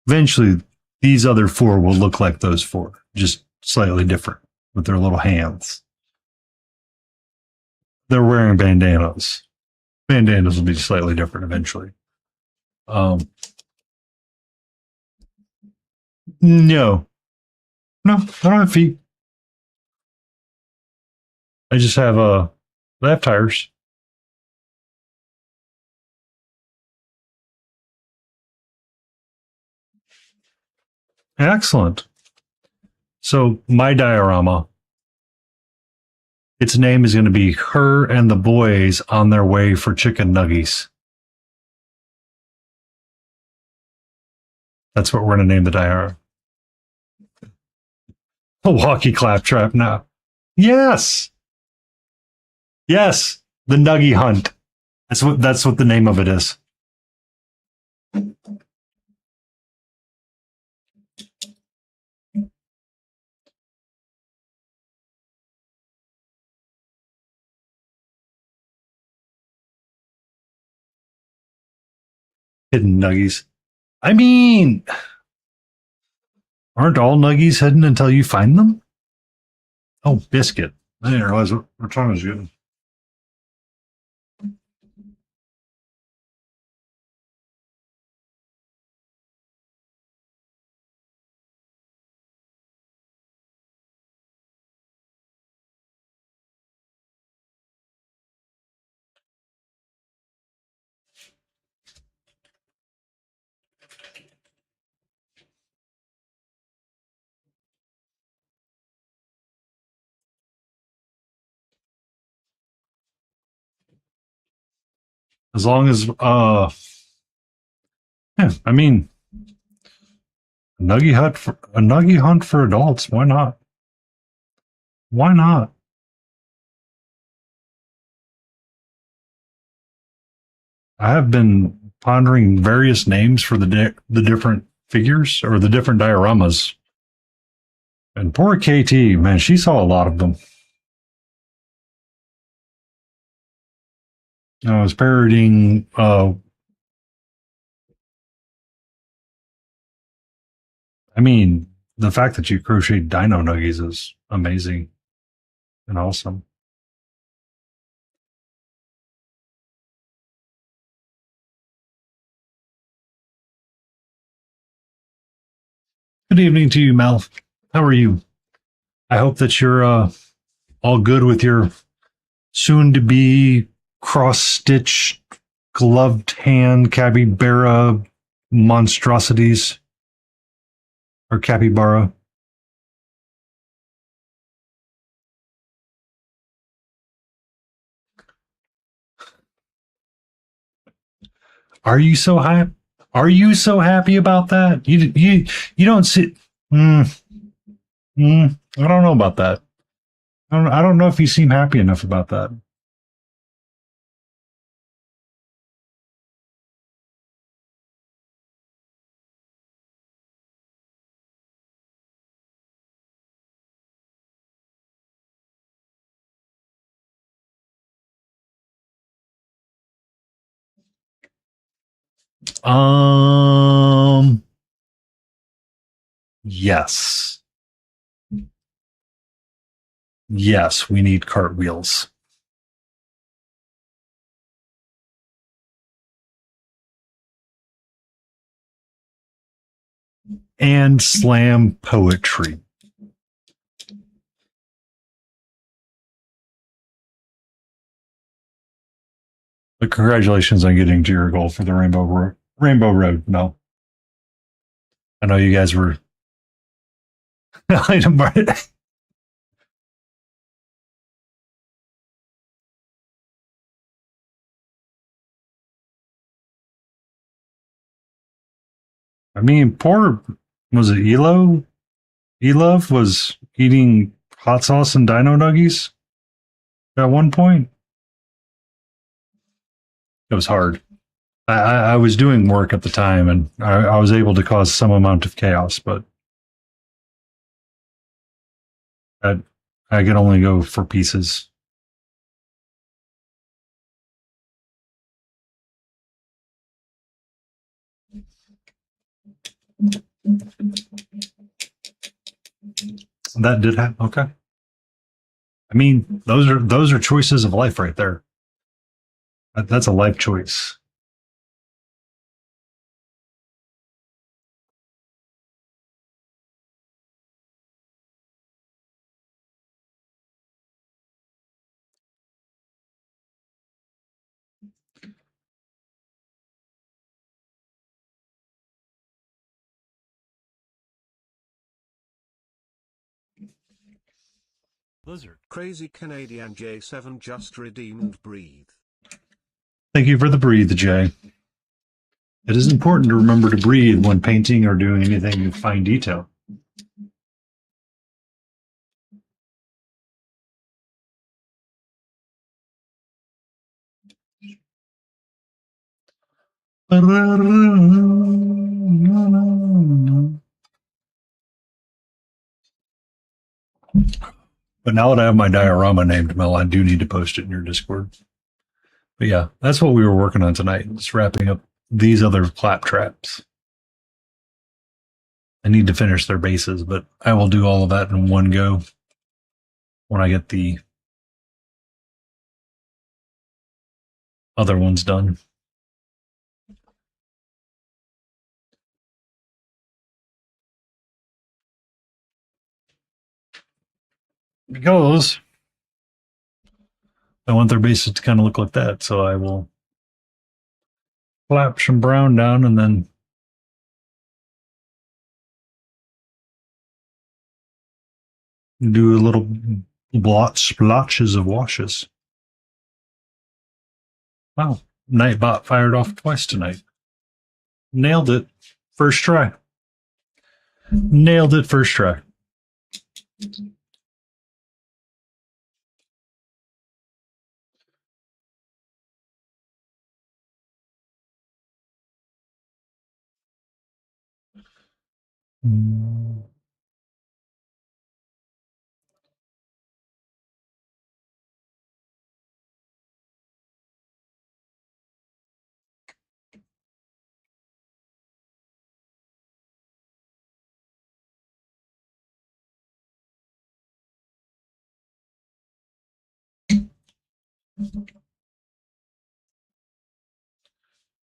Eventually, these other four will look like those four, just slightly different with their little hands. They're wearing bandanas. Bandanas will be slightly different eventually. No. No, I don't have feet. I just have left tires. Excellent. So my diorama, its name is going to be Her and the Boys on Their Way for Chicken Nuggies. That's what we're going to name the diorama. Milwaukee Claptrap now. Yes. Yes. The Nuggie Hunt. That's what the name of it is. Hidden nuggies. I mean, aren't all nuggies hidden until you find them? Oh, biscuit. I didn't realize what time was good. As long as yeah, I mean a nuggy hunt for adults, why not? Why not? I have been pondering various names for the different figures or the different dioramas. And poor KT, man, she saw a lot of them. I was parodying I mean, the fact that you crocheted dino nuggies is amazing and awesome. Good evening to you, Mel. How are you? I hope that you're all good with your soon to be cross stitched gloved hand capybara monstrosities or capybara. Are you so happy? Are you so happy about that? You don't sit. I don't know about that. I don't know if you seem happy enough about that. Um. Yes. Yes, we need cartwheels. And slam poetry. But congratulations on getting to your goal for the Rainbow Road. No, I know you guys were. I mean, poor was it Elo? Elove was eating hot sauce and dino nuggies at one point. It was hard. I was doing work at the time, and I was able to cause some amount of chaos, but I, I could only go for pieces. That did happen. Okay. I mean, those are choices of life right there. That's a life choice. Blizzard. Crazy Canadian J7 just redeemed breathe. Thank you for the breathe, Jay. It is important to remember to breathe when painting or doing anything in fine detail. But now that I have my diorama named Mel, I do need to post it in your Discord. But yeah, that's what we were working on tonight. Just wrapping up these other claptraps. I need to finish their bases, but I will do all of that in one go when I get the other ones done. Because I want their bases to kind of look like that, so I will clap some brown down and then do a little splotches of washes. Wow, Nightbot fired off twice tonight. Nailed it. First try. Nailed it first try.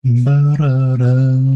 Ba-da-da-da.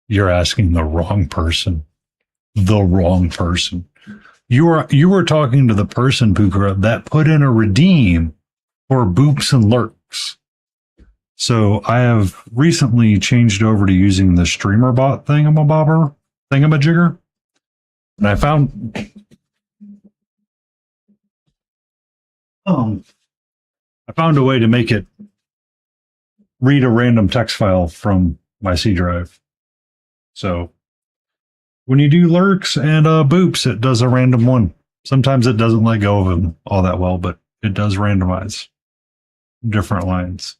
You're asking the wrong person. The wrong person. You were talking to the person, Pukra, that put in a redeem for boops and lurks. So I have recently changed over to using the streamer bot thingamajigger. And I found I found a way to make it read a random text file from my C drive. So when you do lurks and boops, it does a random one. Sometimes it doesn't let go of them all that well, but it does randomize different lines.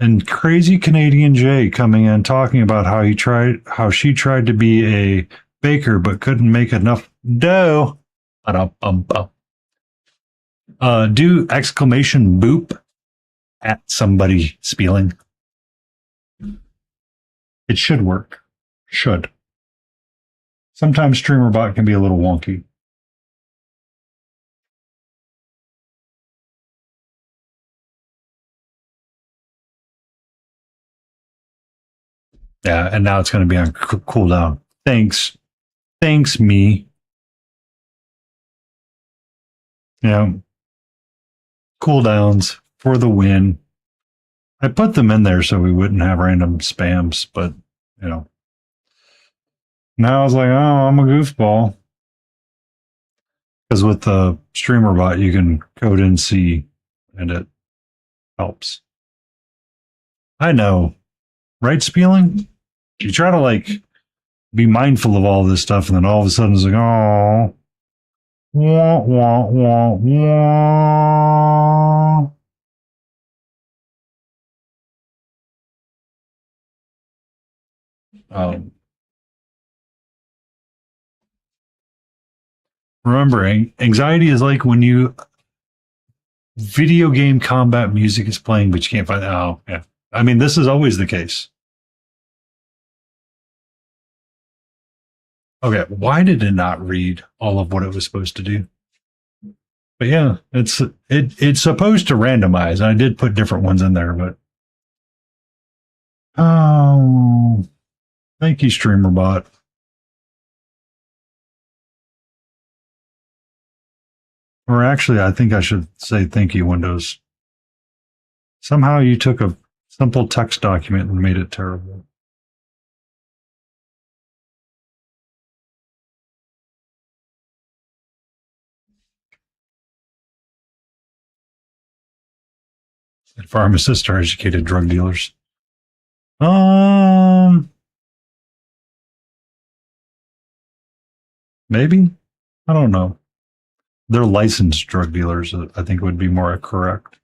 And crazy Canadian Jay coming in talking about how she tried to be a baker but couldn't make enough dough. Do exclamation boop at somebody spelling. It should work. Should. Sometimes StreamerBot can be a little wonky. Yeah, and now it's going to be on cooldown. Thanks, me. Yeah, cooldowns for the win. I put them in there so we wouldn't have random spams, but now I was like, oh, I'm a goofball. Because with the StreamerBot, you can code in C, and it helps. I know, right, Spieling? You try to be mindful of all this stuff, and then all of a sudden it's like, oh, wah, wah, wah, wah. Remember, anxiety is like when you Video game combat music is playing, but you can't find. Oh, yeah. I mean, this is always the case. Okay, why did it not read all of what it was supposed to do? But yeah, it's supposed to randomize. I did put different ones in there, but oh, thank you, StreamerBot. Or actually, I think I should say thank you, Windows. Somehow you took a simple text document and made it terrible. And pharmacists are educated drug dealers. Maybe. I don't know. They're licensed drug dealers, I think would be more correct.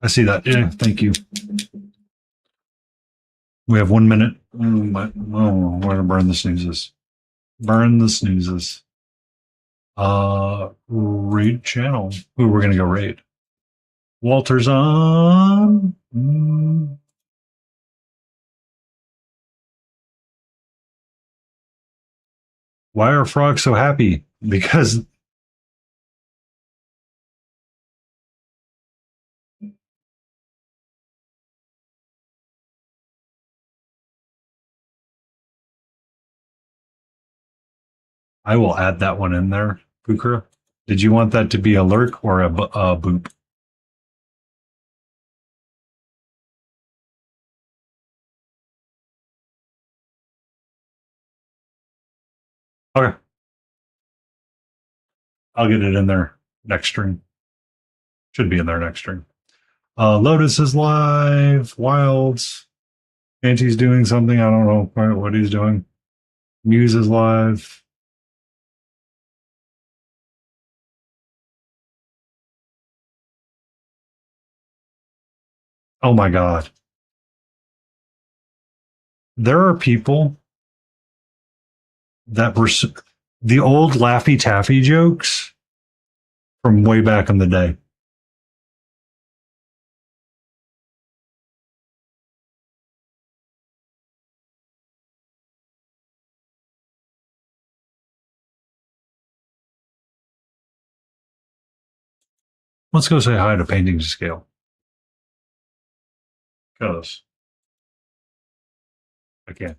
I see that. Yeah, thank you. We have 1 minute. We're gonna burn the snoozes. Burn the snoozes. Raid channel. Who we're gonna go raid? Walter's on. Why are frogs so happy? Because I will add that one in there. Kukra, did you want that to be a lurk or a boop? Okay. I'll get it in there next stream. Should be in there next stream. Lotus is live. Wilds. Auntie's doing something. I don't know quite what he's doing. Muse is live. Oh my God. There are people that were the old Laffy Taffy jokes from way back in the day. Let's go say hi to Painting to Scale. Because I can't.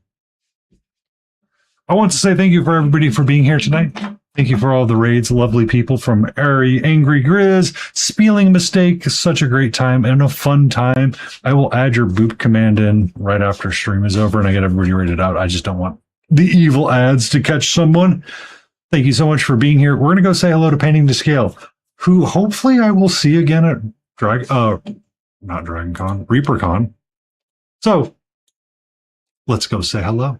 I want to say thank you for everybody for being here tonight. Thank you for all the raids, lovely people from Airy, Angry Grizz, Spelling Mistake, such a great time and a fun time. I will add your boop command in right after stream is over and I get everybody rated out. I just don't want the evil ads to catch someone. Thank you so much for being here. We're going to go say hello to Painting to Scale, who hopefully I will see again at not DragonCon, ReaperCon. So let's go say hello.